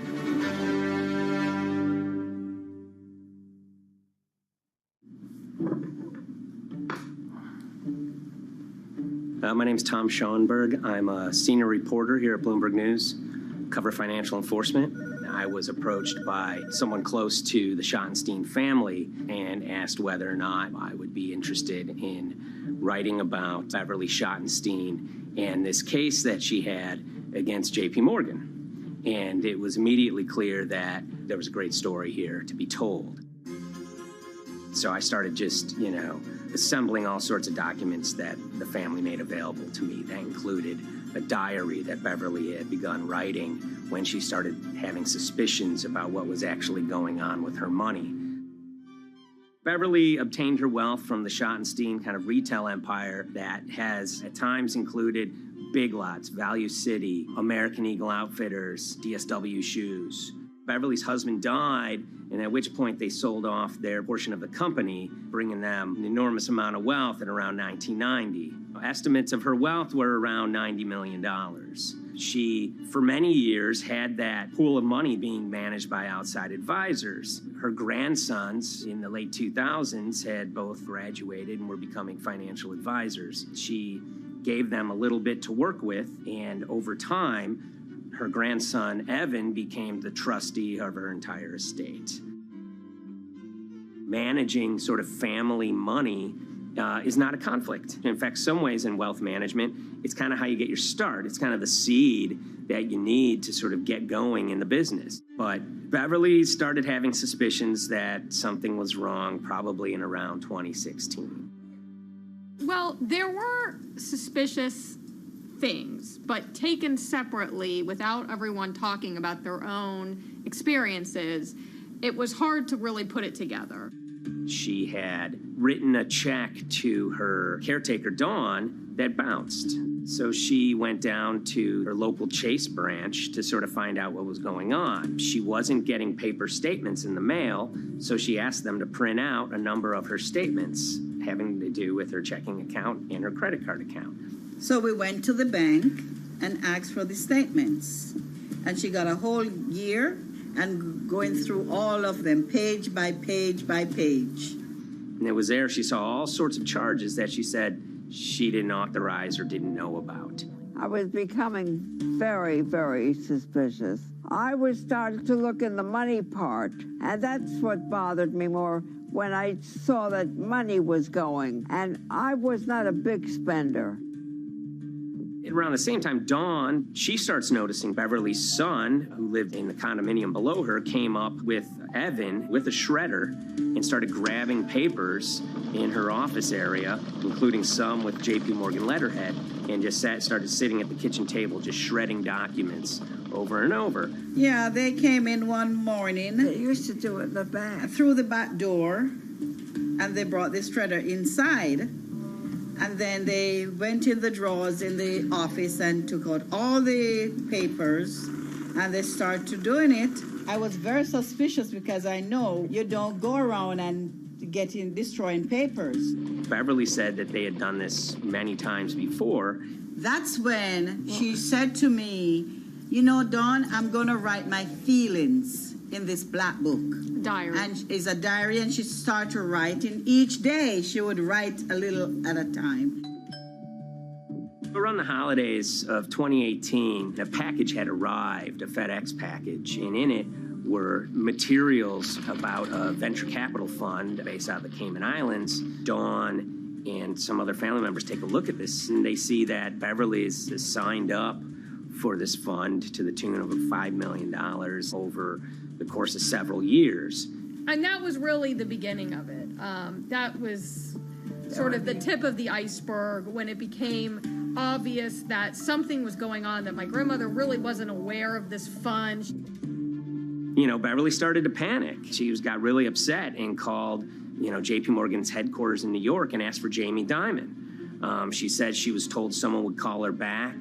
My name's Tom Schoenberg. I'm a senior reporter here at Bloomberg News, cover financial enforcement. I was approached by someone close to the Schottenstein family and asked whether or not I would be interested in writing about Beverly Schottenstein and this case that she had against JP Morgan. And it was immediately clear that there was a great story here to be told. So I started just, assembling all sorts of documents that the family made available to me. That included a diary that Beverly had begun writing when she started having suspicions about what was actually going on with her money. Beverly obtained her wealth from the Schottenstein kind of retail empire that has at times included Big Lots, Value City, American Eagle Outfitters, DSW Shoes. Beverly's husband died, and at which point they sold off their portion of the company, bringing them an enormous amount of wealth at around 1990. Estimates of her wealth were around $90 million. She, for many years, had that pool of money being managed by outside advisors. Her grandsons in the late 2000s had both graduated and were becoming financial advisors. She gave them a little bit to work with, and over time, her grandson, Evan, became the trustee of her entire estate. Managing sort of family money is not a conflict. In fact, some ways in wealth management, it's kind of how you get your start. It's kind of the seed that you need to sort of get going in the business. But Beverly started having suspicions that something was wrong probably in around 2016. Well, there were suspicious things, but taken separately without everyone talking about their own experiences, it was hard to really put it together. She had written a check to her caretaker, Dawn, that bounced. So she went down to her local Chase branch to sort of find out what was going on. She wasn't getting paper statements in the mail, so she asked them to print out a number of her statements having to do with her checking account and her credit card account. So we went to the bank and asked for the statements. And she got a whole year and going through all of them, page by page by page. And it was there she saw all sorts of charges that she said she didn't authorize or didn't know about. I was becoming very, very suspicious. I was starting to look in the money part, and that's what bothered me more when I saw that money was going. And I was not a big spender. Around the same time, Dawn, she starts noticing Beverly's son, who lived in the condominium below her, came up with Evan with a shredder and started grabbing papers in her office area, including some with JP Morgan letterhead, and just started sitting at the kitchen table just shredding documents over and over. Yeah, they came in one morning. They used to do it in the back. Through the back door, and they brought the shredder inside. And then they went in the drawers in the office and took out all the papers, and they started doing it. I was very suspicious because I know you don't go around and destroying papers. Beverly said that they had done this many times before. That's when she said to me, Dawn, I'm going to write my feelings in this black book. Diary. And it's a diary, and she started writing. Each day she would write a little at a time. Around the holidays of 2018, a package had arrived, a FedEx package, and in it were materials about a venture capital fund based out of the Cayman Islands. Dawn and some other family members take a look at this, and they see that Beverly's is signed up for this fund to the tune of $5 million over the course of several years. And that was really the beginning of it. That was sort of the tip of the iceberg when it became obvious that something was going on, that my grandmother really wasn't aware of this fund. You know, Beverly started to panic. She got really upset and called, JP Morgan's headquarters in New York and asked for Jamie Dimon. She said she was told someone would call her back,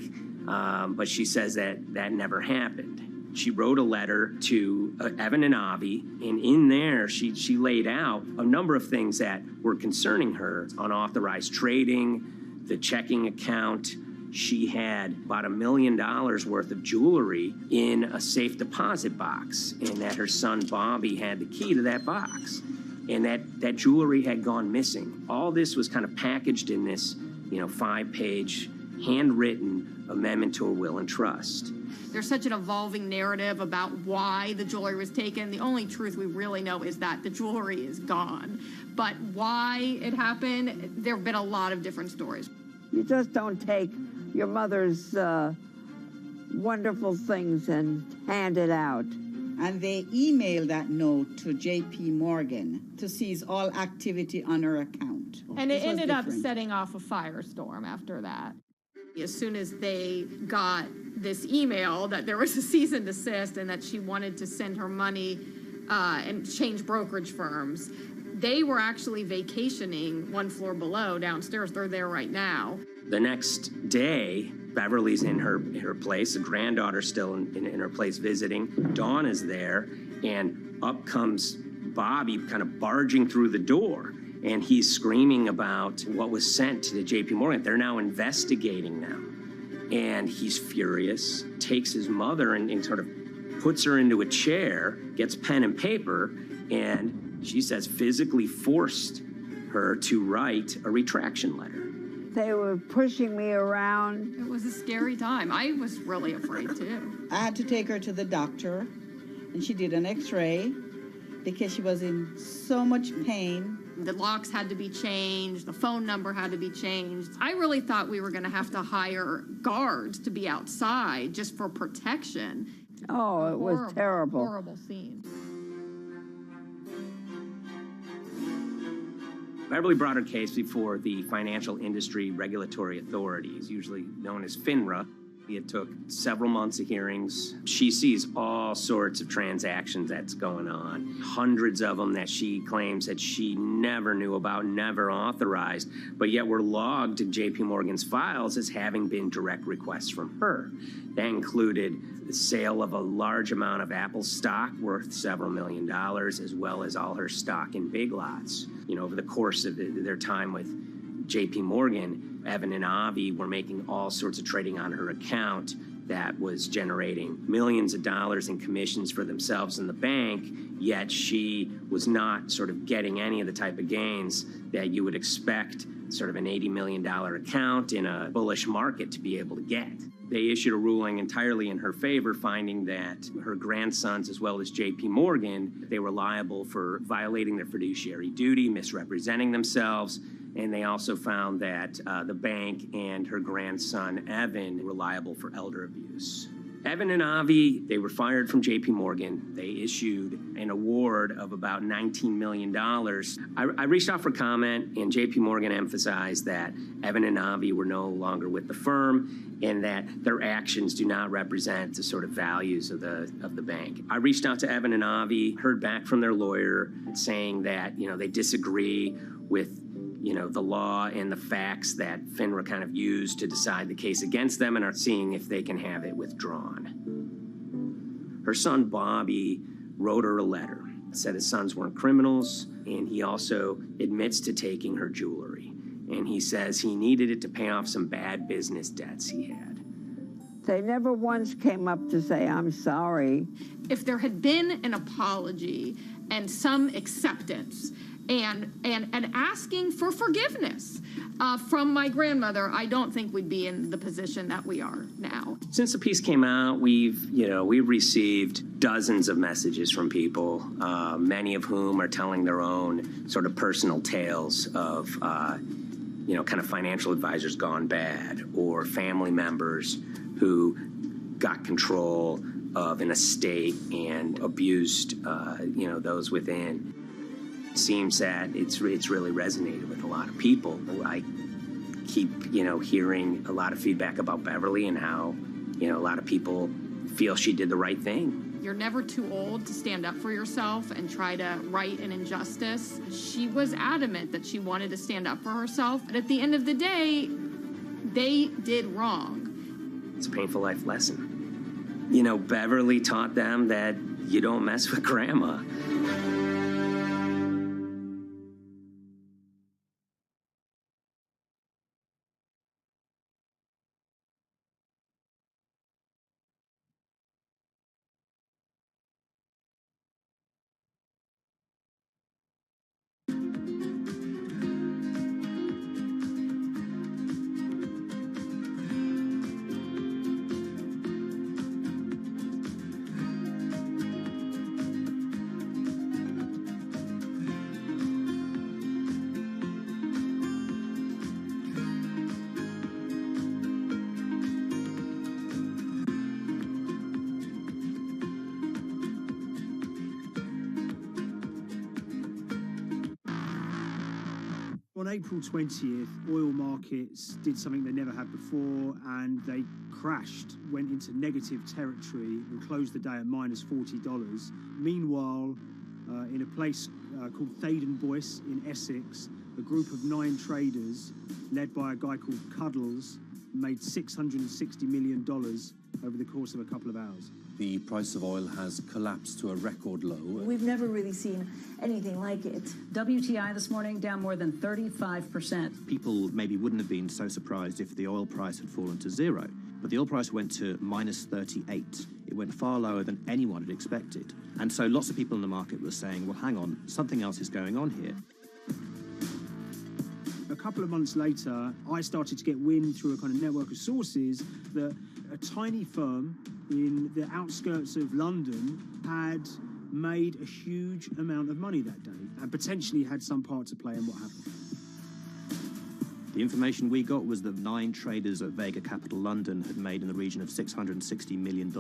but she says that never happened. She wrote a letter to Evan and Avi, and in there she laid out a number of things that were concerning her: unauthorized trading, the checking account. She had about $1 million worth of jewelry in a safe deposit box, and that her son Bobby had the key to that box, and that jewelry had gone missing. All this was kind of packaged in this, 5-page handwritten amendment to a will and trust. There's such an evolving narrative about why the jewelry was taken. The only truth we really know is that the jewelry is gone. But why it happened, there have been a lot of different stories. You just don't take your mother's wonderful things and hand it out. And they emailed that note to JP Morgan to seize all activity on her account. And it ended up setting off a firestorm after that. As soon as they got this email that there was a cease and desist and that she wanted to send her money and change brokerage firms, they were actually vacationing one floor below downstairs. They're there right now. The next day, Beverly's in her place, the granddaughter's still in her place visiting. Dawn is there, and up comes Bobby kind of barging through the door. And he's screaming about what was sent to the JP Morgan. They're now investigating them. And he's furious, takes his mother and sort of puts her into a chair, gets pen and paper, and she says physically forced her to write a retraction letter. They were pushing me around. It was a scary time. I was really afraid too. I had to take her to the doctor, and she did an x-ray because she was in so much pain. The locks had to be changed. The phone number had to be changed. I really thought we were going to have to hire guards to be outside just for protection. Oh, it was terrible. Horrible scene. Beverly brought her case before the Financial Industry Regulatory Authorities, usually known as FINRA. It took several months of hearings. She sees all sorts of transactions that's going on, hundreds of them that she claims that she never knew about, never authorized, but yet were logged in JP Morgan's files as having been direct requests from her. That included the sale of a large amount of Apple stock worth several $1 million, as well as all her stock in Big Lots. Over the course of their time with JP Morgan, Evan and Avi were making all sorts of trading on her account that was generating millions of dollars in commissions for themselves and the bank, yet she was not sort of getting any of the type of gains that you would expect sort of an $80 million account in a bullish market to be able to get. They issued a ruling entirely in her favor, finding that her grandsons, as well as JP Morgan, they were liable for violating their fiduciary duty, misrepresenting themselves, and they also found that the bank and her grandson, Evan, were liable for elder abuse. Evan and Avi, they were fired from JP Morgan. They issued an award of about $19 million. I reached out for comment, and JP Morgan emphasized that Evan and Avi were no longer with the firm and that their actions do not represent the sort of values of the bank. I reached out to Evan and Avi, heard back from their lawyer saying that, they disagree with the law and the facts that FINRA kind of used to decide the case against them and are seeing if they can have it withdrawn. Her son, Bobby, wrote her a letter, said his sons weren't criminals, and he also admits to taking her jewelry. And he says he needed it to pay off some bad business debts he had. They never once came up to say, I'm sorry. If there had been an apology and some acceptance, and asking for forgiveness. From my grandmother, I don't think we'd be in the position that we are now. Since the piece came out, we've received dozens of messages from people, many of whom are telling their own sort of personal tales of, kind of financial advisors gone bad, or family members who got control of an estate and abused, those within. It seems that it's really resonated with a lot of people. I keep, hearing a lot of feedback about Beverly and how, a lot of people feel she did the right thing. You're never too old to stand up for yourself and try to right an injustice. She was adamant that she wanted to stand up for herself, but at the end of the day, they did wrong. It's a painful life lesson. Beverly taught them that you don't mess with grandma. On April 20th, oil markets did something they never had before, and they crashed, went into negative territory, and closed the day at minus $40. Meanwhile, in a place called Thaden Boyce in Essex, a group of 9 traders, led by a guy called Cuddles, made $660 million over the course of a couple of hours. The price of oil has collapsed to a record low. We've never really seen anything like it. WTI this morning down more than 35%. People maybe wouldn't have been so surprised if the oil price had fallen to zero, but the oil price went to minus 38. It went far lower than anyone had expected. And so lots of people in the market were saying, well, hang on, something else is going on here. A couple of months later, I started to get wind through a kind of network of sources that a tiny firm in the outskirts of London had made a huge amount of money that day and potentially had some part to play in what happened. The information we got was that 9 traders at Vega Capital London had made in the region of $660 million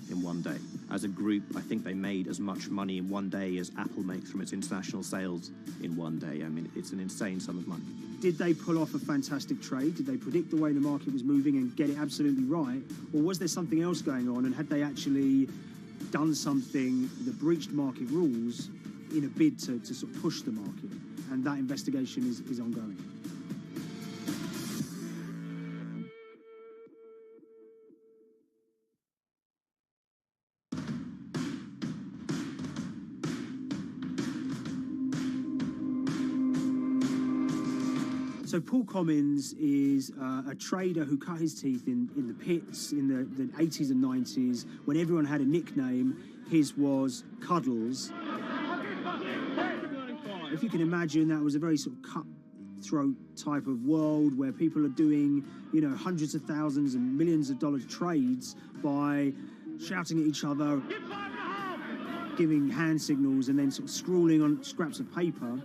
in one day. As a group, I think they made as much money in one day as Apple makes from its international sales in one day. I mean, it's an insane sum of money. Did they pull off a fantastic trade? Did they predict the way the market was moving and get it absolutely right? Or was there something else going on, and had they actually done something that breached market rules in a bid to sort of push the market? And that investigation is ongoing. So Paul Commins is a trader who cut his teeth in the pits in the 80s and 90s. When everyone had a nickname, his was Cuddles. If you can imagine, that was a very sort of cutthroat type of world where people are doing, hundreds of thousands and millions of dollar trades by shouting at each other, giving hand signals, and then sort of scrawling on scraps of paper.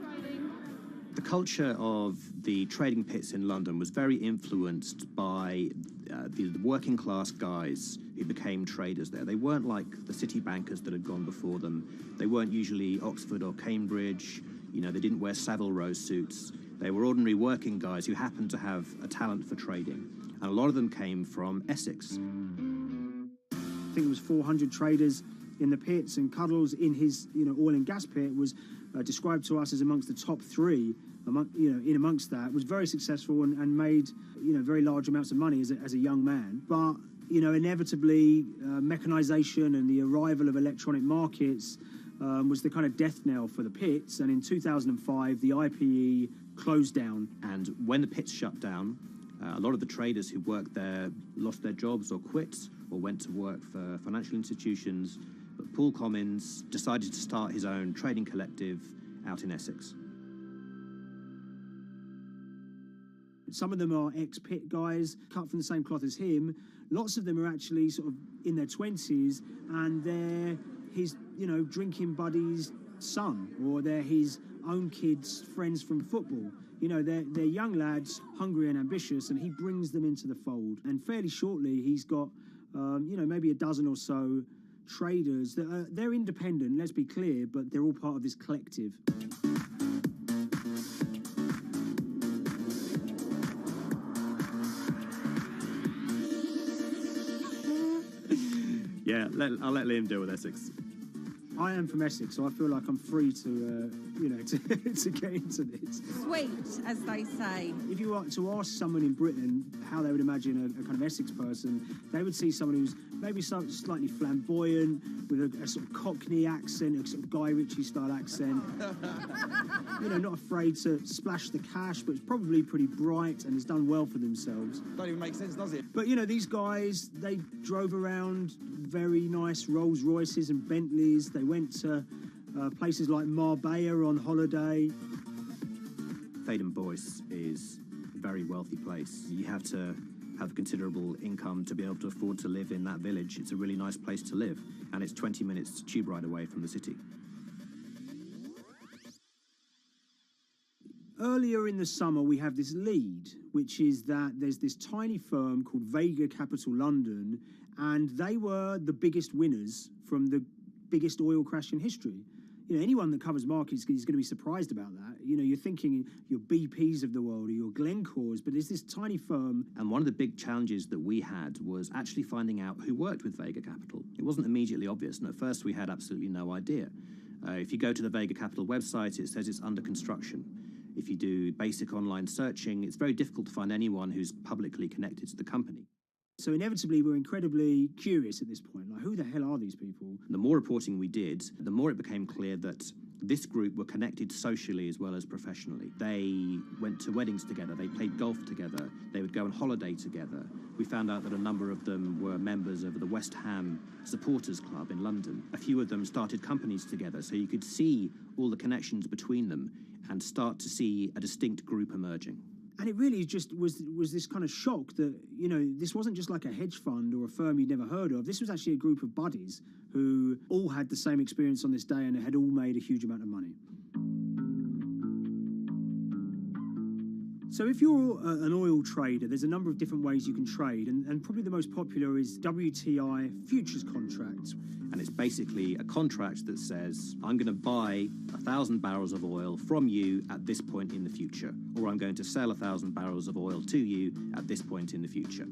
The culture of the trading pits in London was very influenced by the working class guys who became traders there. They weren't like the city bankers that had gone before them. They weren't usually Oxford or Cambridge. They didn't wear Savile Row suits. They were ordinary working guys who happened to have a talent for trading. And a lot of them came from Essex. I think it was 400 traders in the pits, and Cuddles in his oil and gas pit was described to us as amongst the top 3. Amongst that, was very successful and made very large amounts of money as a young man. But inevitably, mechanization and the arrival of electronic markets was the kind of death knell for the pits. And in 2005, the IPE closed down. And when the pits shut down, a lot of the traders who worked there lost their jobs or quit or went to work for financial institutions. But Paul Commins decided to start his own trading collective out in Essex. Some of them are ex-pit guys, cut from the same cloth as him. Lots of them are actually sort of in their 20s, and they're his, drinking buddy's son, or they're his own kids' friends from football. They're young lads, hungry and ambitious, and he brings them into the fold. And fairly shortly, he's got, maybe a dozen or so traders that they're independent, let's be clear, but they're all part of this collective. Yeah, I'll let Liam deal with Essex. I am from Essex, so I feel like I'm free to, to get into this. Sweet, as they say. If you were to ask someone in Britain how they would imagine a kind of Essex person, they would see someone who's maybe slightly flamboyant, with a sort of Cockney accent, a sort of Guy Ritchie-style accent. Not afraid to splash the cash, but it's probably pretty bright and has done well for themselves. Don't even make sense, does it? But, these guys, they drove around very nice Rolls Royces and Bentleys. They went to places like Marbella on holiday. Faden Boyce is a very wealthy place. You have to have considerable income to be able to afford to live in that village. It's a really nice place to live, and it's 20 minutes tube ride away from the city. Earlier in the summer, we have this lead, which is that there's this tiny firm called Vega Capital London, and they were the biggest winners from the biggest oil crash in history. Anyone that covers markets is going to be surprised about that. You're thinking your BPs of the world or your Glencores, but it's this tiny firm. And one of the big challenges that we had was actually finding out who worked with Vega Capital. It wasn't immediately obvious, and at first we had absolutely no idea. If you go to the Vega Capital website, it says it's under construction. If you do basic online searching, it's very difficult to find anyone who's publicly connected to the company. So inevitably, we're incredibly curious at this point. Like, who the hell are these people? The more reporting we did, the more it became clear that this group were connected socially as well as professionally. They went to weddings together, they played golf together, they would go on holiday together. We found out that a number of them were members of the West Ham Supporters Club in London. A few of them started companies together, so you could see all the connections between them and start to see a distinct group emerging. And it really just was this kind of shock that, this wasn't just like a hedge fund or a firm you'd never heard of. This was actually a group of buddies who all had the same experience on this day and had all made a huge amount of money. So if you're an oil trader, there's a number of different ways you can trade, and probably the most popular is WTI futures contracts. And it's basically a contract that says, I'm going to buy 1,000 barrels of oil from you at this point in the future, or I'm going to sell 1,000 barrels of oil to you at this point in the future.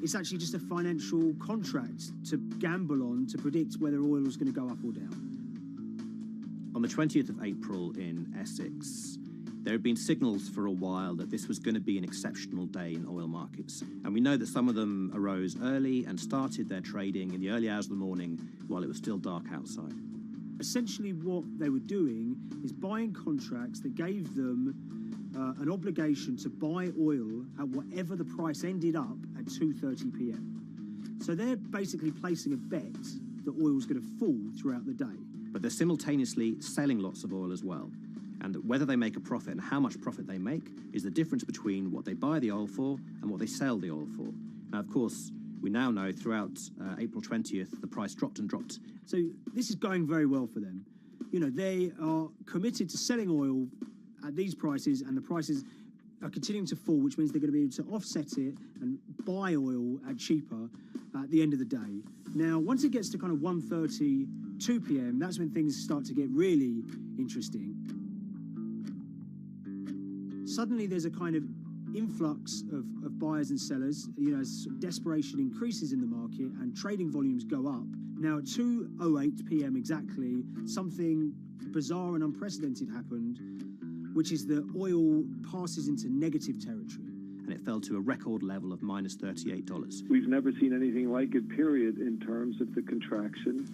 It's actually just a financial contract to gamble on to predict whether oil is going to go up or down. On the 20th of April in Essex, there had been signals for a while that this was going to be an exceptional day in oil markets. And we know that some of them arose early and started their trading in the early hours of the morning while it was still dark outside. Essentially what they were doing is buying contracts that gave them an obligation to buy oil at whatever the price ended up at 2:30 p.m. So they're basically placing a bet that oil was going to fall throughout the day. But they're simultaneously selling lots of oil as well. And whether they make a profit and how much profit they make is the difference between what they buy the oil for and what they sell the oil for. Now, of course, we now know throughout April 20th, the price dropped and dropped. So this is going very well for them. They are committed to selling oil at these prices, and the prices are continuing to fall, which means they're going to be able to offset it and buy oil at cheaper at the end of the day. Now, once it gets to kind of 1:30, 2 p.m., that's when things start to get really interesting. Suddenly there's a kind of influx of buyers and sellers, as desperation increases in the market and trading volumes go up. Now at 2:08 p.m. exactly, something bizarre and unprecedented happened, which is that oil passes into negative territory. And it fell to a record level of minus $38. We've never seen anything like it, period, in terms of the contraction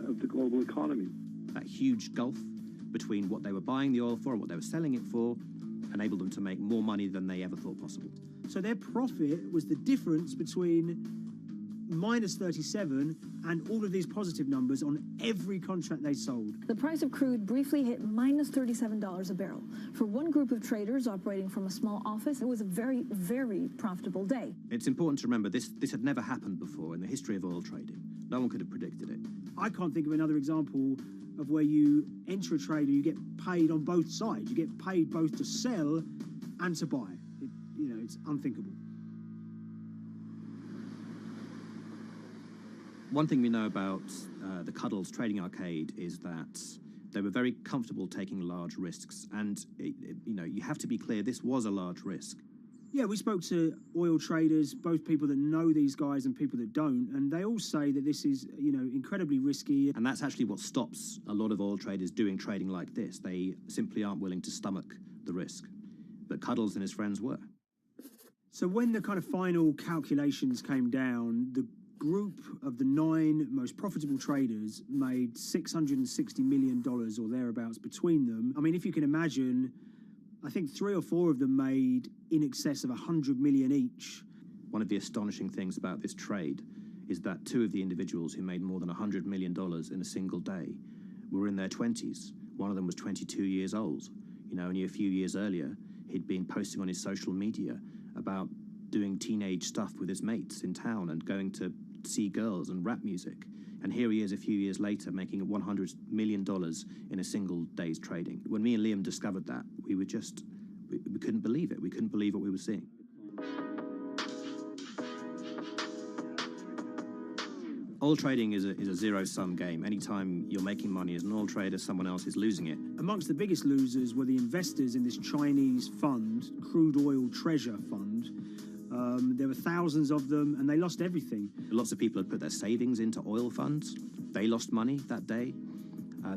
of the global economy. That huge gulf between what they were buying the oil for and what they were selling it for enabled them to make more money than they ever thought possible. So their profit was the difference between minus 37 and all of these positive numbers on every contract they sold. The price of crude briefly hit minus $37 a barrel. For one group of traders operating from a small office, it was a very, very profitable day. It's important to remember this had never happened before in the history of oil trading. No one could have predicted it. I can't think of another example of where you enter a trade and you get paid on both sides. You get paid both to sell and to buy. It's unthinkable. One thing we know about the Cuddles Trading Arcade is that they were very comfortable taking large risks. And, you have to be clear, this was a large risk. Yeah, we spoke to oil traders, both people that know these guys and people that don't, and they all say that this is, incredibly risky. And that's actually what stops a lot of oil traders doing trading like this. They simply aren't willing to stomach the risk. But Cuddles and his friends were. So when the kind of final calculations came down, the group of the 9 most profitable traders made $660 million or thereabouts between them. I mean, if you can imagine, I think 3 or 4 of them made in excess of 100 million each. One of the astonishing things about this trade is that 2 of the individuals who made more than $100 million in a single day were in their 20s. One of them was 22 years old. Only a few years earlier, he'd been posting on his social media about doing teenage stuff with his mates in town and going to see girls and rap music. And here he is a few years later making $100 million in a single day's trading. When me and Liam discovered that, we couldn't believe it. We couldn't believe what we were seeing. Oil trading is a zero-sum game. Anytime you're making money as an oil trader, someone else is losing it. Amongst the biggest losers were the investors in this Chinese fund, Crude Oil Treasure Fund. There were thousands of them, and they lost everything. Lots of people had put their savings into oil funds. They lost money that day.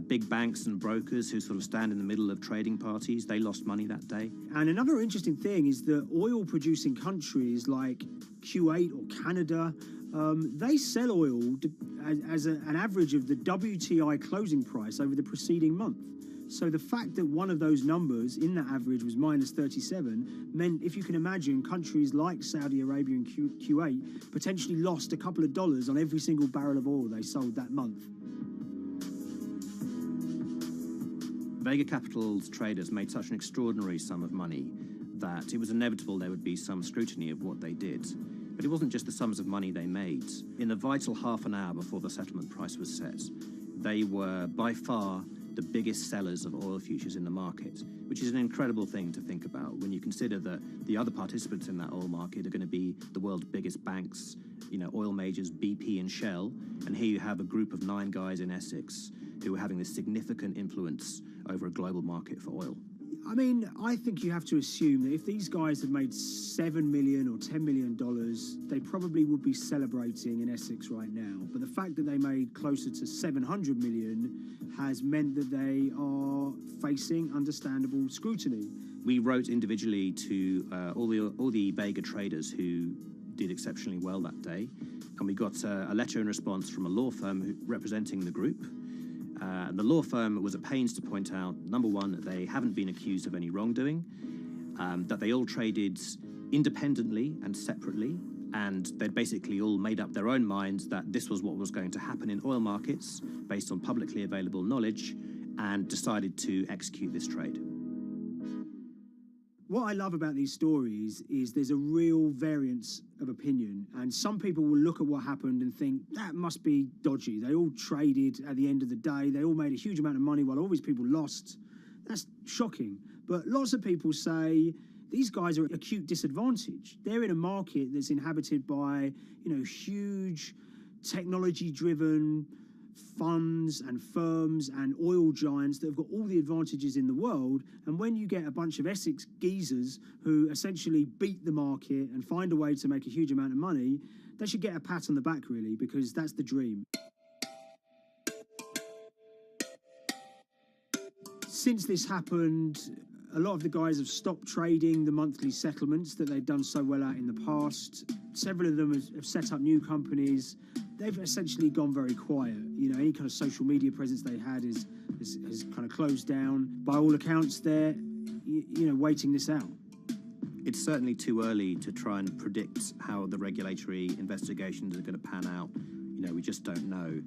Big banks and brokers who sort of stand in the middle of trading parties, they lost money that day. And another interesting thing is that oil-producing countries like Kuwait or Canada, they sell oil as an average of the WTI closing price over the preceding month. So the fact that one of those numbers in that average was minus 37 meant, if you can imagine, countries like Saudi Arabia and Kuwait potentially lost a couple of dollars on every single barrel of oil they sold that month. Vega Capital's traders made such an extraordinary sum of money that it was inevitable there would be some scrutiny of what they did. But it wasn't just the sums of money they made. In the vital half an hour before the settlement price was set, they were by far the biggest sellers of oil futures in the market, which is an incredible thing to think about when you consider that the other participants in that oil market are going to be the world's biggest banks, oil majors, BP and Shell, and here you have a group of 9 guys in Essex who are having this significant influence over a global market for oil. I mean, I think you have to assume that if these guys had made $7 million or $10 million, they probably would be celebrating in Essex right now. But the fact that they made closer to 700 million has meant that they are facing understandable scrutiny. We wrote individually to all the Vega traders who did exceptionally well that day, and we got a letter in response from a law firm representing the group. The law firm was at pains to point out, number one, that they haven't been accused of any wrongdoing, that they all traded independently and separately, and they'd basically all made up their own minds that this was what was going to happen in oil markets based on publicly available knowledge, and decided to execute this trade. What I love about these stories is there's a real variance of opinion, and some people will look at what happened and think that must be dodgy. They all traded at the end of the day. They all made a huge amount of money while all these people lost. That's shocking. But lots of people say these guys are at acute disadvantage. They're in a market that's inhabited by, huge technology-driven funds and firms and oil giants that have got all the advantages in the world, and when you get a bunch of Essex geezers who essentially beat the market and find a way to make a huge amount of money, they should get a pat on the back, really, because that's the dream. Since this happened, a lot of the guys have stopped trading the monthly settlements that they'd done so well at in the past. Several of them have set up new companies. They've essentially gone very quiet. Any kind of social media presence they had is kind of closed down. By all accounts, they're, waiting this out. It's certainly too early to try and predict how the regulatory investigations are going to pan out. We just don't know.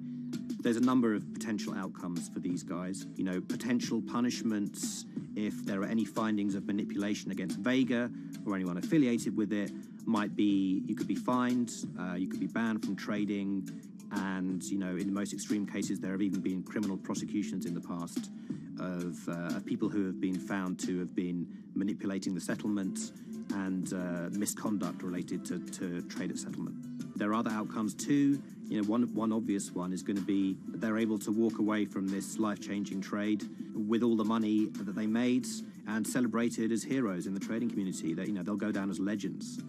There's a number of potential outcomes for these guys. Potential punishments if there are any findings of manipulation against Vega or anyone affiliated with it might be you could be fined, you could be banned from trading, and in the most extreme cases there have even been criminal prosecutions in the past of people who have been found to have been manipulating the settlement and misconduct related to trade at settlement. There are other outcomes too. One obvious one is going to be that they're able to walk away from this life-changing trade with all the money that they made and celebrated as heroes in the trading community. That they'll go down as legends.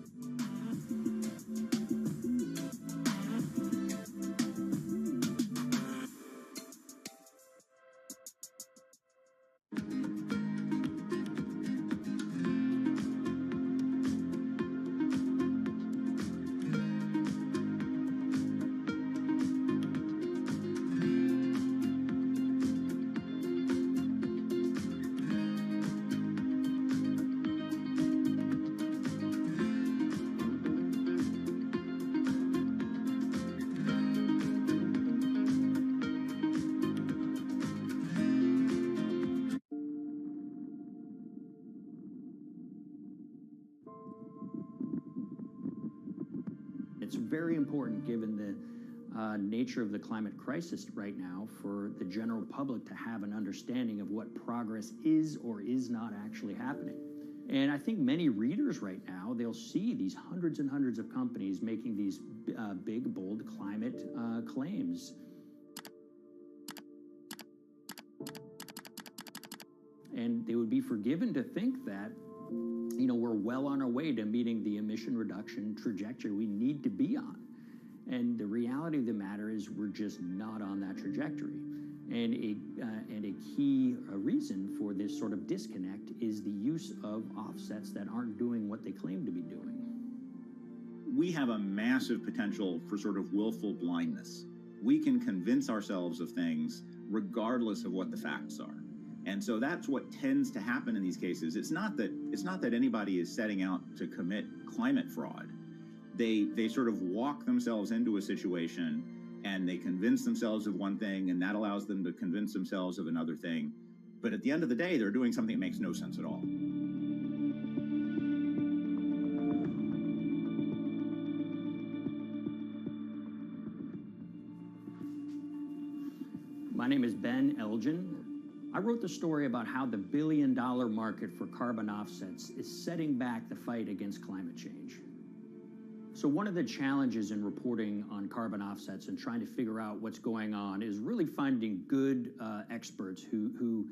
It's very important, given the nature of the climate crisis right now, for the general public to have an understanding of what progress is or is not actually happening. And I think many readers right now, they'll see these hundreds and hundreds of companies making these big, bold climate claims. And they would be forgiven to think that we're well on our way to meeting the emission reduction trajectory we need to be on. And the reality of the matter is we're just not on that trajectory. And a key reason for this sort of disconnect is the use of offsets that aren't doing what they claim to be doing. We have a massive potential for sort of willful blindness. We can convince ourselves of things regardless of what the facts are. And so that's what tends to happen in these cases. It's not that anybody is setting out to commit climate fraud. They sort of walk themselves into a situation and they convince themselves of one thing, and that allows them to convince themselves of another thing. But at the end of the day, they're doing something that makes no sense at all. My name is Ben Elgin. I wrote the story about how the billion-dollar market for carbon offsets is setting back the fight against climate change. So one of the challenges in reporting on carbon offsets and trying to figure out what's going on is really finding good experts who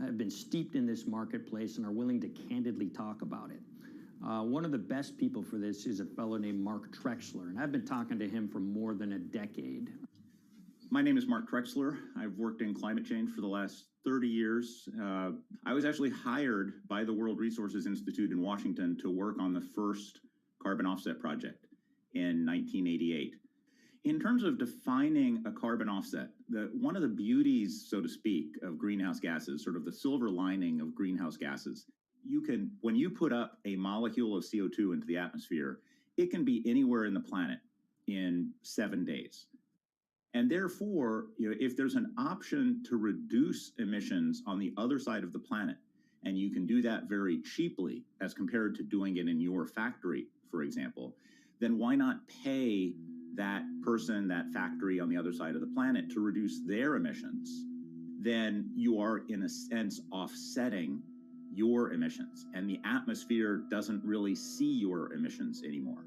have been steeped in this marketplace and are willing to candidly talk about it. One of the best people for this is a fellow named Mark Trexler, and I've been talking to him for more than a decade. My name is Mark Trexler. I've worked in climate change for the last 30 years. I was actually hired by the World Resources Institute in Washington to work on the first carbon offset project in 1988. In terms of defining a carbon offset, one of the beauties, so to speak, of greenhouse gases, sort of the silver lining of greenhouse gases, when you put up a molecule of CO2 into the atmosphere, it can be anywhere in the planet in 7 days. And therefore, if there's an option to reduce emissions on the other side of the planet, and you can do that very cheaply as compared to doing it in your factory, for example, then why not pay that person, that factory on the other side of the planet to reduce their emissions? Then you are, in a sense, offsetting your emissions, and the atmosphere doesn't really see your emissions anymore.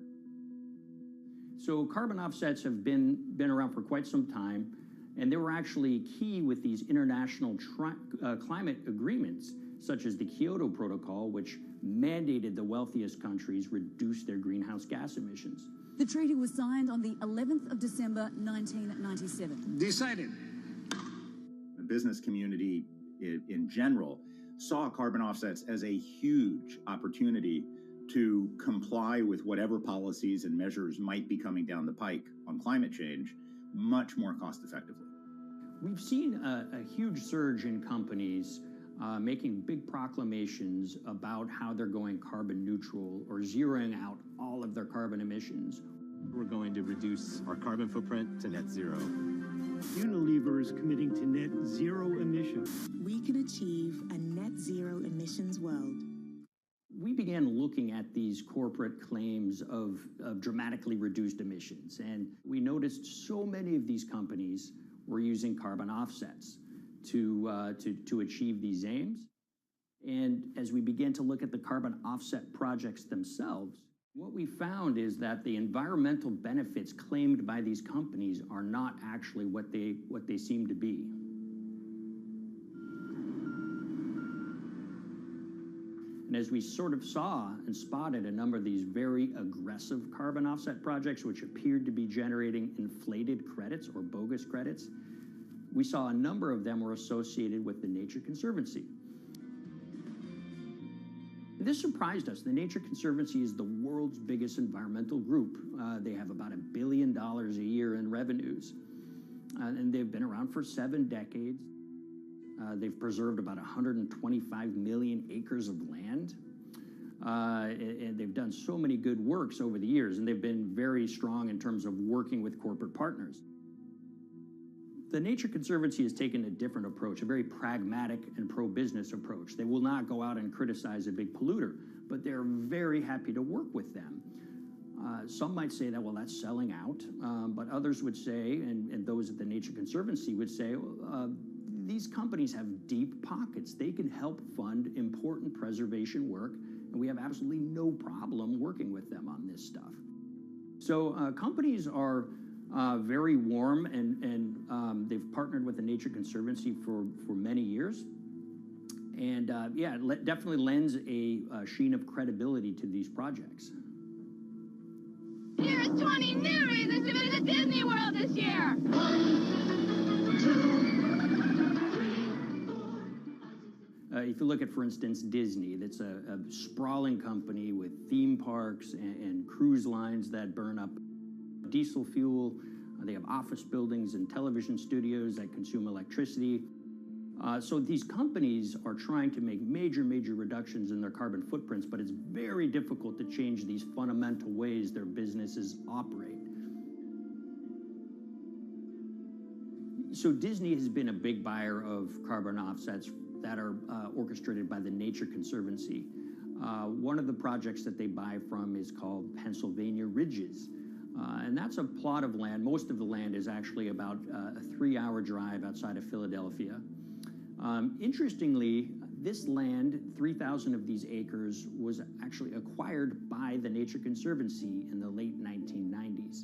So carbon offsets have been around for quite some time, and they were actually key with these international climate agreements, such as the Kyoto Protocol, which mandated the wealthiest countries reduce their greenhouse gas emissions. The treaty was signed on the 11th of December, 1997. Decided. The business community in general saw carbon offsets as a huge opportunity to comply with whatever policies and measures might be coming down the pike on climate change much more cost effectively. We've seen a huge surge in companies making big proclamations about how they're going carbon neutral or zeroing out all of their carbon emissions. We're going to reduce our carbon footprint to net zero. Unilever is committing to net zero emissions. We can achieve a net zero emissions world. We began looking at these corporate claims of dramatically reduced emissions, and we noticed so many of these companies were using carbon offsets to achieve these aims. And as we began to look at the carbon offset projects themselves, what we found is that the environmental benefits claimed by these companies are not actually what they seem to be. And as we sort of saw and spotted a number of these very aggressive carbon offset projects, which appeared to be generating inflated credits or bogus credits, we saw a number of them were associated with the Nature Conservancy. This surprised us. The Nature Conservancy is the world's biggest environmental group. They have about $1 billion a year in revenues, and they've been around for 7 decades. They've preserved about 125 million acres of land, and they've done so many good works over the years, and they've been very strong in terms of working with corporate partners. The Nature Conservancy has taken a different approach, a very pragmatic and pro-business approach. They will not go out and criticize a big polluter, but they're very happy to work with them. Some might say that, well, that's selling out, but others would say, and those at the Nature Conservancy would say, these companies have deep pockets. They can help fund important preservation work, and we have absolutely no problem working with them on this stuff. So companies are very warm, and they've partnered with the Nature Conservancy for many years. And yeah, it definitely lends a sheen of credibility to these projects. Here's 20 new reasons to visit Disney World this year. 1, 2, 3. If you look at, for instance, Disney, that's a sprawling company with theme parks and cruise lines that burn up diesel fuel. They have office buildings and television studios that consume electricity. So these companies are trying to make major reductions in their carbon footprints, but it's very difficult to change these fundamental ways their businesses operate. So Disney has been a big buyer of carbon offsets that are orchestrated by the Nature Conservancy. One of the projects that they buy from is called Pennsylvania Ridges. And that's a plot of land. Most of the land is actually about a 3-hour drive outside of Philadelphia. Interestingly, this land, 3,000 of these acres, was actually acquired by the Nature Conservancy in the late 1990s.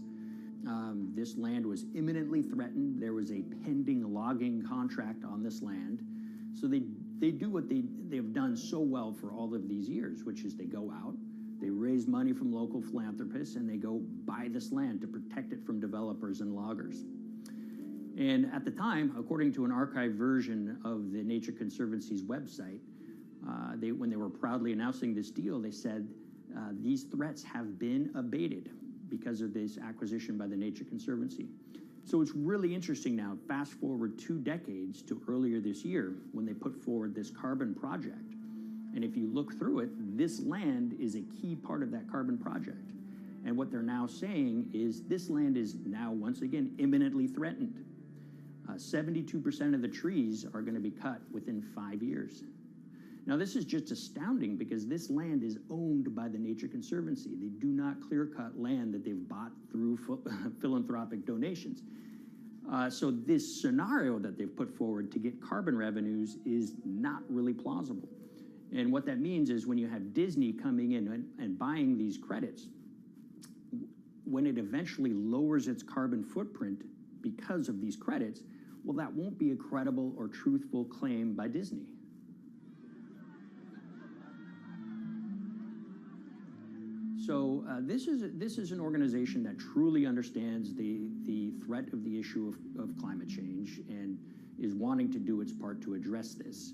This land was imminently threatened. There was a pending logging contract on this land. So they do what they've done so well for all of these years, which is they go out, they raise money from local philanthropists, and they go buy this land to protect it from developers and loggers. And at the time, according to an archived version of the Nature Conservancy's website, when they were proudly announcing this deal, they said, these threats have been abated because of this acquisition by the Nature Conservancy. So it's really interesting now, fast forward 2 decades to earlier this year when they put forward this carbon project. And if you look through it, this land is a key part of that carbon project. And what they're now saying is this land is now, once again, imminently threatened. 72% of the trees are going to be cut within 5 years. Now, this is just astounding because this land is owned by the Nature Conservancy. They do not clear-cut land that they've bought through philanthropic donations. So this scenario that they've put forward to get carbon revenues is not really plausible. And what that means is when you have Disney coming in and buying these credits, when it eventually lowers its carbon footprint because of these credits, well, that won't be a credible or truthful claim by Disney. So this is an organization that truly understands the threat of the issue of climate change and is wanting to do its part to address this.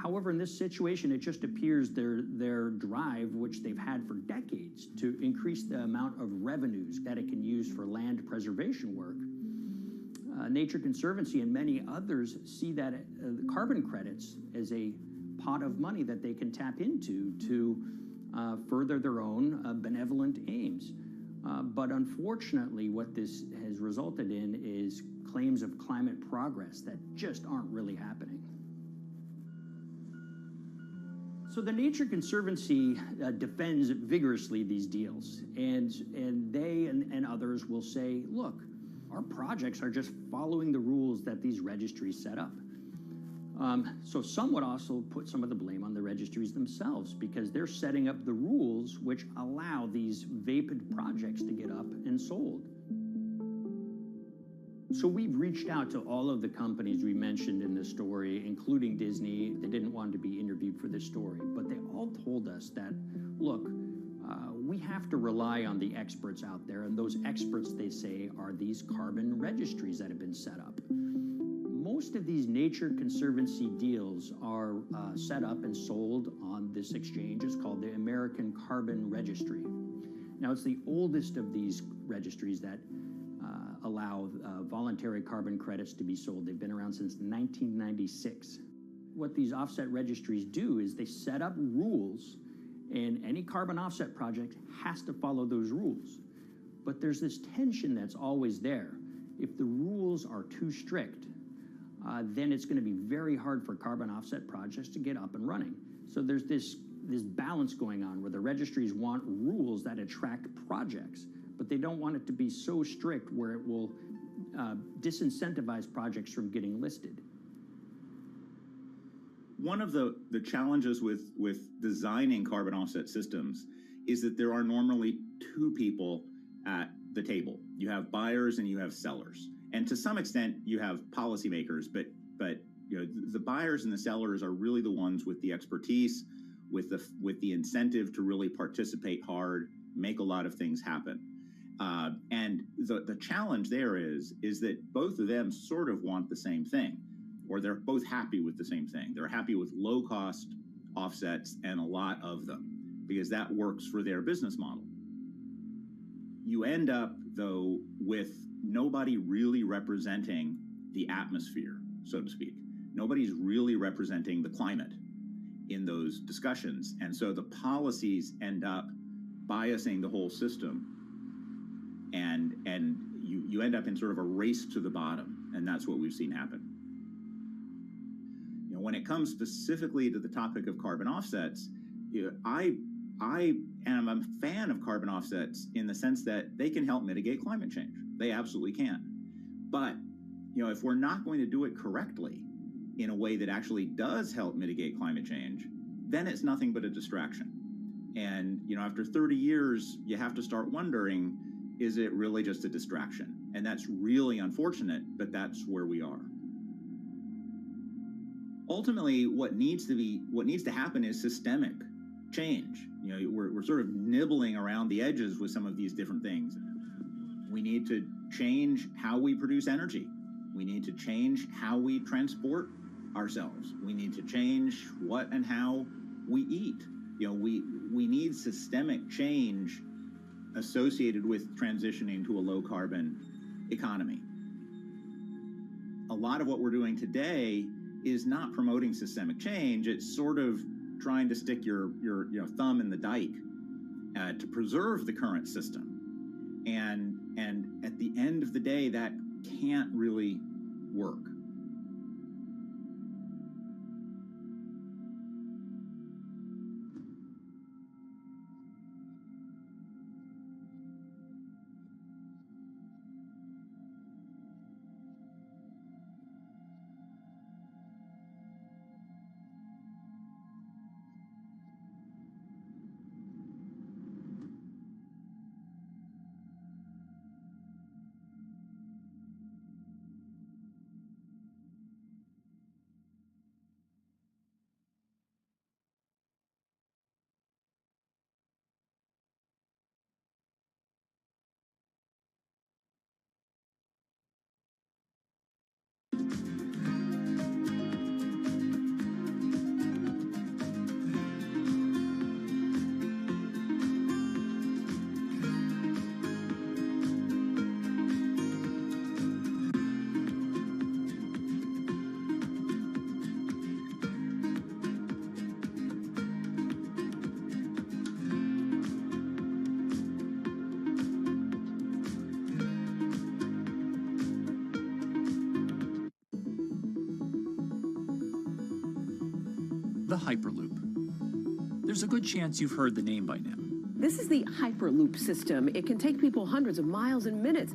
However, in this situation, it just appears their drive, which they've had for decades, to increase the amount of revenues that it can use for land preservation work, Nature Conservancy and many others see that the carbon credits as a pot of money that they can tap into to further their own benevolent aims. But unfortunately, what this has resulted in is claims of climate progress that just aren't really happening. So the Nature Conservancy defends vigorously these deals, and they and others will say, look, our projects are just following the rules that these registries set up. So some would also put some of the blame on the registries themselves because they're setting up the rules which allow these vapid projects to get up and sold. So we've reached out to all of the companies we mentioned in this story, including Disney. They didn't want to be interviewed for this story, but they all told us that, look, we have to rely on the experts out there, and those experts, they say, are these carbon registries that have been set up. Most of these Nature Conservancy deals are set up and sold on this exchange. It's called the American Carbon Registry. Now, it's the oldest of these registries that allow voluntary carbon credits to be sold. They've been around since 1996. What these offset registries do is they set up rules, and any carbon offset project has to follow those rules. But there's this tension that's always there. If the rules are too strict, then it's going to be very hard for carbon offset projects to get up and running. So there's this balance going on where the registries want rules that attract projects, but they don't want it to be so strict where it will disincentivize projects from getting listed. One of the challenges with designing carbon offset systems is that there are normally two people at the table. You have buyers and you have sellers. And to some extent, you have policymakers, but you know, the buyers and the sellers are really the ones with the expertise, with the incentive to really participate hard, make a lot of things happen. And the challenge there is that both of them sort of want the same thing, or they're both happy with the same thing. They're happy with low-cost offsets and a lot of them, because that works for their business model. You end up, though, with nobody really representing the atmosphere, so to speak. Nobody's really representing the climate in those discussions. And so the policies end up biasing the whole system. And you end up in sort of a race to the bottom. And that's what we've seen happen. You know, when it comes specifically to the topic of carbon offsets, you know, I am a fan of carbon offsets in the sense that they can help mitigate climate change. They absolutely can. But, you know, if we're not going to do it correctly in a way that actually does help mitigate climate change, then it's nothing but a distraction. And, you know, after 30 years, you have to start wondering, is it really just a distraction? And that's really unfortunate, but that's where we are. Ultimately, what needs to happen is systemic change. You know, we're sort of nibbling around the edges with some of these different things. We need to change how we produce energy. We need to change how we transport ourselves. We need to change what and how we eat. You know, we need systemic change associated with transitioning to a low carbon economy. A lot of what we're doing today is not promoting systemic change. It's sort of trying to stick your thumb in the dike to preserve the current system. And at the end of the day, that can't really work. the Hyperloop. There's a good chance you've heard the name by now. This is the Hyperloop system. It can take people hundreds of miles in minutes.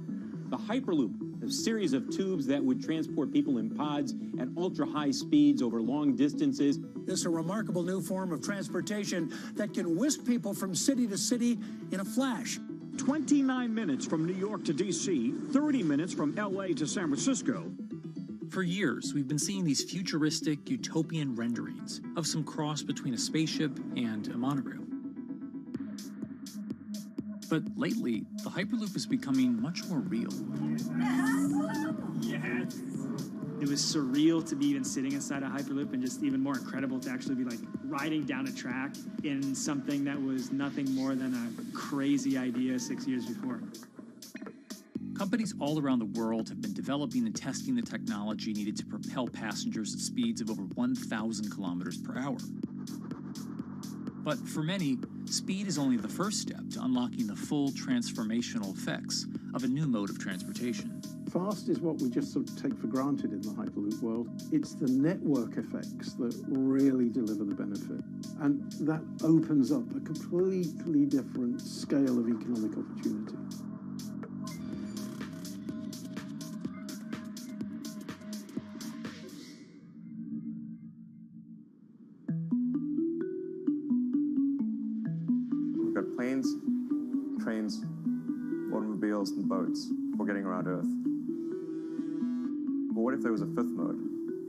The Hyperloop, a series of tubes that would transport people in pods at ultra-high speeds over long distances. This is a remarkable new form of transportation that can whisk people from city to city in a flash. 29 minutes from New York to D.C., 30 minutes from L.A. to San Francisco. For years, we've been seeing these futuristic, utopian renderings of some cross between a spaceship and a monorail. But lately, the Hyperloop is becoming much more real. Yes. It was surreal to be even sitting inside a Hyperloop, and just even more incredible to actually be like riding down a track in something that was nothing more than a crazy idea 6 years before. Companies all around the world have been developing and testing the technology needed to propel passengers at speeds of over 1,000 kilometers per hour. But for many, speed is only the first step to unlocking the full transformational effects of a new mode of transportation. Fast is what we just sort of take for granted in the Hyperloop world. It's the network effects that really deliver the benefit. And that opens up a completely different scale of economic opportunity. We've got planes, trains, automobiles, and boats for getting around Earth. But what if there was a fifth mode?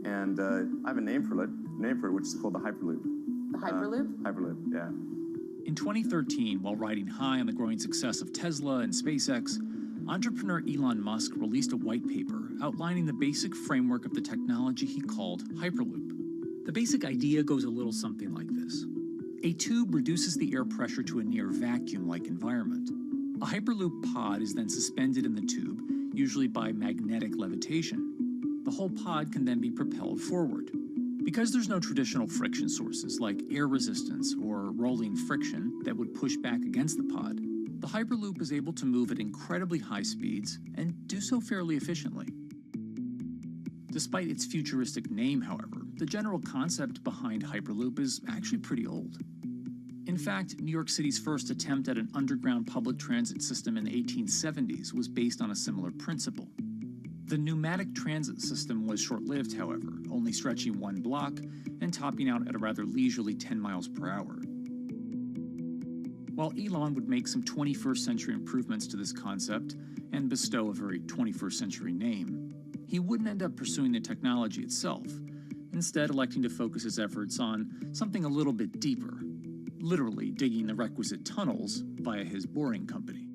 And I have a name for it, which is called the Hyperloop. The Hyperloop? Hyperloop, yeah. In 2013, while riding high on the growing success of Tesla and SpaceX, entrepreneur Elon Musk released a white paper outlining the basic framework of the technology he called Hyperloop. The basic idea goes a little something like this. A tube reduces the air pressure to a near vacuum-like environment. A Hyperloop pod is then suspended in the tube, usually by magnetic levitation. The whole pod can then be propelled forward. Because there's no traditional friction sources like air resistance or rolling friction that would push back against the pod, the Hyperloop is able to move at incredibly high speeds and do so fairly efficiently. Despite its futuristic name, however, the general concept behind Hyperloop is actually pretty old. In fact, New York City's first attempt at an underground public transit system in the 1870s was based on a similar principle. The pneumatic transit system was short-lived, however, only stretching one block and topping out at a rather leisurely 10 miles per hour. While Elon would make some 21st century improvements to this concept and bestow a very 21st century name, he wouldn't end up pursuing the technology itself, instead electing to focus his efforts on something a little bit deeper, literally digging the requisite tunnels via his boring company.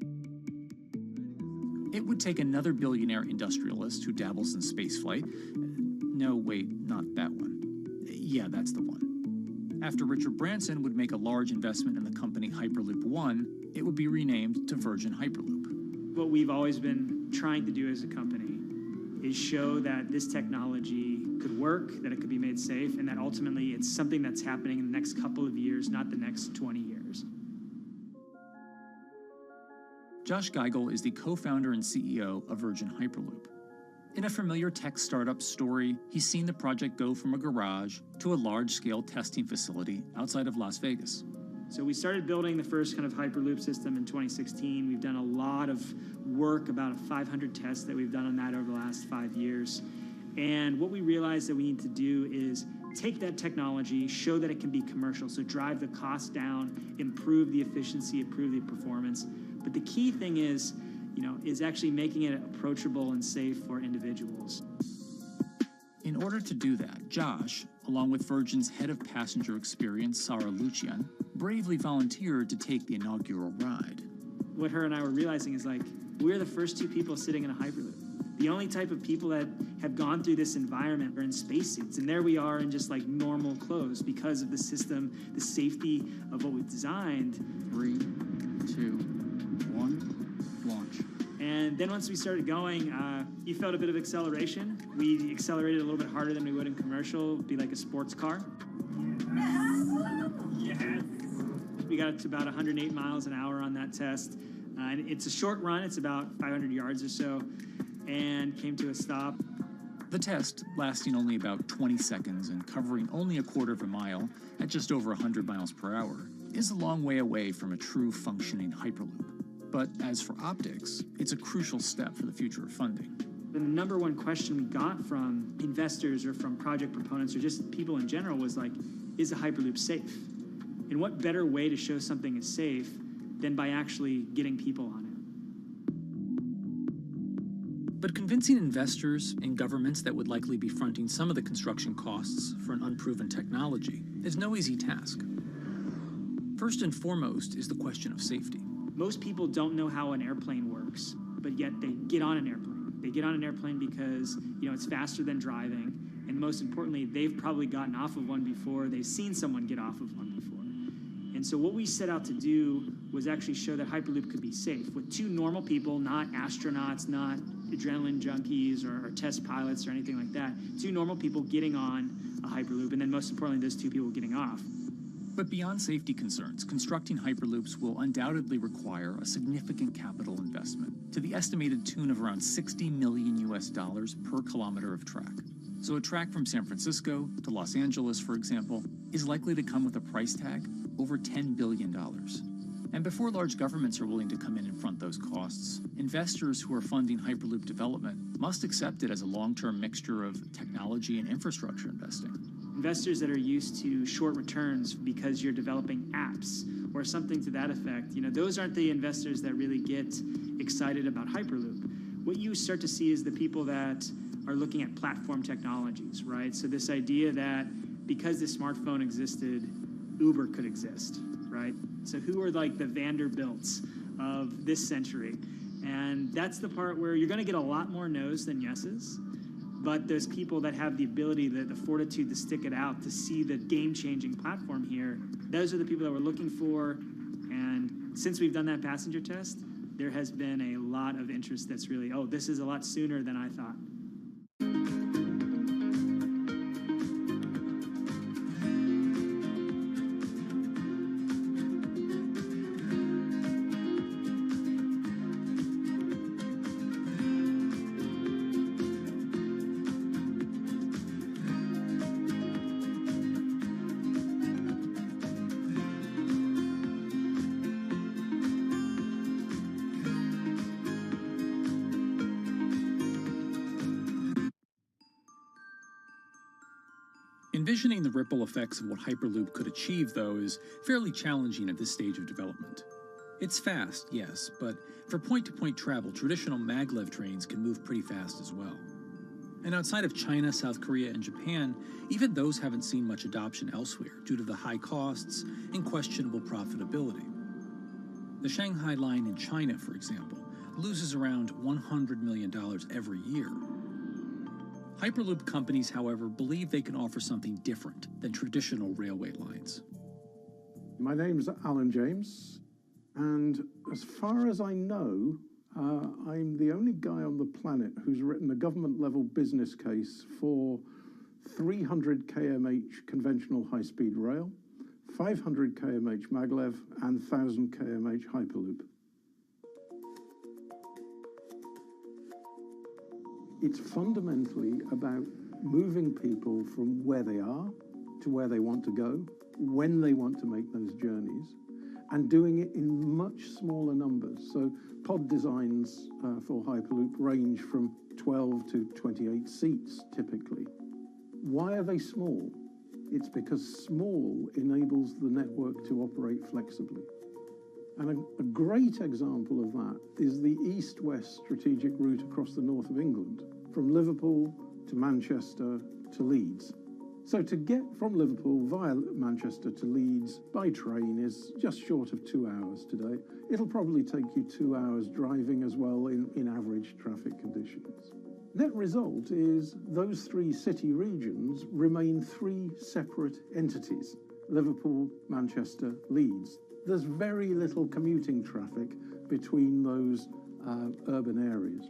It would take another billionaire industrialist who dabbles in spaceflight. No, wait, not that one. Yeah, that's the one. After Richard Branson would make a large investment in the company Hyperloop One, it would be renamed to Virgin Hyperloop. What we've always been trying to do as a company is show that this technology could work, that it could be made safe, and that ultimately it's something that's happening in the next couple of years, not the next 20 years. Josh Geigel is the co-founder and CEO of Virgin Hyperloop. In a familiar tech startup story, he's seen the project go from a garage to a large-scale testing facility outside of Las Vegas. So we started building the first kind of Hyperloop system in 2016. We've done a lot of work, about 500 tests that we've done on that over the last 5 years. And what we realized that we need to do is take that technology, show that it can be commercial, so drive the cost down, improve the efficiency, improve the performance. But the key thing is actually making it approachable and safe for individuals. In order to do that, Josh, along with Virgin's head of passenger experience, Sarah Lucian, bravely volunteered to take the inaugural ride. What her and I were realizing is we're the first two people sitting in a Hyperloop. The only type of people that have gone through this environment are in spacesuits, and there we are in just normal clothes because of the system, the safety of what we've designed. 3, 2, 1, launch. And then once we started going, you felt a bit of acceleration. We accelerated a little bit harder than we would in commercial. It'd be like a sports car. Yes. We got to about 108 miles an hour on that test. And it's a short run. It's about 500 yards or so. And came to a stop. The test, lasting only about 20 seconds and covering only a quarter of a mile at just over 100 miles per hour, is a long way away from a true functioning Hyperloop. But as for optics, it's a crucial step for the future of funding. The number one question we got from investors or from project proponents or just people in general was like, is a Hyperloop safe? And what better way to show something is safe than by actually getting people on it? But convincing investors and governments that would likely be fronting some of the construction costs for an unproven technology is no easy task. First and foremost is the question of safety. Most people don't know how an airplane works, but yet they get on an airplane. They get on an airplane because, it's faster than driving, and most importantly, they've probably gotten off of one before, they've seen someone get off of one before. And so what we set out to do was actually show that Hyperloop could be safe with two normal people, not astronauts, not adrenaline junkies or test pilots or anything like that. Two normal people getting on a Hyperloop, and then most importantly, those two people getting off. But beyond safety concerns, constructing Hyperloops will undoubtedly require a significant capital investment to the estimated tune of around $60 million per kilometer of track. So a track from San Francisco to Los Angeles, for example, is likely to come with a price tag over $10 billion. And before large governments are willing to come in and front those costs, investors who are funding Hyperloop development must accept it as a long-term mixture of technology and infrastructure investing. Investors that are used to short returns because you're developing apps or something to that effect, those aren't the investors that really get excited about Hyperloop. What you start to see is the people that are looking at platform technologies, right? So this idea that because the smartphone existed, Uber could exist, right? So who are like the Vanderbilts of this century? And that's the part where you're going to get a lot more no's than yeses. But those people that have the ability, the fortitude to stick it out, to see the game-changing platform here, those are the people that we're looking for. And since we've done that passenger test, there has been a lot of interest that's really, this is a lot sooner than I thought. Envisioning the ripple effects of what Hyperloop could achieve, though, is fairly challenging at this stage of development. It's fast, yes, but for point-to-point travel, traditional maglev trains can move pretty fast as well. And outside of China, South Korea, and Japan, even those haven't seen much adoption elsewhere due to the high costs and questionable profitability. The Shanghai line in China, for example, loses around $100 million every year. Hyperloop companies, however, believe they can offer something different than traditional railway lines. My name's Alan James, and as far as I know, I'm the only guy on the planet who's written a government-level business case for 300 kmh conventional high-speed rail, 500 kmh maglev, and 1,000 kmh Hyperloop. It's fundamentally about moving people from where they are to where they want to go, when they want to make those journeys, and doing it in much smaller numbers. So pod designs for Hyperloop range from 12 to 28 seats, typically. Why are they small? It's because small enables the network to operate flexibly. And a great example of that is the east-west strategic route across the north of England, from Liverpool to Manchester to Leeds. So to get from Liverpool via Manchester to Leeds by train is just short of 2 hours today. It'll probably take you 2 hours driving as well in average traffic conditions. Net result is those three city regions remain three separate entities: Liverpool, Manchester, Leeds. There's very little commuting traffic between those urban areas.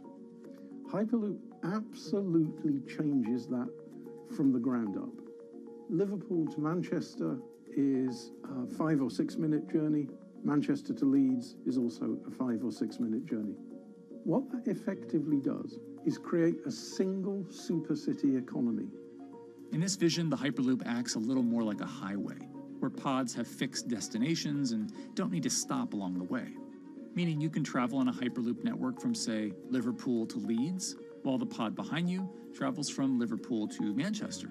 Hyperloop absolutely changes that from the ground up. Liverpool to Manchester is a 5 or 6 minute journey. Manchester to Leeds is also a 5 or 6 minute journey. What that effectively does is create a single supercity economy. In this vision, the Hyperloop acts a little more like a highway, where pods have fixed destinations and don't need to stop along the way. Meaning you can travel on a Hyperloop network from, say, Liverpool to Leeds, while the pod behind you travels from Liverpool to Manchester.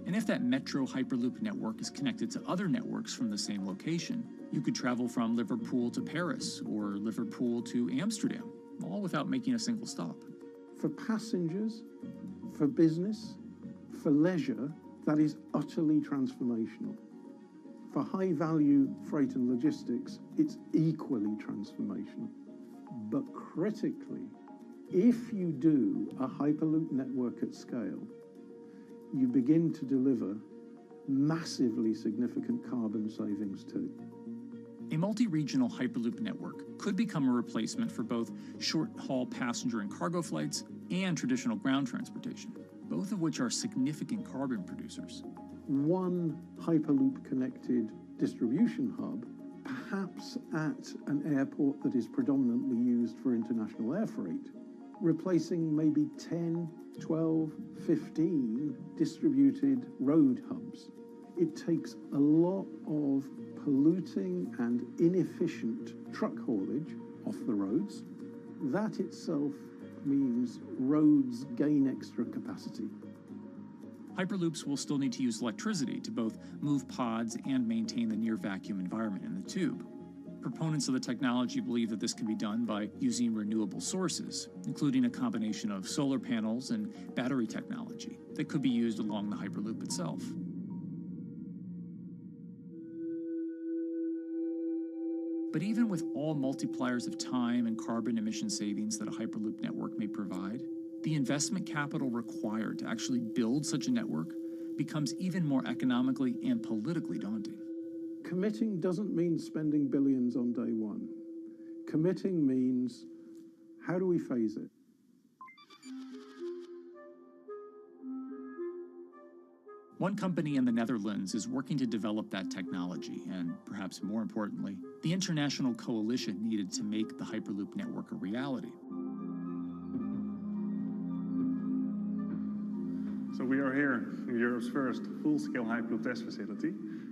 And if that metro Hyperloop network is connected to other networks from the same location, you could travel from Liverpool to Paris or Liverpool to Amsterdam, all without making a single stop. For passengers, for business, for leisure, that is utterly transformational. For high-value freight and logistics, it's equally transformational. But critically, if you do a Hyperloop network at scale, you begin to deliver massively significant carbon savings too. A multi-regional Hyperloop network could become a replacement for both short-haul passenger and cargo flights and traditional ground transportation, both of which are significant carbon producers. One Hyperloop-connected distribution hub, perhaps at an airport that is predominantly used for international air freight, replacing maybe 10, 12, 15 distributed road hubs. It takes a lot of polluting and inefficient truck haulage off the roads. That itself means roads gain extra capacity. Hyperloops will still need to use electricity to both move pods and maintain the near vacuum environment in the tube. Proponents of the technology believe that this can be done by using renewable sources, including a combination of solar panels and battery technology that could be used along the Hyperloop itself. But even with all multipliers of time and carbon emission savings that a Hyperloop network may provide, the investment capital required to actually build such a network becomes even more economically and politically daunting. Committing doesn't mean spending billions on day one. Committing means, how do we phase it? One company in the Netherlands is working to develop that technology, and perhaps more importantly, the international coalition needed to make the Hyperloop network a reality. So we are here in Europe's first full-scale Hyperloop test facility,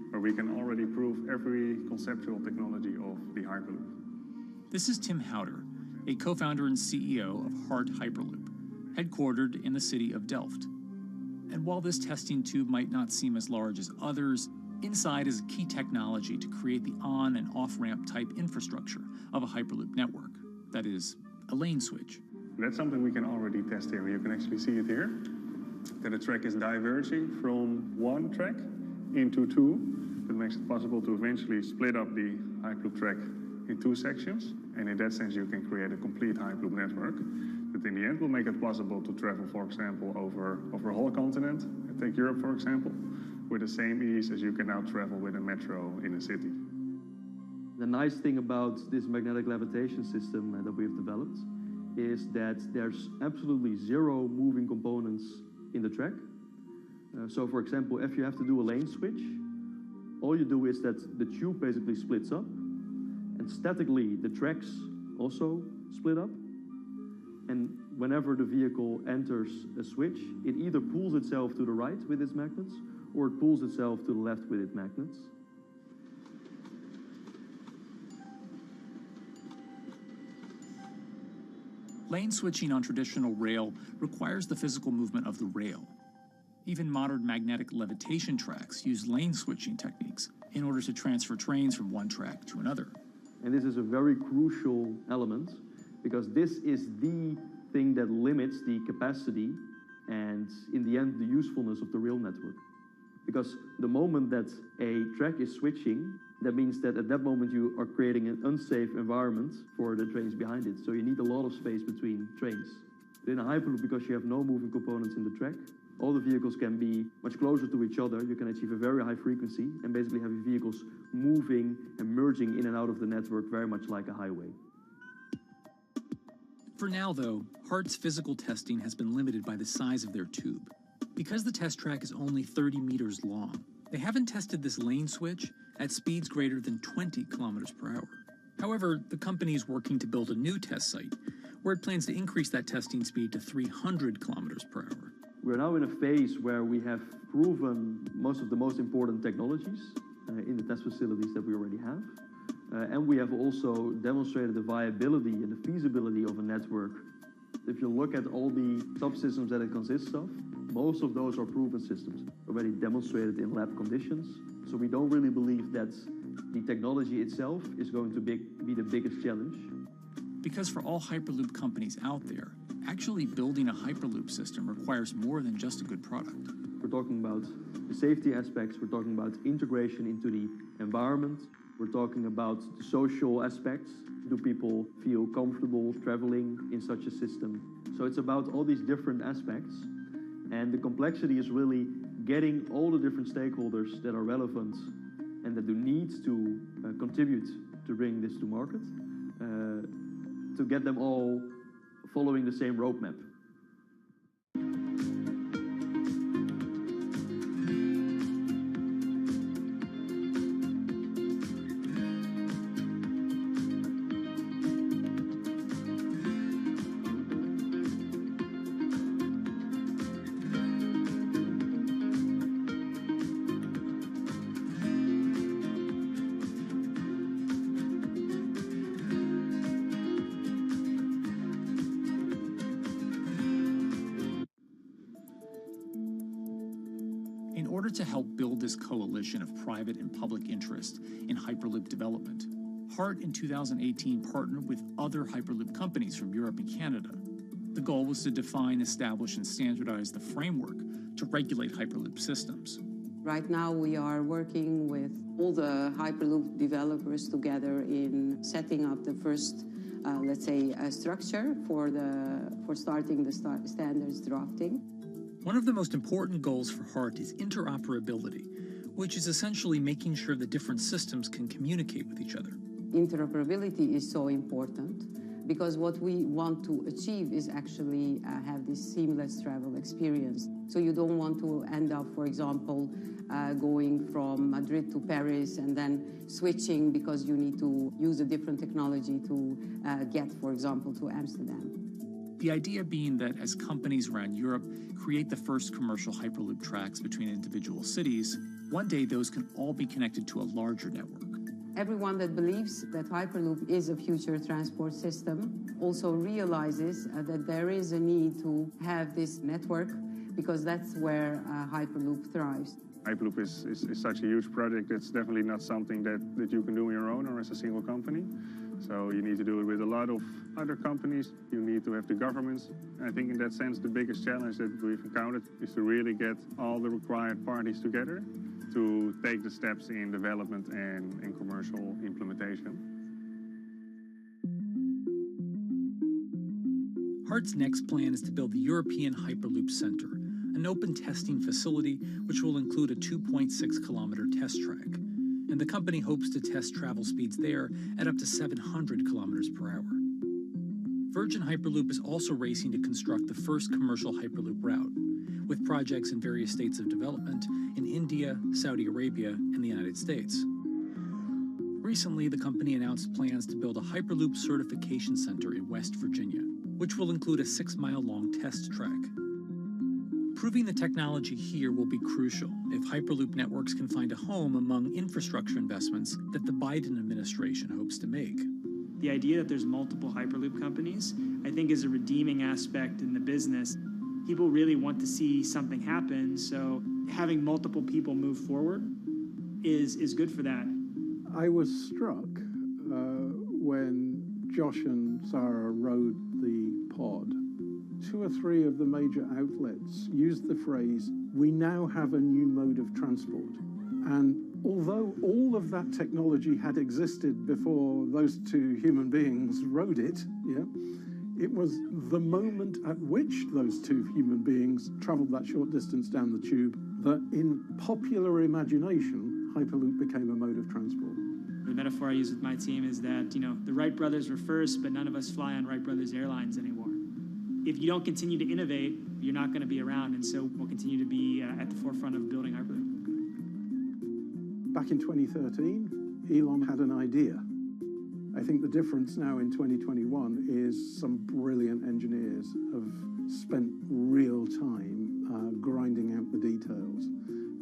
where we can already prove every conceptual technology of the Hyperloop. This is Tim Houter, a co-founder and CEO of Hart Hyperloop, headquartered in the city of Delft. And while this testing tube might not seem as large as others, inside is a key technology to create the on- and off-ramp type infrastructure of a Hyperloop network. That is, a lane switch. That's something we can already test here. You can actually see it here, that the track is diverging from one track into two. That makes it possible to eventually split up the Hyperloop track in two sections. And in that sense, you can create a complete Hyperloop network that in the end will make it possible to travel, for example, over a whole continent. Take Europe, for example, with the same ease as you can now travel with a metro in a city. The nice thing about this magnetic levitation system that we've developed is that there's absolutely zero moving components in the track. So for example, if you have to do a lane switch, all you do is that the tube basically splits up, and statically the tracks also split up. And whenever the vehicle enters a switch, it either pulls itself to the right with its magnets, or it pulls itself to the left with its magnets. Lane switching on traditional rail requires the physical movement of the rail. Even modern magnetic levitation tracks use lane switching techniques in order to transfer trains from one track to another. And this is a very crucial element, because this is the thing that limits the capacity and, in the end, the usefulness of the rail network. Because the moment that a track is switching, that means that at that moment you are creating an unsafe environment for the trains behind it. So you need a lot of space between trains. In a Hyperloop, because you have no moving components in the track, all the vehicles can be much closer to each other. You can achieve a very high frequency and basically have your vehicles moving and merging in and out of the network very much like a highway. For now, though, Hart's physical testing has been limited by the size of their tube. Because the test track is only 30 meters long, they haven't tested this lane switch at speeds greater than 20 kilometers per hour. However, the company is working to build a new test site where it plans to increase that testing speed to 300 kilometers per hour. We're now in a phase where we have proven most of the most important technologies in the test facilities that we already have. And we have also demonstrated the viability and the feasibility of a network. If you look at all the subsystems that it consists of, most of those are proven systems, already demonstrated in lab conditions. So we don't really believe that the technology itself is going to be the biggest challenge. Because for all Hyperloop companies out there, actually building a Hyperloop system requires more than just a good product. We're talking about the safety aspects, we're talking about integration into the environment, we're talking about the social aspects. Do people feel comfortable traveling in such a system? So it's about all these different aspects, and the complexity is really getting all the different stakeholders that are relevant and that do need to contribute to bring this to market, to get them all following the same roadmap. In order to help build this coalition of private and public interest in Hyperloop development, HART in 2018 partnered with other Hyperloop companies from Europe and Canada. The goal was to define, establish, and standardize the framework to regulate Hyperloop systems. Right now we are working with all the Hyperloop developers together in setting up the first, let's say, structure for starting the standards drafting. One of the most important goals for HART is interoperability, which is essentially making sure that different systems can communicate with each other. Interoperability is so important because what we want to achieve is actually have this seamless travel experience. So you don't want to end up, for example, going from Madrid to Paris and then switching because you need to use a different technology to get, for example, to Amsterdam. The idea being that as companies around Europe create the first commercial Hyperloop tracks between individual cities, one day those can all be connected to a larger network. Everyone that believes that Hyperloop is a future transport system also realizes that there is a need to have this network because that's where Hyperloop thrives. Hyperloop is such a huge project. It's definitely not something that you can do on your own or as a single company. So you need to do it with a lot of other companies. You need to have the governments. And I think in that sense, the biggest challenge that we've encountered is to really get all the required parties together to take the steps in development and in commercial implementation. HART's next plan is to build the European Hyperloop Center, an open testing facility which will include a 2.6-kilometer test track. And the company hopes to test travel speeds there at up to 700 kilometers per hour. Virgin Hyperloop is also racing to construct the first commercial Hyperloop route, with projects in various states of development in India, Saudi Arabia, and the United States. Recently, the company announced plans to build a Hyperloop certification center in West Virginia, which will include a 6-mile-long test track. Proving the technology here will be crucial if Hyperloop networks can find a home among infrastructure investments that the Biden administration hopes to make. The idea that there's multiple Hyperloop companies, I think, is a redeeming aspect in the business. People really want to see something happen, so having multiple people move forward is good for that. I was struck when Josh and Sarah rode the pod. 2 or 3 of the major outlets used the phrase, "We now have a new mode of transport." And although all of that technology had existed before those 2 human beings rode it, it was the moment at which those 2 human beings traveled that short distance down the tube that in popular imagination, Hyperloop became a mode of transport. The metaphor I use with my team is that, the Wright brothers were first, but none of us fly on Wright Brothers Airlines anymore. If you don't continue to innovate, you're not going to be around, and so we'll continue to be at the forefront of building Hyperloop. Back in 2013, Elon had an idea. I think the difference now in 2021 is some brilliant engineers have spent real time grinding out the details.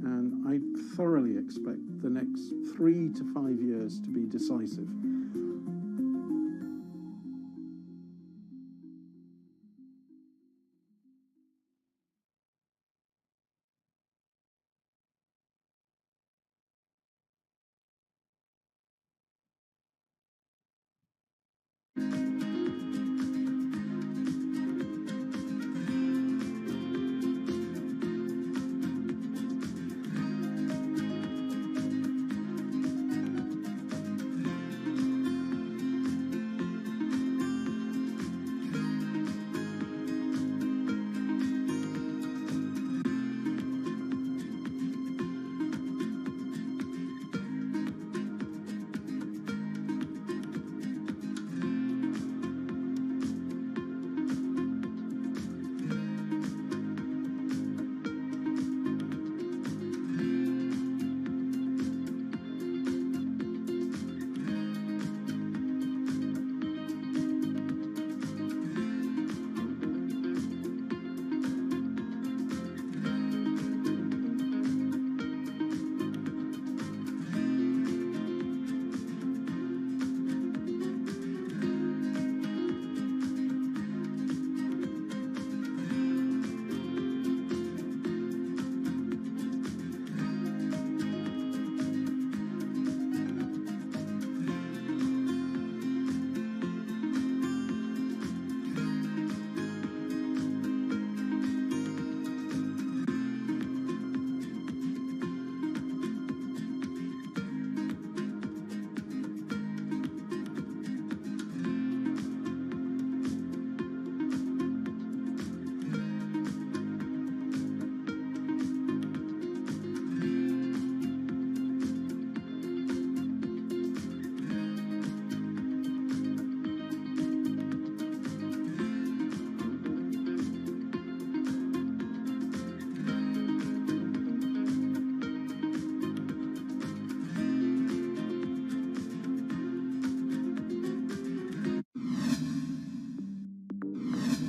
And I thoroughly expect the next 3 to 5 years to be decisive.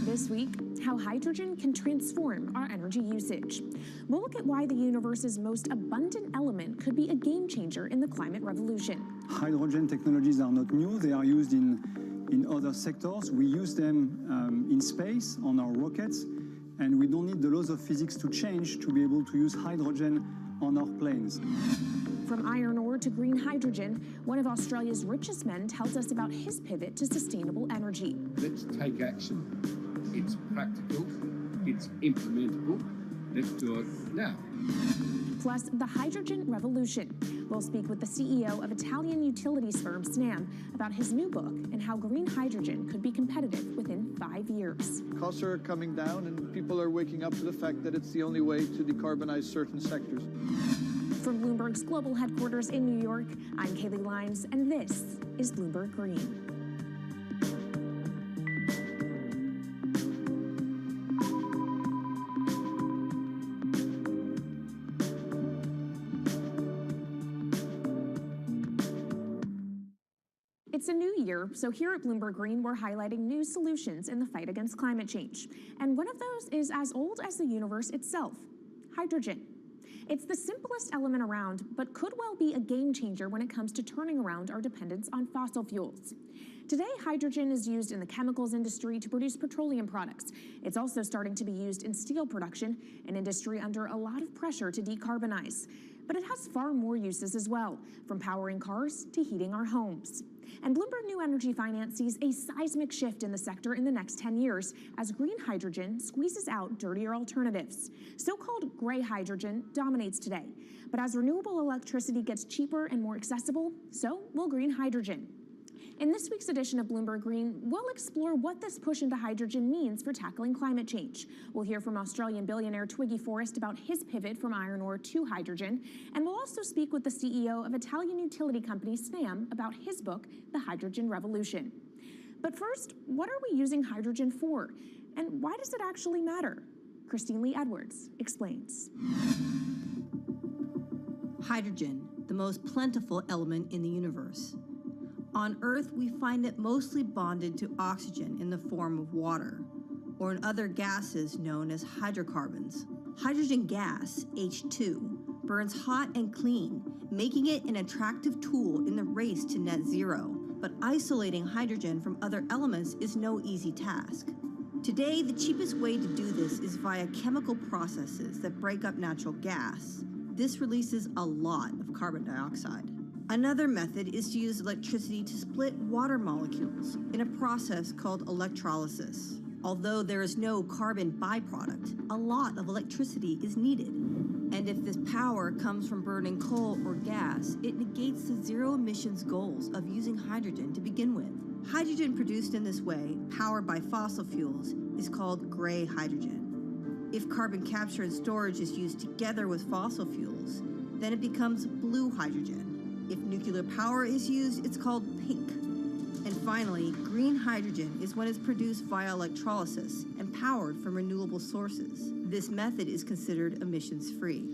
This week, how hydrogen can transform our energy usage. We'll look at why the universe's most abundant element could be a game changer in the climate revolution. Hydrogen technologies are not new. They are used in other sectors. We use them in space, on our rockets, and we don't need the laws of physics to change to be able to use hydrogen on our planes. From iron ore to green hydrogen, one of Australia's richest men tells us about his pivot to sustainable energy. Let's take action. It's practical, it's implementable. Let's do it now. Plus, the hydrogen revolution. We'll speak with the CEO of Italian utilities firm Snam about his new book and how green hydrogen could be competitive within 5 years. Costs are coming down and people are waking up to the fact that it's the only way to decarbonize certain sectors. From Bloomberg's global headquarters in New York, I'm Kaylee Lyons, and this is Bloomberg Green. It's a new year, so here at Bloomberg Green, we're highlighting new solutions in the fight against climate change. And one of those is as old as the universe itself, hydrogen. It's the simplest element around, but could well be a game changer when it comes to turning around our dependence on fossil fuels. Today, hydrogen is used in the chemicals industry to produce petroleum products. It's also starting to be used in steel production, an industry under a lot of pressure to decarbonize. But it has far more uses as well, from powering cars to heating our homes. And Bloomberg New Energy Finance sees a seismic shift in the sector in the next 10 years as green hydrogen squeezes out dirtier alternatives. So-called gray hydrogen dominates today. But as renewable electricity gets cheaper and more accessible, so will green hydrogen. In this week's edition of Bloomberg Green, we'll explore what this push into hydrogen means for tackling climate change. We'll hear from Australian billionaire Twiggy Forrest about his pivot from iron ore to hydrogen, and we'll also speak with the CEO of Italian utility company Snam about his book, The Hydrogen Revolution. But first, what are we using hydrogen for? And why does it actually matter? Christine Lee Edwards explains. Hydrogen, the most plentiful element in the universe. On Earth, we find it mostly bonded to oxygen in the form of water, or in other gases known as hydrocarbons. Hydrogen gas, H2, burns hot and clean, making it an attractive tool in the race to net zero. But isolating hydrogen from other elements is no easy task. Today, the cheapest way to do this is via chemical processes that break up natural gas. This releases a lot of carbon dioxide. Another method is to use electricity to split water molecules in a process called electrolysis. Although there is no carbon byproduct, a lot of electricity is needed. And if this power comes from burning coal or gas, it negates the zero emissions goals of using hydrogen to begin with. Hydrogen produced in this way, powered by fossil fuels, is called gray hydrogen. If carbon capture and storage is used together with fossil fuels, then it becomes blue hydrogen. If nuclear power is used, it's called pink. And finally, green hydrogen is when it's produced via electrolysis and powered from renewable sources. This method is considered emissions-free.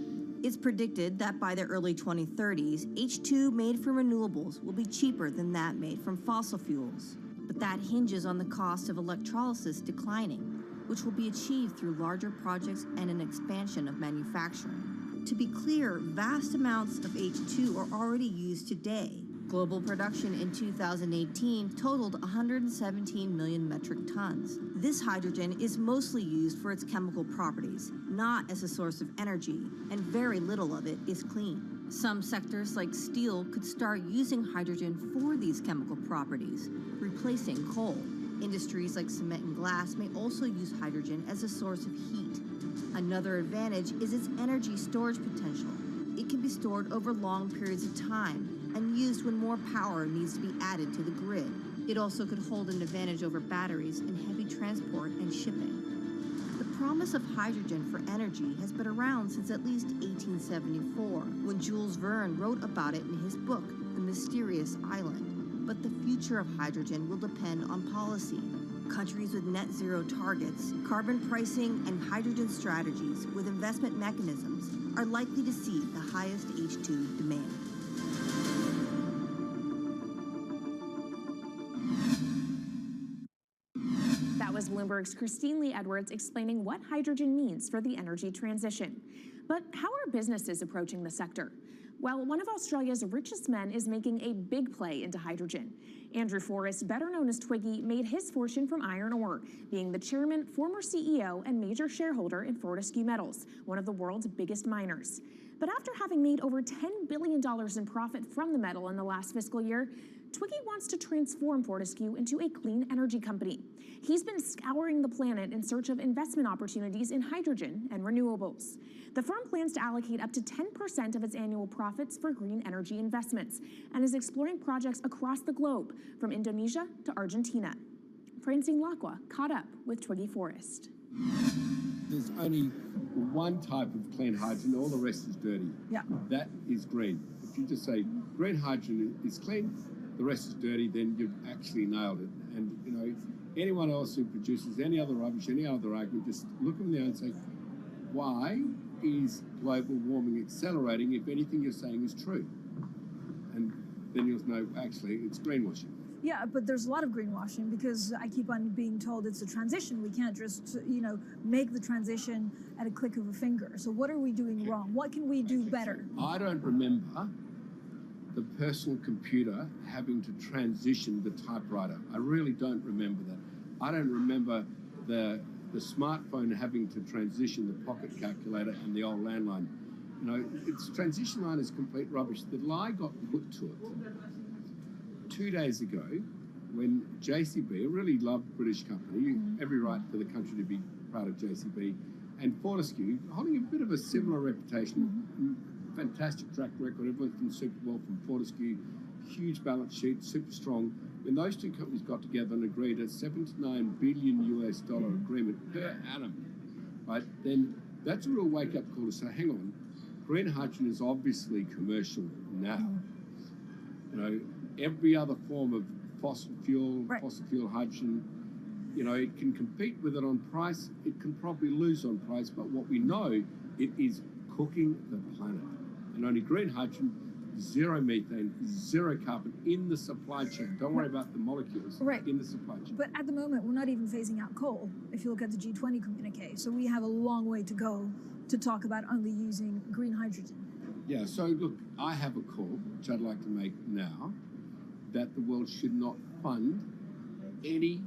It's predicted that by the early 2030s, H2 made from renewables will be cheaper than that made from fossil fuels. But that hinges on the cost of electrolysis declining, which will be achieved through larger projects and an expansion of manufacturing. To be clear, vast amounts of H2 are already used today. Global production in 2018 totaled 117 million metric tons. This hydrogen is mostly used for its chemical properties, not as a source of energy, and very little of it is clean. Some sectors like steel could start using hydrogen for these chemical properties, replacing coal. Industries like cement and glass may also use hydrogen as a source of heat. Another advantage is its energy storage potential. It can be stored over long periods of time and used when more power needs to be added to the grid. It also could hold an advantage over batteries in heavy transport and shipping. The promise of hydrogen for energy has been around since at least 1874, when Jules Verne wrote about it in his book, The Mysterious Island. But the future of hydrogen will depend on policy. Countries with net zero targets, carbon pricing, and hydrogen strategies with investment mechanisms are likely to see the highest H2 demand. That was Bloomberg's Christine Lee Edwards explaining what hydrogen means for the energy transition. But how are businesses approaching the sector? Well, one of Australia's richest men is making a big play into hydrogen. Andrew Forrest, better known as Twiggy, made his fortune from iron ore, being the chairman, former CEO, and major shareholder in Fortescue Metals, one of the world's biggest miners. But after having made over $10 billion in profit from the metal in the last fiscal year, Twiggy wants to transform Fortescue into a clean energy company. He's been scouring the planet in search of investment opportunities in hydrogen and renewables. The firm plans to allocate up to 10% of its annual profits for green energy investments and is exploring projects across the globe, from Indonesia to Argentina. Francine Lacqua caught up with Twiggy Forrest. There's only one type of clean hydrogen, all the rest is dirty. Yeah. That is green. If you just say green hydrogen is clean, the rest is dirty, then you've actually nailed it. And, you know, anyone else who produces any other rubbish, any other argument, just look them there and say, why is global warming accelerating if anything you're saying is true? And then you'll know, actually, it's greenwashing. Yeah, but there's a lot of greenwashing because I keep on being told it's a transition. We can't just, make the transition at a click of a finger. So what are we doing wrong? What can we do better? I don't remember the personal computer having to transition the typewriter. I really don't remember that. I don't remember the smartphone having to transition the pocket calculator and the old landline. You know, its transition line is complete rubbish. The lie got put to it 2 days ago when JCB, a really loved British company, every right for the country to be part of JCB, and Fortescue, holding a bit of a similar reputation, fantastic track record, everyone's done super well from Fortescue, huge balance sheet, super strong. When those two companies got together and agreed a $7 to $9 billion US agreement per annum, right, then that's a real wake-up call to say, hang on, green hydrogen is obviously commercial now. You know, every other form of fossil fuel hydrogen, you know, it can compete with it on price, it can probably lose on price, but what we know, it is cooking the planet. And only green hydrogen zero methane, zero carbon in the supply chain. Don't worry about the molecules in the supply chain. But at the moment, we're not even phasing out coal, if you look at the G20 communique. So we have a long way to go to talk about only using green hydrogen. Yeah, so look, I have a call, which I'd like to make now, that the world should not fund any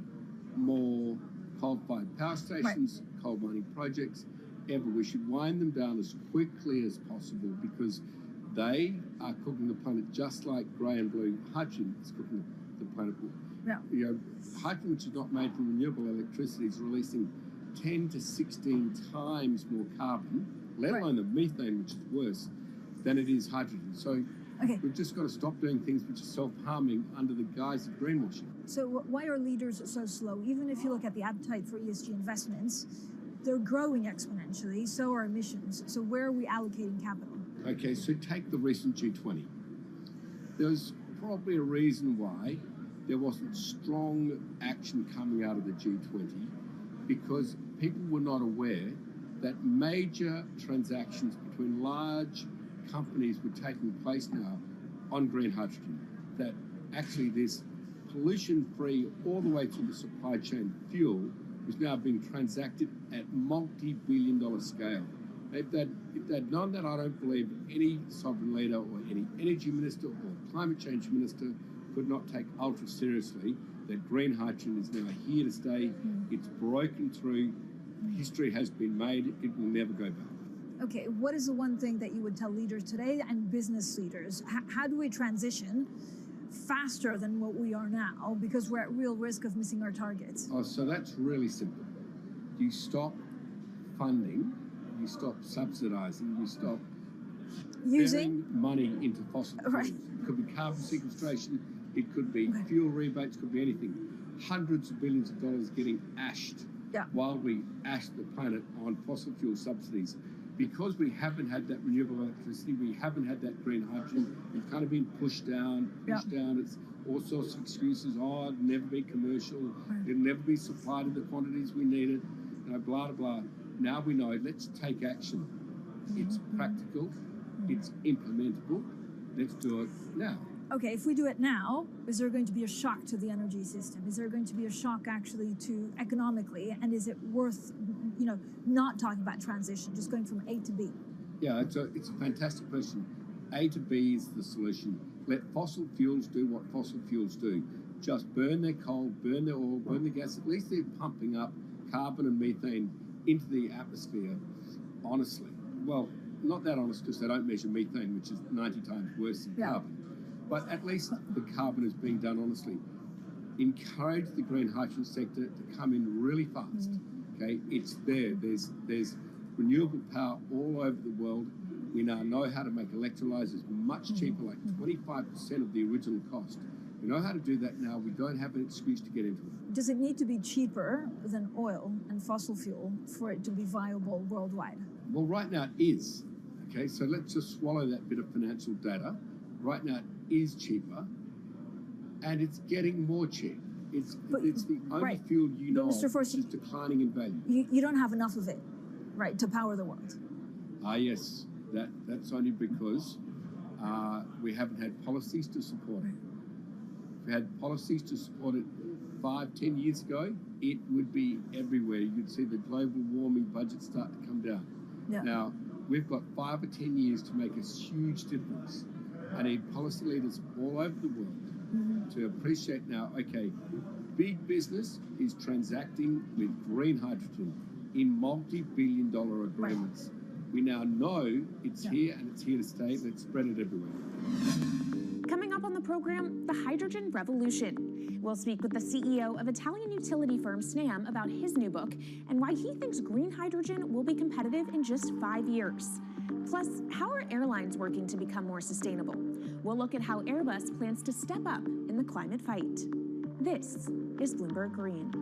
more coal-fired power stations, coal mining projects, ever. We should wind them down as quickly as possible because they are cooking the planet just like grey and blue hydrogen is cooking the planet. Yeah. You know, hydrogen, which is not made from renewable electricity, is releasing 10 to 16 times more carbon, let alone the methane, which is worse, than it is hydrogen. So we've just got to stop doing things which are self-harming under the guise of greenwashing. So why are leaders so slow? Even if you look at the appetite for ESG investments, they're growing exponentially, so are emissions. So where are we allocating capital? Okay, so take the recent G20. There's probably a reason why there wasn't strong action coming out of the G20 because people were not aware that major transactions between large companies were taking place now on green hydrogen, that actually this pollution-free all the way through the supply chain fuel was now being transacted at multi-billion-dollar scale. If they'd known that, I don't believe any sovereign leader or any energy minister or climate change minister could not take ultra seriously that green hydrogen is now here to stay. It's broken through. History has been made. It will never go back. Okay, what is the one thing that you would tell leaders today and business leaders? How do we transition faster than what we are now because we're at real risk of missing our targets? Oh, so that's really simple. You stop funding, you stop subsidizing, you stop using money into fossil fuels. It could be carbon sequestration, it could be fuel rebates, it could be anything. Hundreds of billions of dollars getting ashed while we ash the planet on fossil fuel subsidies. Because we haven't had that renewable electricity, we haven't had that green hydrogen, we've kind of been pushed down. It's all sorts of excuses. Oh, it'll never be commercial, it'll never be supplied in the quantities we need it, you know, blah, blah, blah. Now we know, let's take action. It's practical, it's implementable, let's do it now. Okay, if we do it now, is there going to be a shock to the energy system? Is there going to be a shock actually to economically? And is it worth, you know, not talking about transition, just going from A to B? Yeah, it's a fantastic question. A to B is the solution. Let fossil fuels do what fossil fuels do. Just burn their coal, burn their oil, burn the gas. At least they're pumping up carbon and methane into the atmosphere, honestly. Well, not that honest because they don't measure methane, which is 90 times worse than carbon. But at least the carbon is being done honestly. Encourage the green hydrogen sector to come in really fast. Okay, it's there. There's renewable power all over the world. We now know how to make electrolyzers much cheaper, like 25% of the original cost. We know how to do that now. We don't have an excuse to get into it. Does it need to be cheaper than oil and fossil fuel for it to be viable worldwide? Well, right now it is. Okay, so let's just swallow that bit of financial data. Right now it is cheaper, and it's getting more cheap. It's the only fuel you know of which is declining in value. You don't have enough of it, right, to power the world. Yes, that's only because we haven't had policies to support it. If we had policies to support it 5-10 years ago, it would be everywhere. You'd see the global warming budget start to come down. Now, we've got 5 or 10 years to make a huge difference. I need policy leaders all over the world to appreciate now, okay, big business is transacting with green hydrogen in multi-billion-dollar agreements. We now know it's here and it's here to stay. Let's spread it everywhere. Coming up on the program, the hydrogen revolution. We'll speak with the CEO of Italian utility firm Snam about his new book and why he thinks green hydrogen will be competitive in just 5 years. Plus, how are airlines working to become more sustainable? We'll look at how Airbus plans to step up in the climate fight. This is Bloomberg Green.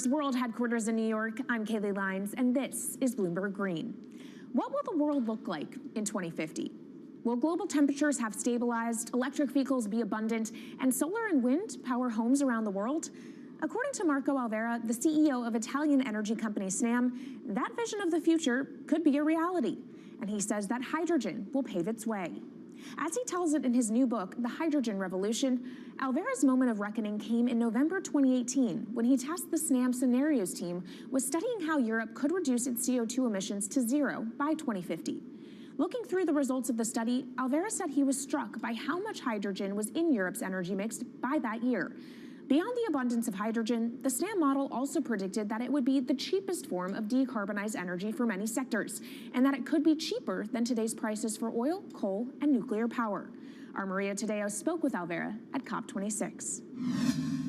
Bloomberg's world headquarters in New York, I'm Kaylee Lines, and this is Bloomberg Green. What will the world look like in 2050? Will global temperatures have stabilized, electric vehicles be abundant, and solar and wind power homes around the world? According to Marco Alvera, the CEO of Italian energy company Snam, that vision of the future could be a reality. And he says that hydrogen will pave its way. As he tells it in his new book, The Hydrogen Revolution, Alvera's moment of reckoning came in November 2018 when he tasked the Snam Scenarios team with studying how Europe could reduce its CO2 emissions to zero by 2050. Looking through the results of the study, Alvera said he was struck by how much hydrogen was in Europe's energy mix by that year. Beyond the abundance of hydrogen, the Snam model also predicted that it would be the cheapest form of decarbonized energy for many sectors, and that it could be cheaper than today's prices for oil, coal, and nuclear power. Our Maria Tadeo spoke with Alvera at COP26.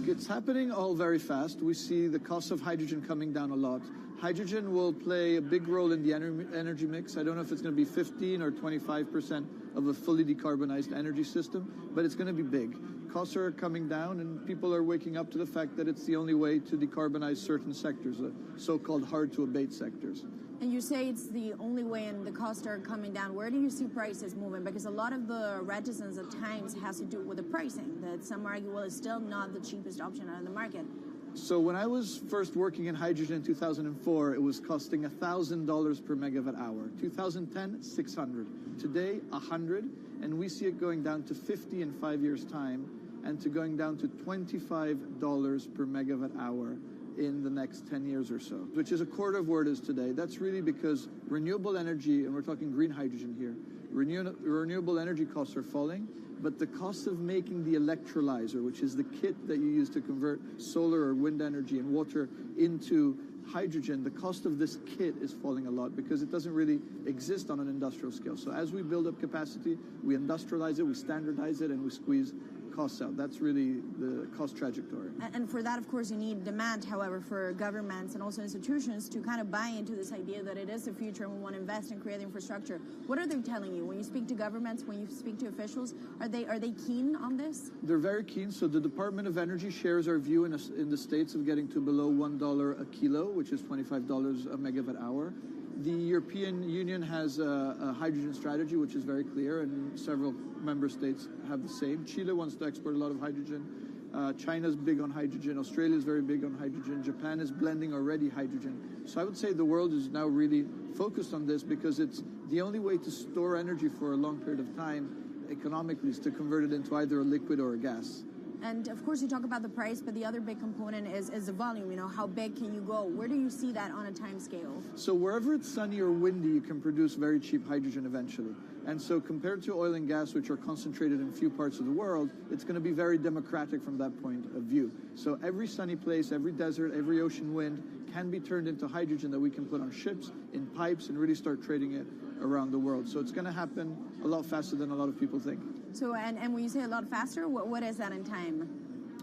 It's happening all very fast. We see the cost of hydrogen coming down a lot. Hydrogen will play a big role in the energy mix. I don't know if it's going to be 15 or 25% of a fully decarbonized energy system, but it's going to be big. Costs are coming down, and people are waking up to the fact that it's the only way to decarbonize certain sectors, the so-called hard-to-abate sectors. And you say it's the only way and the costs are coming down. Where do you see prices moving? Because a lot of the reticence at times has to do with the pricing, that some argue, well, it's still not the cheapest option on the market. So when I was first working in hydrogen in 2004, it was costing $1,000 per megawatt hour. 2010, $600. Today, $100, and we see it going down to $50 in 5 years' time, and to going down to $25 per megawatt hour in the next 10 years or so, which is a quarter of where it is today. That's really because renewable energy, and we're talking green hydrogen here, renewable energy costs are falling, but the cost of making the electrolyzer, which is the kit that you use to convert solar or wind energy and water into hydrogen, the cost of this kit is falling a lot because it doesn't really exist on an industrial scale. So as we build up capacity, we industrialize it, we standardize it, and we squeeze costs out. That's really the cost trajectory. And for that, of course, you need demand, however, for governments and also institutions to kind of buy into this idea that it is the future and we want to invest and create infrastructure. What are they telling you? When you speak to governments, when you speak to officials, are they keen on this? They're very keen. So the Department of Energy shares our view in the States of getting to below $1 a kilo, which is $25 a megawatt hour. The European Union has a hydrogen strategy, which is very clear, and several member states have the same. Chile wants to export a lot of hydrogen. China's big on hydrogen. Australia is very big on hydrogen. Japan is blending already hydrogen. So I would say the world is now really focused on this because it's the only way to store energy for a long period of time economically is to convert it into either a liquid or a gas. And of course, you talk about the price, but the other big component is the volume. You know, how big can you go? Where do you see that on a time scale? So wherever it's sunny or windy, you can produce very cheap hydrogen eventually. And so compared to oil and gas, which are concentrated in a few parts of the world, it's going to be very democratic from that point of view. So every sunny place, every desert, every ocean wind can be turned into hydrogen that we can put on ships, in pipes, and really start trading it around the world. So it's going to happen a lot faster than a lot of people think. So, and when you say a lot faster, what is that in time?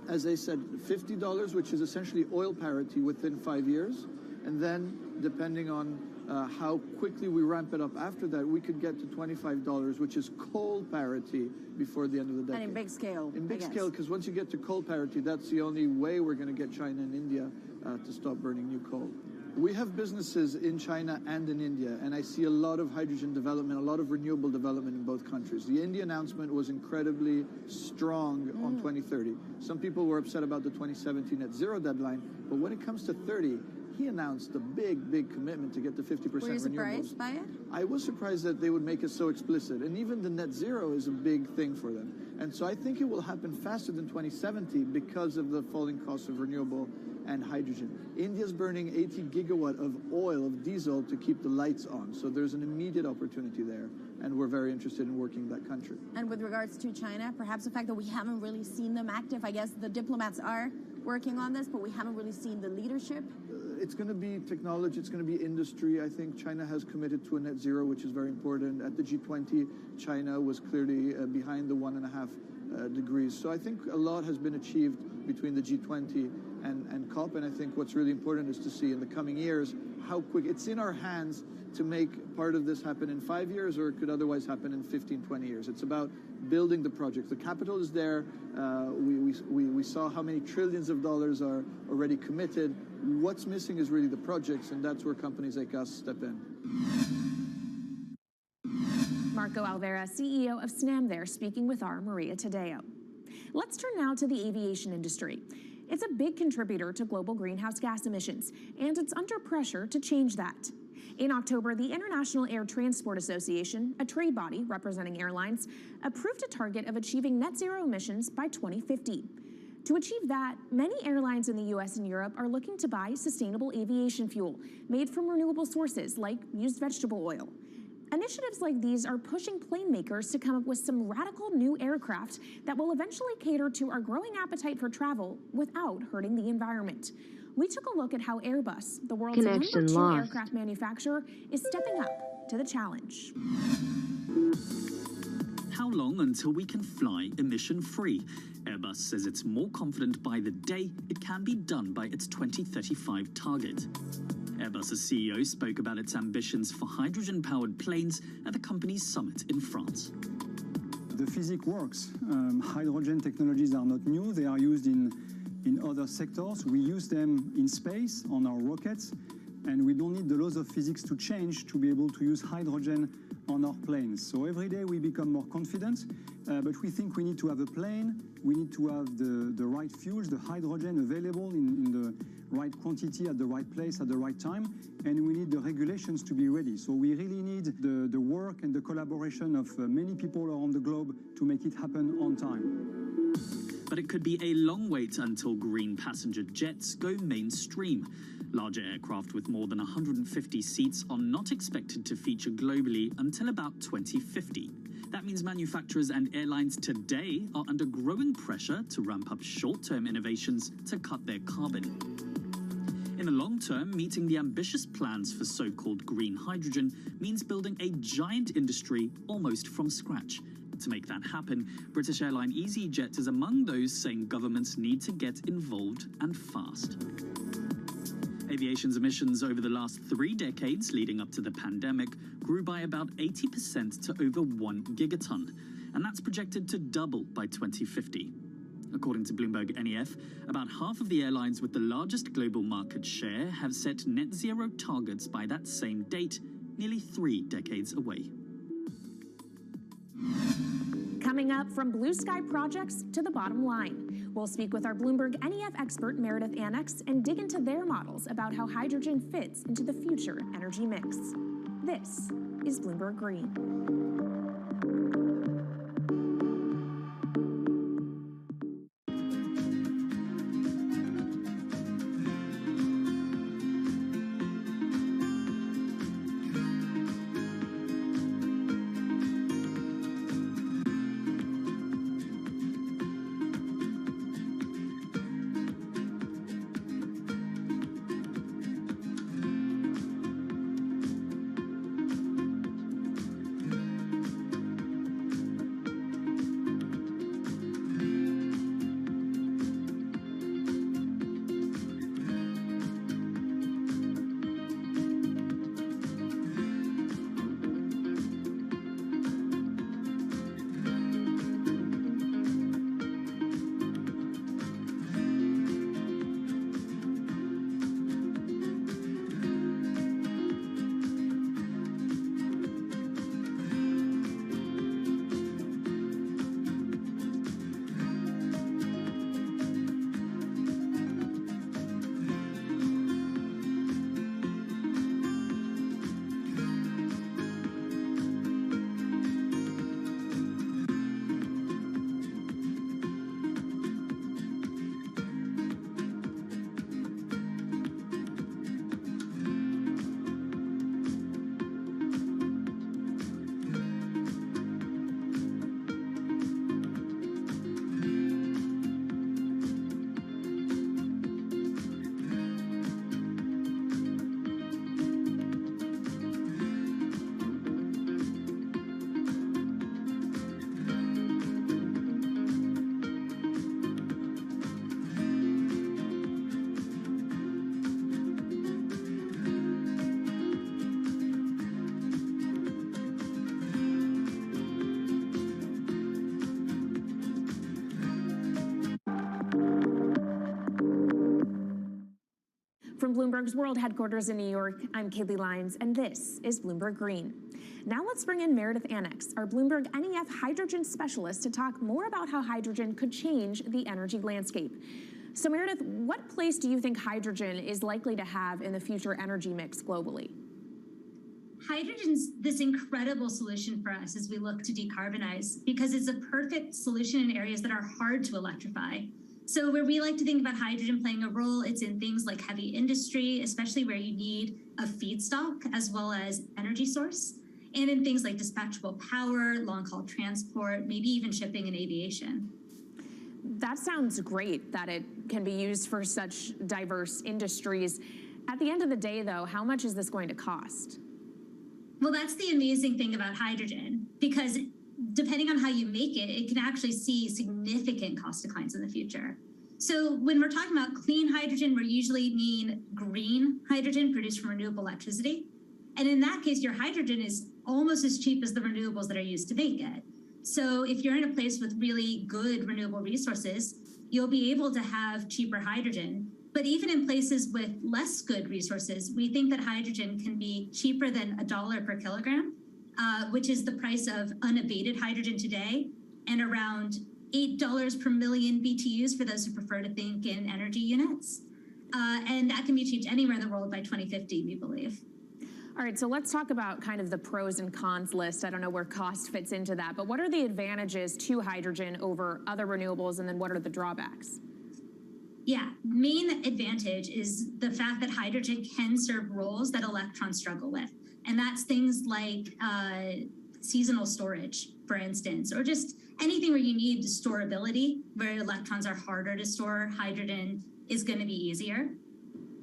As I said, $50, which is essentially oil parity within 5 years. And then, depending on how quickly we ramp it up after that, we could get to $25, which is coal parity before the end of the decade. And in big scale. In big scale, because once you get to coal parity, that's the only way we're going to get China and India to stop burning new coal. We have businesses in China and in India, and I see a lot of hydrogen development, a lot of renewable development in both countries. The India announcement was incredibly strong on 2030. Some people were upset about the 2017 net zero deadline, but when it comes to 30, he announced a big commitment to get to 50% renewables. Were you surprised by it? I was surprised that they would make it so explicit, and even the net zero is a big thing for them. And so I think it will happen faster than 2070 because of the falling costs of renewable and hydrogen. India's burning 80 gigawatt of oil, of diesel, to keep the lights on. So there's an immediate opportunity there, and we're very interested in working in that country. And with regards to China, perhaps the fact that we haven't really seen them active, I guess the diplomats are working on this, but we haven't really seen the leadership. It's going to be technology, it's going to be industry. I think China has committed to a net zero, which is very important. At the G20, China was clearly behind the 1.5 degrees. So I think a lot has been achieved between the G20 and COP. And I think what's really important is to see in the coming years how quick it's in our hands to make part of this happen in 5 years, or it could otherwise happen in 15, 20 years. It's about building the project. The capital is there. We saw how many trillions of dollars are already committed. What's missing is really the projects, and that's where companies like us step in. Marco Alvera, CEO of SNAM there, speaking with our Maria Tadeo. Let's turn now to the aviation industry. It's a big contributor to global greenhouse gas emissions, and it's under pressure to change that. In October, the International Air Transport Association, a trade body representing airlines, approved a target of achieving net zero emissions by 2050. To achieve that, many airlines in the US and Europe are looking to buy sustainable aviation fuel made from renewable sources like used vegetable oil. Initiatives like these are pushing plane makers to come up with some radical new aircraft that will eventually cater to our growing appetite for travel without hurting the environment. We took a look at how Airbus, the world's number 2 aircraft manufacturer, is stepping up to the challenge. How long until we can fly emission-free? Airbus says it's more confident by the day it can be done by its 2035 target. Airbus's CEO spoke about its ambitions for hydrogen-powered planes at the company's summit in France. The physics works. Hydrogen technologies are not new. They are used in other sectors. We use them in space on our rockets, and we don't need the laws of physics to change to be able to use hydrogen on our planes. So every day we become more confident, but we think we need to have a plane, we need to have the right fuels, the hydrogen available in the right quantity at the right place at the right time, and we need the regulations to be ready. So we really need the work and the collaboration of many people around the globe to make it happen on time. But it could be a long wait until green passenger jets go mainstream. Larger aircraft with more than 150 seats are not expected to feature globally until about 2050. That means manufacturers and airlines today are under growing pressure to ramp up short-term innovations to cut their carbon. In the long term, meeting the ambitious plans for so-called green hydrogen means building a giant industry almost from scratch. To make that happen, British airline EasyJet is among those saying governments need to get involved and fast. Aviation's emissions over the last 3 decades leading up to the pandemic grew by about 80% to over 1 gigaton, and that's projected to double by 2050. According to Bloomberg NEF, about half of the airlines with the largest global market share have set net zero targets by that same date, nearly 3 decades away. Coming up, from blue sky projects to the bottom line. We'll speak with our Bloomberg NEF expert Meredith Annex and dig into their models about how hydrogen fits into the future energy mix. This is Bloomberg Green. Bloomberg's World Headquarters in New York, I'm Kaylee Lyons, and this is Bloomberg Green. Now let's bring in Meredith Annex, our Bloomberg NEF hydrogen specialist, to talk more about how hydrogen could change the energy landscape. So Meredith, what place do you think hydrogen is likely to have in the future energy mix globally? Hydrogen's this incredible solution for us as we look to decarbonize because it's a perfect solution in areas that are hard to electrify. So where we like to think about hydrogen playing a role, it's in things like heavy industry, especially where you need a feedstock as well as energy source, and in things like dispatchable power, long-haul transport, maybe even shipping and aviation. That sounds great that it can be used for such diverse industries. At the end of the day, though, how much is this going to cost? Well, that's the amazing thing about hydrogen, because depending on how you make it, it can actually see significant cost declines in the future. So when we're talking about clean hydrogen, we usually mean green hydrogen produced from renewable electricity. And in that case, your hydrogen is almost as cheap as the renewables that are used to make it. So if you're in a place with really good renewable resources, you'll be able to have cheaper hydrogen. But even in places with less good resources, we think that hydrogen can be cheaper than $1 per kilogram, which is the price of unabated hydrogen today, and around $8 per million BTUs for those who prefer to think in energy units. And that can be achieved anywhere in the world by 2050, we believe. All right, so let's talk about kind of the pros and cons list. I don't know where cost fits into that, but what are the advantages to hydrogen over other renewables, and then what are the drawbacks? Yeah, main advantage is the fact that hydrogen can serve roles that electrons struggle with. And that's things like seasonal storage, for instance, or just anything where you need storability, where electrons are harder to store, hydrogen is going to be easier.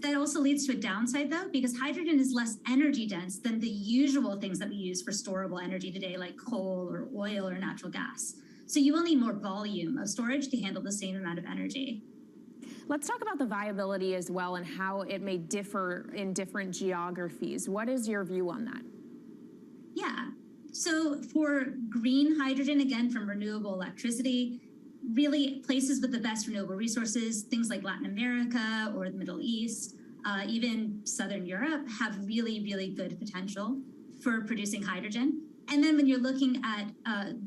That also leads to a downside, though, because hydrogen is less energy dense than the usual things that we use for storable energy today, like coal or oil or natural gas. So you will need more volume of storage to handle the same amount of energy. Let's talk about the viability as well and how it may differ in different geographies. What is your view on that? Yeah, so for green hydrogen, again, from renewable electricity, really places with the best renewable resources, things like Latin America or the Middle East, even Southern Europe, have really, really good potential for producing hydrogen. And then when you're looking at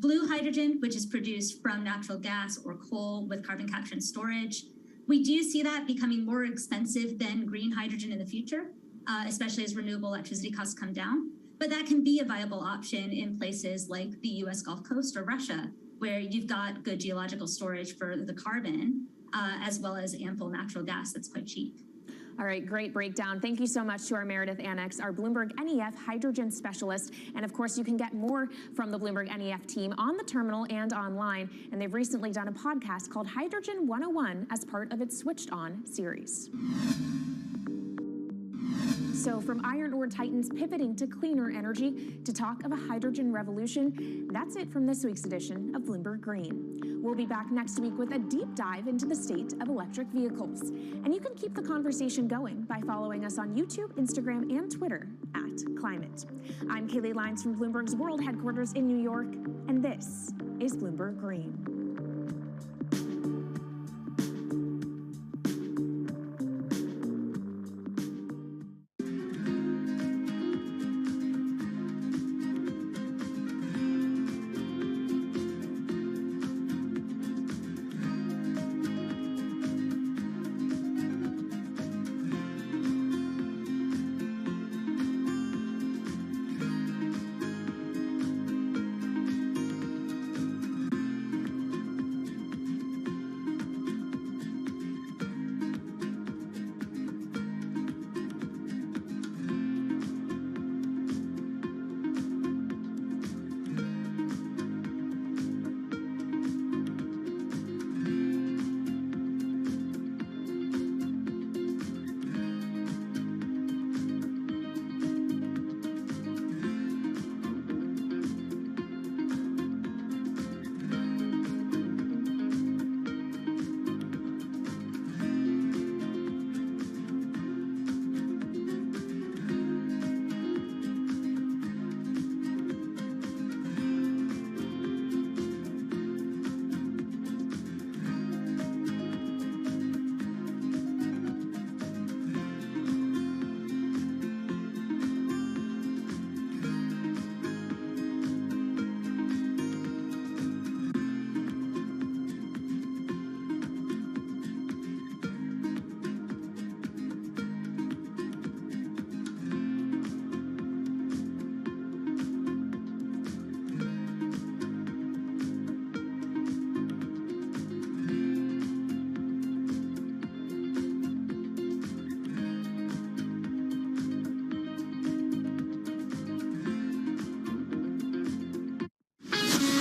blue hydrogen, which is produced from natural gas or coal with carbon capture and storage, we do see that becoming more expensive than green hydrogen in the future, especially as renewable electricity costs come down. But that can be a viable option in places like the US Gulf Coast or Russia, where you've got good geological storage for the carbon, as well as ample natural gas that's quite cheap. All right, great breakdown. Thank you so much to our Meredith Annex, our Bloomberg NEF hydrogen specialist. And of course, you can get more from the Bloomberg NEF team on the terminal and online. And they've recently done a podcast called Hydrogen 101 as part of its Switched On series. So from iron ore titans pivoting to cleaner energy to talk of a hydrogen revolution, that's it from this week's edition of Bloomberg Green. We'll be back next week with a deep dive into the state of electric vehicles. And you can keep the conversation going by following us on YouTube, Instagram, and Twitter @Climate. I'm Kaylee Lyons from Bloomberg's World Headquarters in New York, and this is Bloomberg Green.